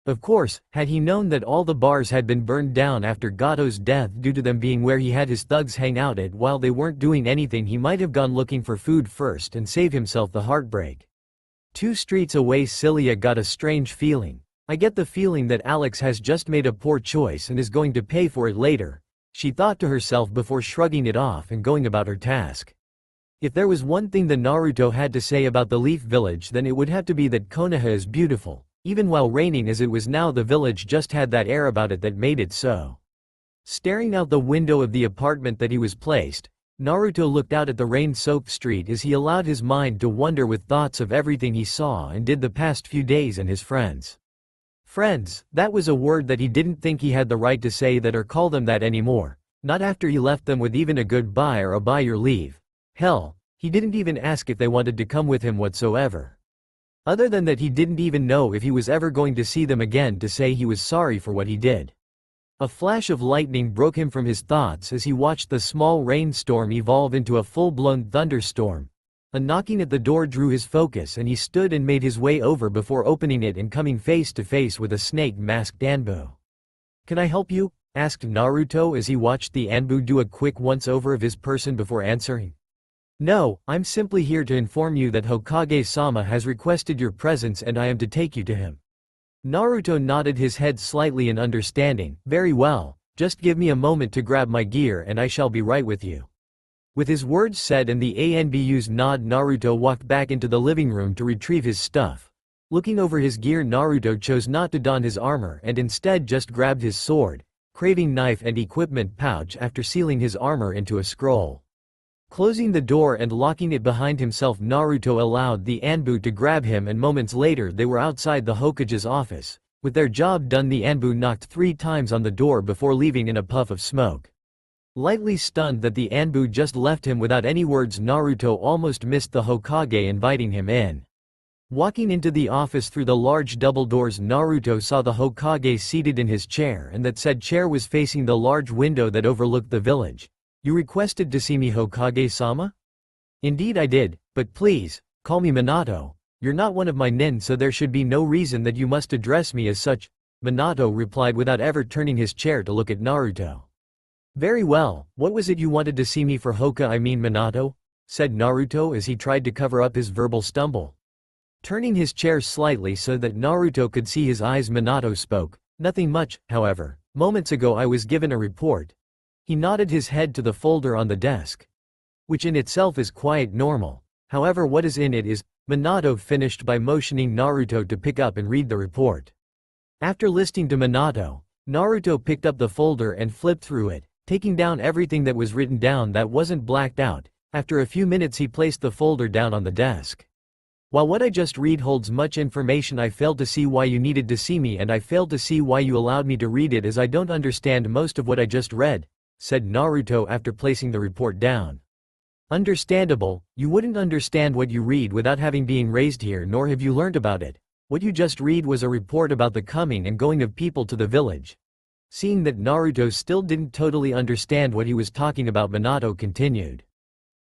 Of course, had he known that all the bars had been burned down after Gato's death due to them being where he had his thugs hang out at while they weren't doing anything, he might have gone looking for food first and save himself the heartbreak. 2 streets away, Cilia got a strange feeling. "I get the feeling that Alex has just made a poor choice and is going to pay for it later," she thought to herself before shrugging it off and going about her task. If there was one thing that Naruto had to say about the Leaf Village, then it would have to be that Konoha is beautiful. Even while raining as it was now, the village just had that air about it that made it so. Staring out the window of the apartment that he was placed, Naruto looked out at the rain-soaked street as he allowed his mind to wander with thoughts of everything he saw and did the past few days and his friends. Friends, that was a word that he didn't think he had the right to say that or call them that anymore, not after he left them with even a goodbye or a by your leave. Hell, he didn't even ask if they wanted to come with him whatsoever. Other than that, he didn't even know if he was ever going to see them again to say he was sorry for what he did. A flash of lightning broke him from his thoughts as he watched the small rainstorm evolve into a full-blown thunderstorm. A knocking at the door drew his focus and he stood and made his way over before opening it and coming face to face with a snake-masked Anbu. "Can I help you?" asked Naruto as he watched the Anbu do a quick once-over of his person before answering. "No, I'm simply here to inform you that Hokage-sama has requested your presence and I am to take you to him." Naruto nodded his head slightly in understanding. "Very well, just give me a moment to grab my gear and I shall be right with you." With his words said and the Anbu's nod, Naruto walked back into the living room to retrieve his stuff. Looking over his gear, Naruto chose not to don his armor and instead just grabbed his sword, craving knife and equipment pouch after sealing his armor into a scroll. Closing the door and locking it behind himself, Naruto allowed the Anbu to grab him and moments later they were outside the Hokage's office. With their job done, the Anbu knocked 3 times on the door before leaving in a puff of smoke. Lightly stunned that the Anbu just left him without any words, Naruto almost missed the Hokage inviting him in. Walking into the office through the large double doors, Naruto saw the Hokage seated in his chair and that said chair was facing the large window that overlooked the village. "You requested to see me, Hokage-sama?" "Indeed I did, but please, call me Minato. You're not one of my nin, so there should be no reason that you must address me as such," Minato replied without ever turning his chair to look at Naruto. "Very well, what was it you wanted to see me for, Minato?" said Naruto as he tried to cover up his verbal stumble. Turning his chair slightly so that Naruto could see his eyes, Minato spoke. "Nothing much, however. Moments ago I was given a report." He nodded his head to the folder on the desk. "Which in itself is quite normal. However, what is in it is," Minato finished by motioning Naruto to pick up and read the report. After listening to Minato, Naruto picked up the folder and flipped through it, taking down everything that was written down that wasn't blacked out. After a few minutes he placed the folder down on the desk. "While what I just read holds much information, I failed to see why you needed to see me and I failed to see why you allowed me to read it, as I don't understand most of what I just read," said Naruto after placing the report down. "Understandable, you wouldn't understand what you read without having been raised here, nor have you learned about it. What you just read was a report about the coming and going of people to the village." Seeing that Naruto still didn't totally understand what he was talking about, Minato continued.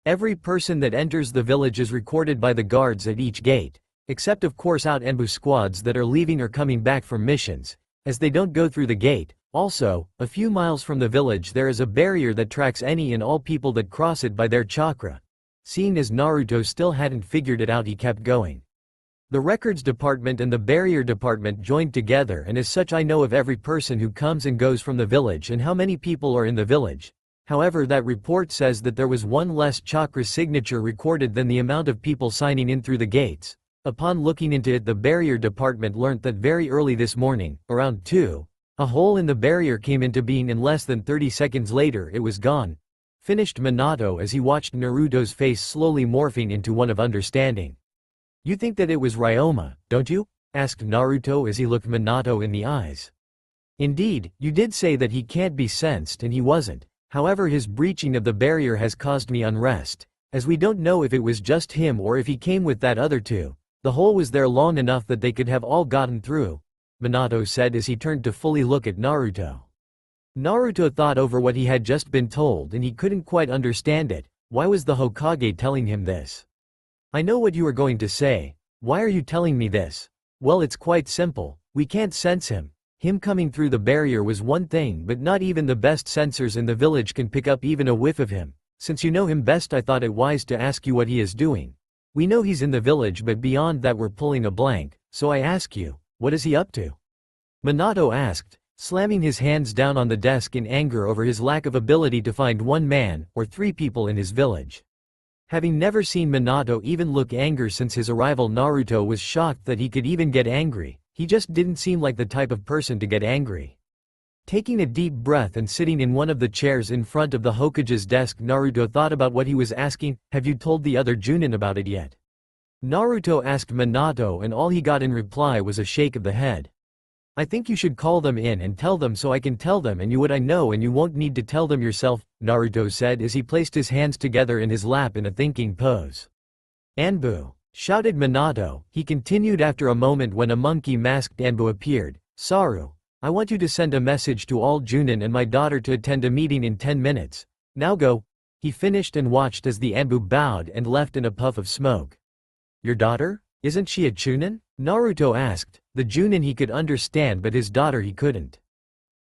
"Every person that enters the village is recorded by the guards at each gate, except of course out Anbu squads that are leaving or coming back from missions, as they don't go through the gate. Also, a few miles from the village there is a barrier that tracks any and all people that cross it by their chakra." Seeing as Naruto still hadn't figured it out, he kept going. "The records department and the barrier department joined together, and as such I know of every person who comes and goes from the village and how many people are in the village. However, that report says that there was one less chakra signature recorded than the amount of people signing in through the gates. Upon looking into it, the barrier department learnt that very early this morning, around 2, a hole in the barrier came into being and less than 30 seconds later it was gone," finished Minato as he watched Naruto's face slowly morphing into one of understanding. "You think that it was Ryoma, don't you?" asked Naruto as he looked Minato in the eyes. "Indeed, you did say that he can't be sensed and he wasn't. However, his breaching of the barrier has caused me unrest, as we don't know if it was just him or if he came with that other 2. The hole was there long enough that they could have all gotten through," Minato said as he turned to fully look at Naruto. Naruto thought over what he had just been told and he couldn't quite understand it. Why was the Hokage telling him this? "I know what you are going to say. Why are you telling me this?" "Well, it's quite simple. We can't sense him. Him coming through the barrier was one thing, but not even the best sensors in the village can pick up even a whiff of him. Since you know him best, I thought it wise to ask you what he is doing. We know he's in the village, but beyond that we're pulling a blank, so I ask you, what is he up to?" Minato asked, slamming his hands down on the desk in anger over his lack of ability to find one man, or 3 people in his village. Having never seen Minato even look angry since his arrival, Naruto was shocked that he could even get angry. He just didn't seem like the type of person to get angry. Taking a deep breath and sitting in one of the chairs in front of the Hokage's desk, Naruto thought about what he was asking. Have you told the other Junin about it yet? Naruto asked Minato, and all he got in reply was a shake of the head. I think you should call them in and tell them so I can tell them and you what I know and you won't need to tell them yourself, Naruto said as he placed his hands together in his lap in a thinking pose. Anbu! Shouted Minato. He continued after a moment when a monkey-masked Anbu appeared. Saru, I want you to send a message to all Junin and my daughter to attend a meeting in 10 minutes. Now go. He finished and watched as the Anbu bowed and left in a puff of smoke. Your daughter? Isn't she a Chunin? Naruto asked. The Junin he could understand but his daughter he couldn't.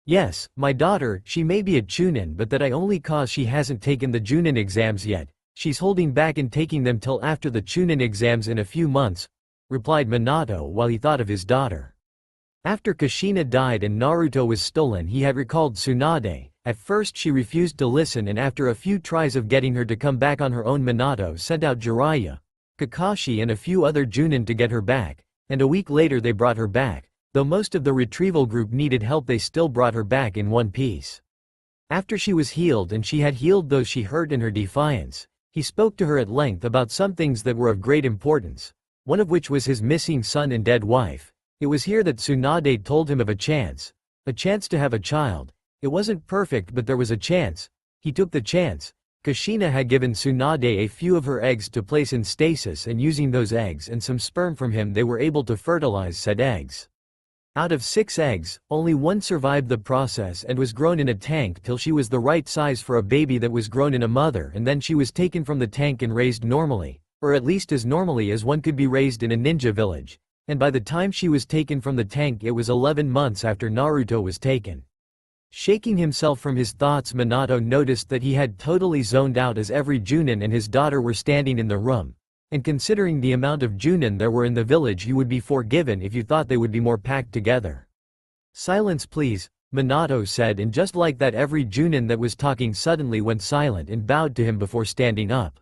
Yes, my daughter, she may be a Chunin but that only cause she hasn't taken the Junin exams yet. She's holding back in taking them till after the Chunin exams in a few months, replied Minato while he thought of his daughter. After Kushina died and Naruto was stolen, he had recalled Tsunade. At first she refused to listen and after a few tries of getting her to come back on her own, Minato sent out Jiraiya, Kakashi and a few other Junin to get her back, and a week later they brought her back. Though most of the retrieval group needed help, they still brought her back in one piece. After she was healed and she had healed those she hurt in her defiance, he spoke to her at length about some things that were of great importance, one of which was his missing son and dead wife. It was here that Tsunade told him of a chance to have a child. It wasn't perfect but there was a chance. He took the chance. Kushina had given Tsunade a few of her eggs to place in stasis and using those eggs and some sperm from him they were able to fertilize said eggs. Out of 6 eggs, only 1 survived the process and was grown in a tank till she was the right size for a baby that was grown in a mother, and then she was taken from the tank and raised normally, or at least as normally as one could be raised in a ninja village. And by the time she was taken from the tank it was 11 months after Naruto was taken. Shaking himself from his thoughts, Minato noticed that he had totally zoned out as every Junin and his daughter were standing in the room. And considering the amount of Junin there were in the village, you would be forgiven if you thought they would be more packed together. Silence please, Minato said, and just like that every Junin that was talking suddenly went silent and bowed to him before standing up.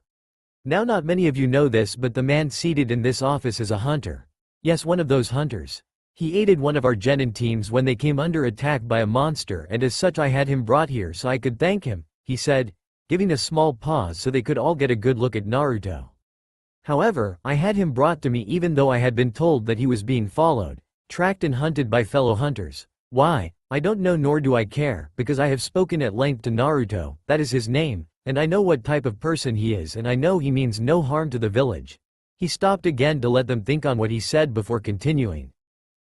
Now not many of you know this, but the man seated in this office is a hunter. Yes, one of those hunters. He aided one of our genin teams when they came under attack by a monster, and as such I had him brought here so I could thank him, he said, giving a small pause so they could all get a good look at Naruto. However, I had him brought to me even though I had been told that he was being followed, tracked and hunted by fellow hunters. Why? I don't know nor do I care, because I have spoken at length to Naruto, that is his name, and I know what type of person he is and I know he means no harm to the village. He stopped again to let them think on what he said before continuing.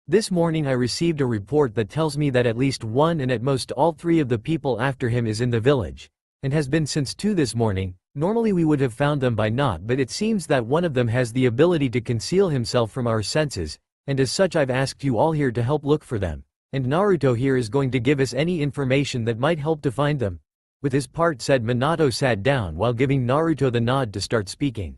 This morning I received a report that tells me that at least 1 and at most all 3 of the people after him is in the village, and has been since 2 this morning. Normally we would have found them by now, but it seems that one of them has the ability to conceal himself from our senses, and as such I've asked you all here to help look for them, and Naruto here is going to give us any information that might help to find them. With his part said, Minato sat down while giving Naruto the nod to start speaking.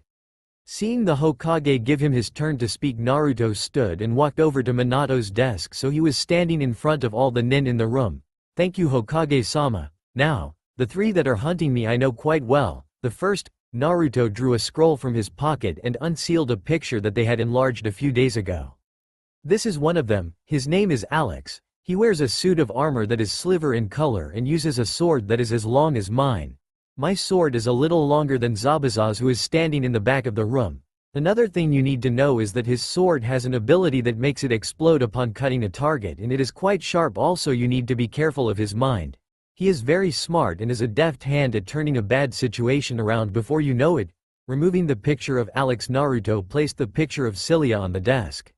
Seeing the Hokage give him his turn to speak, Naruto stood and walked over to Minato's desk, so he was standing in front of all the nin in the room. Thank you, Hokage-sama. Now, the 3 that are hunting me I know quite well. The first, Naruto drew a scroll from his pocket and unsealed a picture that they had enlarged a few days ago. This is one of them. His name is Alex. He wears a suit of armor that is silver in color and uses a sword that is as long as mine. My sword is a little longer than Zabuza's, who is standing in the back of the room. Another thing you need to know is that his sword has an ability that makes it explode upon cutting a target, and it is quite sharp. Also you need to be careful of his mind. He is very smart and is a deft hand at turning a bad situation around before you know it. Removing the picture of Alex, Naruto placed the picture of Cilia on the desk.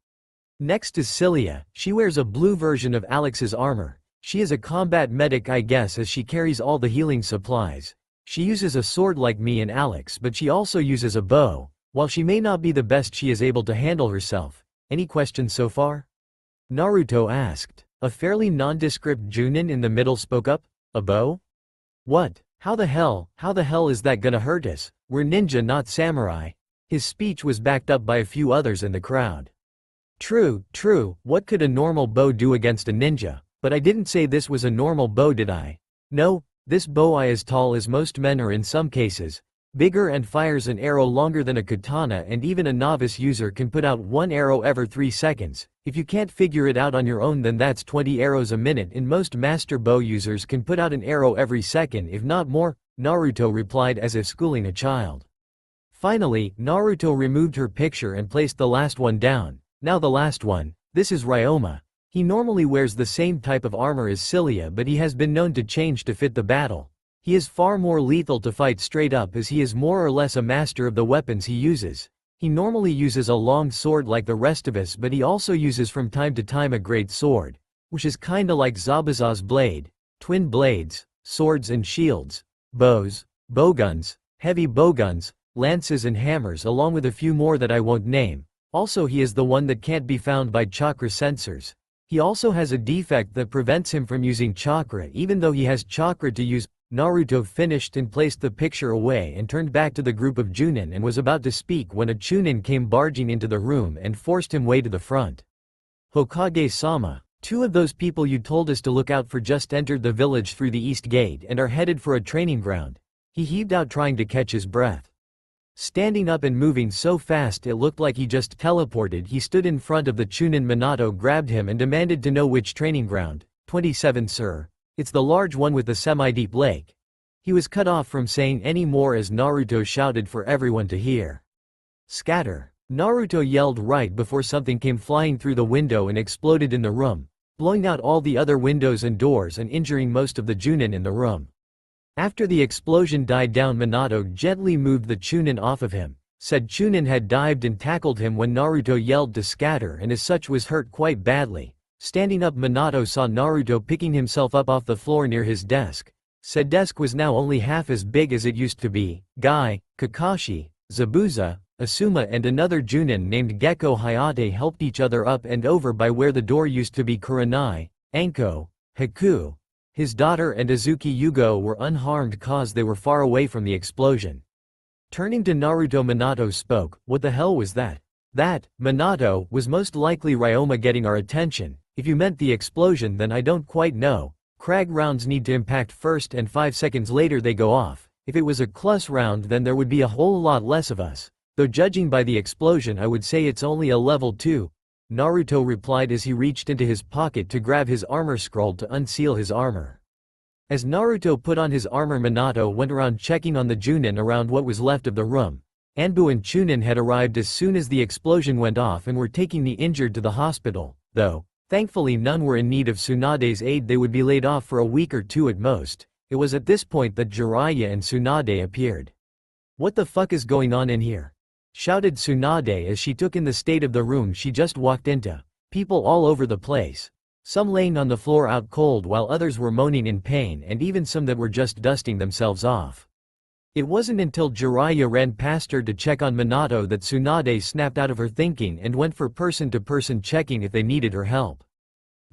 Next is Cilia. She wears a blue version of Alex's armor. She is a combat medic, I guess, as she carries all the healing supplies. She uses a sword like me and Alex, but she also uses a bow. While she may not be the best, she is able to handle herself. Any questions so far? Naruto asked. A fairly nondescript Junin in the middle spoke up. A bow? What? How the hell is that gonna hurt us? We're ninja, not samurai. His speech was backed up by a few others in the crowd. True, what could a normal bow do against a ninja? But I didn't say this was a normal bow, did I? No, this bow is as tall as most men are in some cases. bigger and fires an arrow longer than a katana, and even a novice user can put out one arrow every 3 seconds. If you can't figure it out on your own, then that's 20 arrows a minute, and most master bow users can put out an arrow every second, if not more, Naruto replied as if schooling a child. Finally, Naruto removed her picture and placed the last one down. Now the last one. This is Ryoma. He normally wears the same type of armor as Cilia, but he has been known to change to fit the battle. He is far more lethal to fight straight up, as he is more or less a master of the weapons he uses. He normally uses a long sword like the rest of us, but he also uses from time to time a great sword, which is kinda like Zabuza's blade, twin blades, swords and shields, bows, bowguns, heavy bowguns, lances and hammers, along with a few more that I won't name. Also, he is the one that can't be found by chakra sensors. He also has a defect that prevents him from using chakra even though he has chakra to use. Naruto finished and placed the picture away and turned back to the group of Chunin and was about to speak when a Chunin came barging into the room and forced him way to the front. Hokage-sama, 2 of those people you told us to look out for just entered the village through the east gate and are headed for a training ground. He heaved out, trying to catch his breath. Standing up and moving so fast it looked like he just teleported, he stood in front of the Chunin. Minato grabbed him and demanded to know which training ground. 27, sir. It's the large one with the semi-deep lake. He was cut off from saying any more as Naruto shouted for everyone to hear. Scatter. Naruto yelled right before something came flying through the window and exploded in the room, blowing out all the other windows and doors and injuring most of the Chunin in the room. After the explosion died down, Minato gently moved the Chunin off of him. Said Chunin had dived and tackled him when Naruto yelled to scatter, and as such was hurt quite badly. Standing up, Minato saw Naruto picking himself up off the floor near his desk. Said desk was now only half as big as it used to be. Guy, Kakashi, Zabuza, Asuma and another Chunin named Gekko Hayate helped each other up and over by where the door used to be. Kurenai, Anko, Haku, his daughter and Azuki Yugo were unharmed cause they were far away from the explosion. Turning to Naruto, Minato spoke. What the hell was that? That, Minato, was most likely Ryoma getting our attention. If you meant the explosion, then I don't quite know. Crag rounds need to impact first and 5 seconds later they go off. If it was a clus round, then there would be a whole lot less of us. Though judging by the explosion, I would say it's only a level 2. Naruto replied as he reached into his pocket to grab his armor scroll to unseal his armor. As Naruto put on his armor, Minato went around checking on the Chunin around what was left of the room. Anbu and Chunin had arrived as soon as the explosion went off and were taking the injured to the hospital, though thankfully none were in need of Tsunade's aid. They would be laid off for a week or 2 at most. It was at this point that Jiraiya and Tsunade appeared. What the fuck is going on in here? Shouted Tsunade as she took in the state of the room she just walked into. People all over the place. Some laying on the floor out cold while others were moaning in pain, and even some that were just dusting themselves off. It wasn't until Jiraiya ran past her to check on Minato that Tsunade snapped out of her thinking and went for person-to-person checking if they needed her help.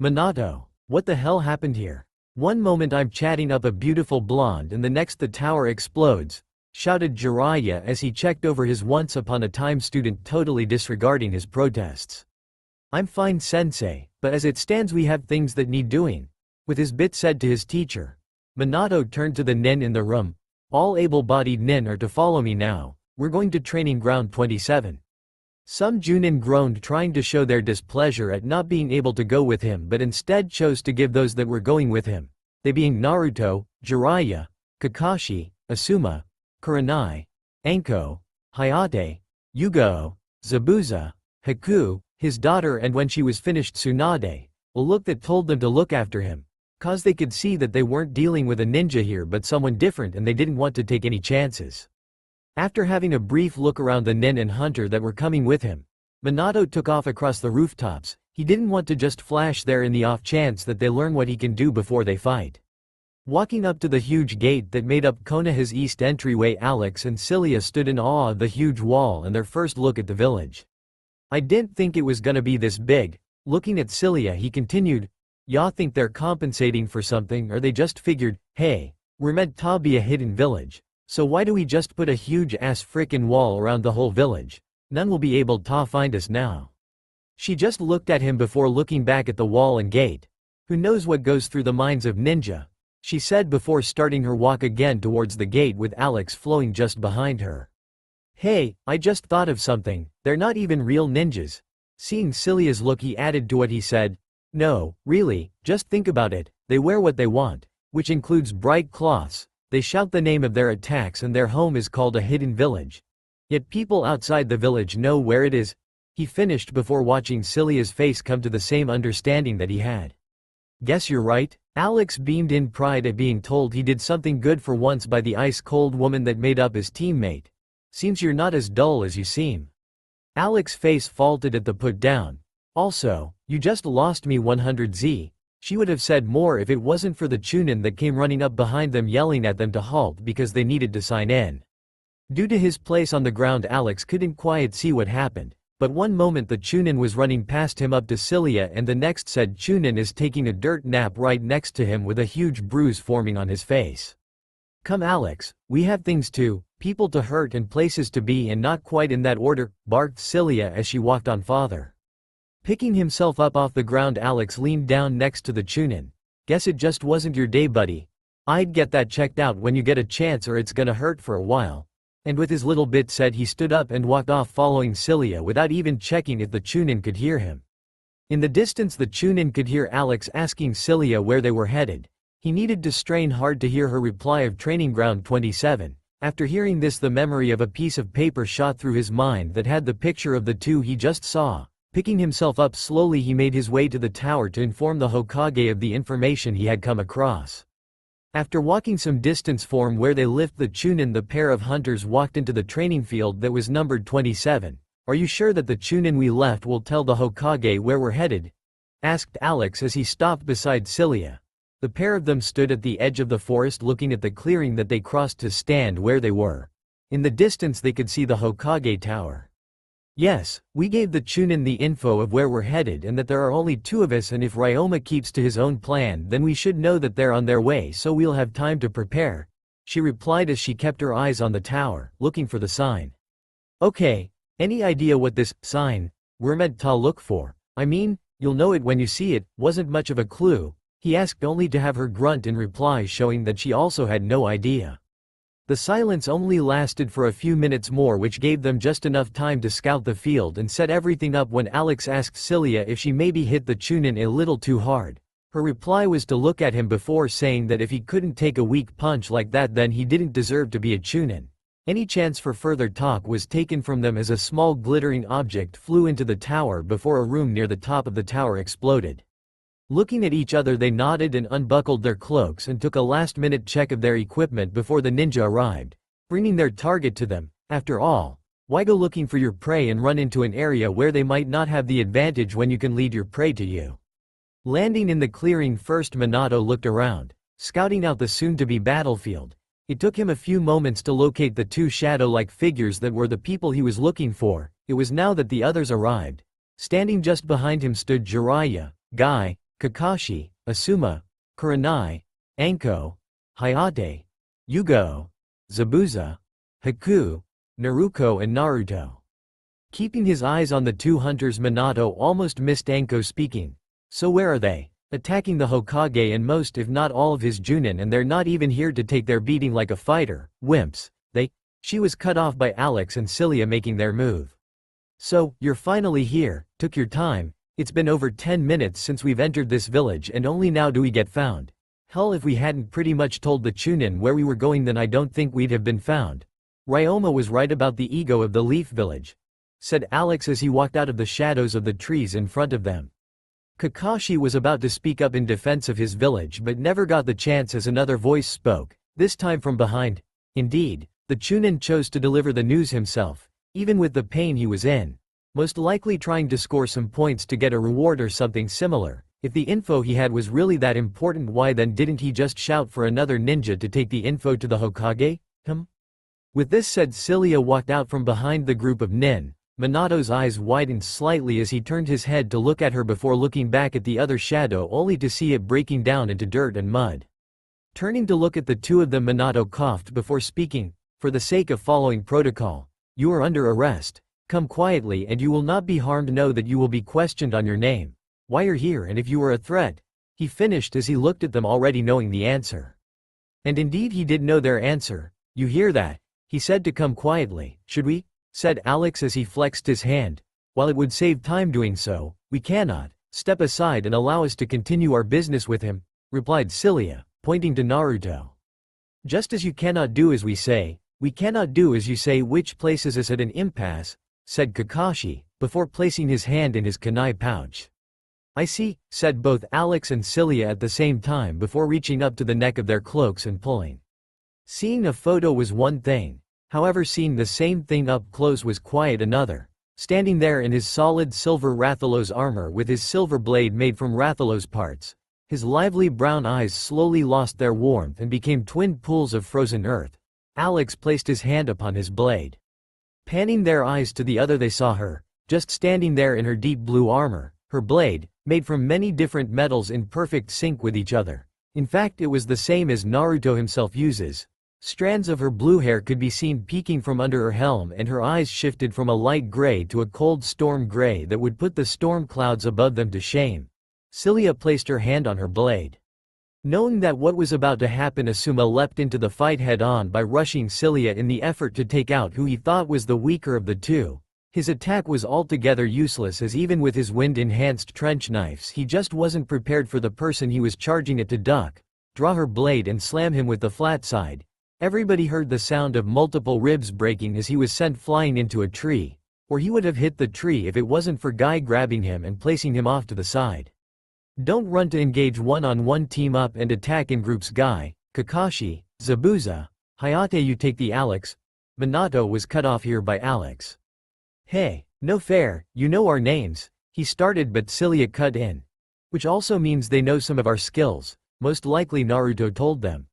Minato, what the hell happened here? One moment I'm chatting up a beautiful blonde and the next the tower explodes, shouted Jiraiya as he checked over his once-upon-a-time student, totally disregarding his protests. I'm fine, sensei, but as it stands we have things that need doing. With his bit said to his teacher. Minato turned to the nin in the room. All able-bodied nin are to follow me now. We're going to training ground 27. Some Chunin groaned, trying to show their displeasure at not being able to go with him, but instead chose to give those that were going with him, they being Naruto, Jiraiya, Kakashi, Asuma, Kurenai, Anko, Hayate, Yugo, Zabuza, Haku, his daughter, and when she was finished Tsunade, a look that told them to look after him, cause they could see that they weren't dealing with a ninja here but someone different, and they didn't want to take any chances. After having a brief look around the nin and hunter that were coming with him, Minato took off across the rooftops. He didn't want to just flash there in the off chance that they learn what he can do before they fight. Walking up to the huge gate that made up Konoha's east entryway, Alex and Cilia stood in awe of the huge wall and their first look at the village. I didn't think it was gonna be this big. Looking at Cilia, he continued, y'all think they're compensating for something, or they just figured, hey, we're meant to be a hidden village, so why do we just put a huge ass frickin' wall around the whole village? None will be able to find us now. She just looked at him before looking back at the wall and gate. Who knows what goes through the minds of ninja? she said before starting her walk again towards the gate with Alex flowing just behind her. Hey, I just thought of something, they're not even real ninjas. Seeing Celia's look, he added to what he said, no, really, just think about it, they wear what they want, which includes bright cloths, they shout the name of their attacks, and their home is called a hidden village. Yet people outside the village know where it is, he finished before watching Celia's face come to the same understanding that he had. Guess you're right, Alex beamed in pride at being told he did something good for once by the ice-cold woman that made up his teammate. Seems you're not as dull as you seem. Alex's face faltered at the put down. Also, you just lost me 100Z. She would have said more if it wasn't for the Chunin that came running up behind them yelling at them to halt because they needed to sign in. Due to his place on the ground, Alex couldn't quite see what happened, but one moment the Chunin was running past him up to Celia, and the next said Chunin is taking a dirt nap right next to him with a huge bruise forming on his face. Come Alex, we have things to, people to hurt and places to be, and not quite in that order, barked Celia as she walked on farther. Picking himself up off the ground, Alex leaned down next to the Chunin. Guess it just wasn't your day, buddy. I'd get that checked out when you get a chance, or it's gonna hurt for a while. And with his little bit said, he stood up and walked off following Celia without even checking if the Chunin could hear him. In the distance the Chunin could hear Alex asking Celia where they were headed. He needed to strain hard to hear her reply of Training Ground 27. After hearing this, the memory of a piece of paper shot through his mind that had the picture of the two he just saw. Picking himself up slowly, he made his way to the tower to inform the Hokage of the information he had come across. After walking some distance from where they lived the Chunin, the pair of hunters walked into the training field that was numbered 27. Are you sure that the Chunin we left will tell the Hokage where we're headed? Asked Alex as he stopped beside Celia. The pair of them stood at the edge of the forest looking at the clearing that they crossed to stand where they were. In the distance they could see the Hokage tower. Yes, we gave the Chunin the info of where we're headed and that there are only two of us, and if Ryoma keeps to his own plan then we should know that they're on their way, so we'll have time to prepare, she replied as she kept her eyes on the tower, looking for the sign. Okay, any idea what this sign we're meant to look for? I mean, you'll know it when you see it. Wasn't much of a clue, he asked, only to have her grunt in reply, showing that she also had no idea. The silence only lasted for a few minutes more, which gave them just enough time to scout the field and set everything up when Alex asked Celia if she maybe hit the Chunin a little too hard. Her reply was to look at him before saying that if he couldn't take a weak punch like that then he didn't deserve to be a Chunin. Any chance for further talk was taken from them as a small glittering object flew into the tower before a room near the top of the tower exploded. Looking at each other, they nodded and unbuckled their cloaks and took a last-minute check of their equipment before the ninja arrived, bringing their target to them. After all, why go looking for your prey and run into an area where they might not have the advantage when you can lead your prey to you? Landing in the clearing first, Minato looked around, scouting out the soon-to-be battlefield. It took him a few moments to locate the two shadow-like figures that were the people he was looking for. It was now that the others arrived. Standing just behind him stood Jiraiya, Guy, Kakashi, Asuma, Kurenai, Anko, Hayate, Yugo, Zabuza, Haku, Naruto and Naruto. Keeping his eyes on the two hunters, Minato almost missed Anko speaking. So where are they? Attacking the Hokage and most if not all of his Junin, and they're not even here to take their beating like a fighter. Wimps. She was cut off by Alex and Celia making their move. So, you're finally here, took your time. It's been over 10 minutes since we've entered this village and only now do we get found. Hell, if we hadn't pretty much told the Chunin where we were going then I don't think we'd have been found. Ryoma was right about the ego of the Leaf Village, said Alex as he walked out of the shadows of the trees in front of them. Kakashi was about to speak up in defense of his village but never got the chance as another voice spoke, this time from behind. Indeed, the Chunin chose to deliver the news himself, even with the pain he was in. Most likely trying to score some points to get a reward or something similar. If the info he had was really that important, why then didn't he just shout for another ninja to take the info to the Hokage? With this said, Celia walked out from behind the group of nin. Minato's eyes widened slightly as he turned his head to look at her before looking back at the other shadow only to see it breaking down into dirt and mud. Turning to look at the two of them, Minato coughed before speaking, for the sake of following protocol. You are under arrest. Come quietly and you will not be harmed. Know that you will be questioned on your name, why you're here, and if you are a threat. he finished as he looked at them already knowing the answer. And indeed he did know their answer. "You hear that?" he said to come quietly. "Should we?" said Alex as he flexed his hand. "While it would save time doing so, we cannot. Step aside and allow us to continue our business with him," replied Cilia, pointing to Naruto. "Just as you cannot do as we say, we cannot do as you say, which places us at an impasse," said Kakashi, before placing his hand in his kunai pouch. "I see," said both Alex and Cilia at the same time before reaching up to the neck of their cloaks and pulling. Seeing a photo was one thing, however seeing the same thing up close was quite another. Standing there in his solid silver Rathalos armor with his silver blade made from Rathalos parts, his lively brown eyes slowly lost their warmth and became twin pools of frozen earth. Alex placed his hand upon his blade. Panning their eyes to the other, they saw her, just standing there in her deep blue armor, her blade, made from many different metals in perfect sync with each other. In fact, it was the same as Naruto himself uses. Strands of her blue hair could be seen peeking from under her helm, and her eyes shifted from a light gray to a cold storm gray that would put the storm clouds above them to shame. Cilia placed her hand on her blade. Knowing that what was about to happen, Asuma leapt into the fight head-on by rushing Cilia in the effort to take out who he thought was the weaker of the two. His attack was altogether useless, as even with his wind-enhanced trench knives he just wasn't prepared for the person he was charging at to duck, draw her blade and slam him with the flat side. Everybody heard the sound of multiple ribs breaking as he was sent flying into a tree, or he would have hit the tree if it wasn't for Guy grabbing him and placing him off to the side. "Don't run to engage one-on-one, team up and attack in groups. Guy, Kakashi, Zabuza, Hayate, you take the Alex." Minato was cut off here by Alex. "Hey, no fair, you know our names," he started, but Cilia cut in. "Which also means they know some of our skills, most likely," Naruto told them.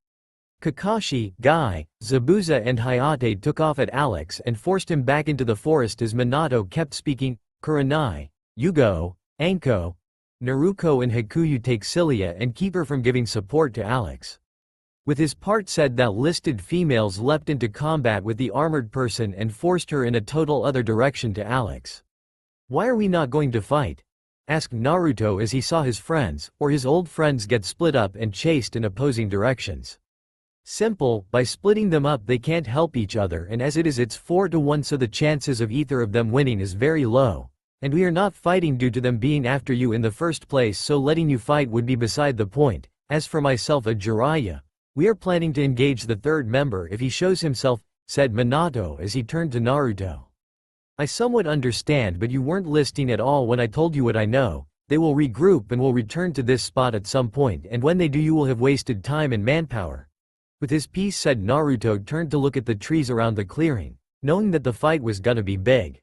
Kakashi, Guy, Zabuza and Hayate took off at Alex and forced him back into the forest as Minato kept speaking. "Kurenai, Yugo, Anko, Naruko and Hakuyu take Cilia and keep her from giving support to Alex." With his part said, that listed females leapt into combat with the armored person and forced her in a total other direction to Alex. "Why are we not going to fight?" asked Naruto as he saw his friends, or his old friends, get split up and chased in opposing directions. "Simple, by splitting them up they can't help each other, and as it is it's 4-1, so the chances of either of them winning is very low. And we are not fighting due to them being after you in the first place, so letting you fight would be beside the point. As for myself, Jiraiya, we are planning to engage the third member if he shows himself," said Minato as he turned to Naruto. "I somewhat understand, but you weren't listening at all when I told you what I know. They will regroup and will return to this spot at some point, and when they do you will have wasted time and manpower." With his piece said, Naruto turned to look at the trees around the clearing, knowing that the fight was gonna be big.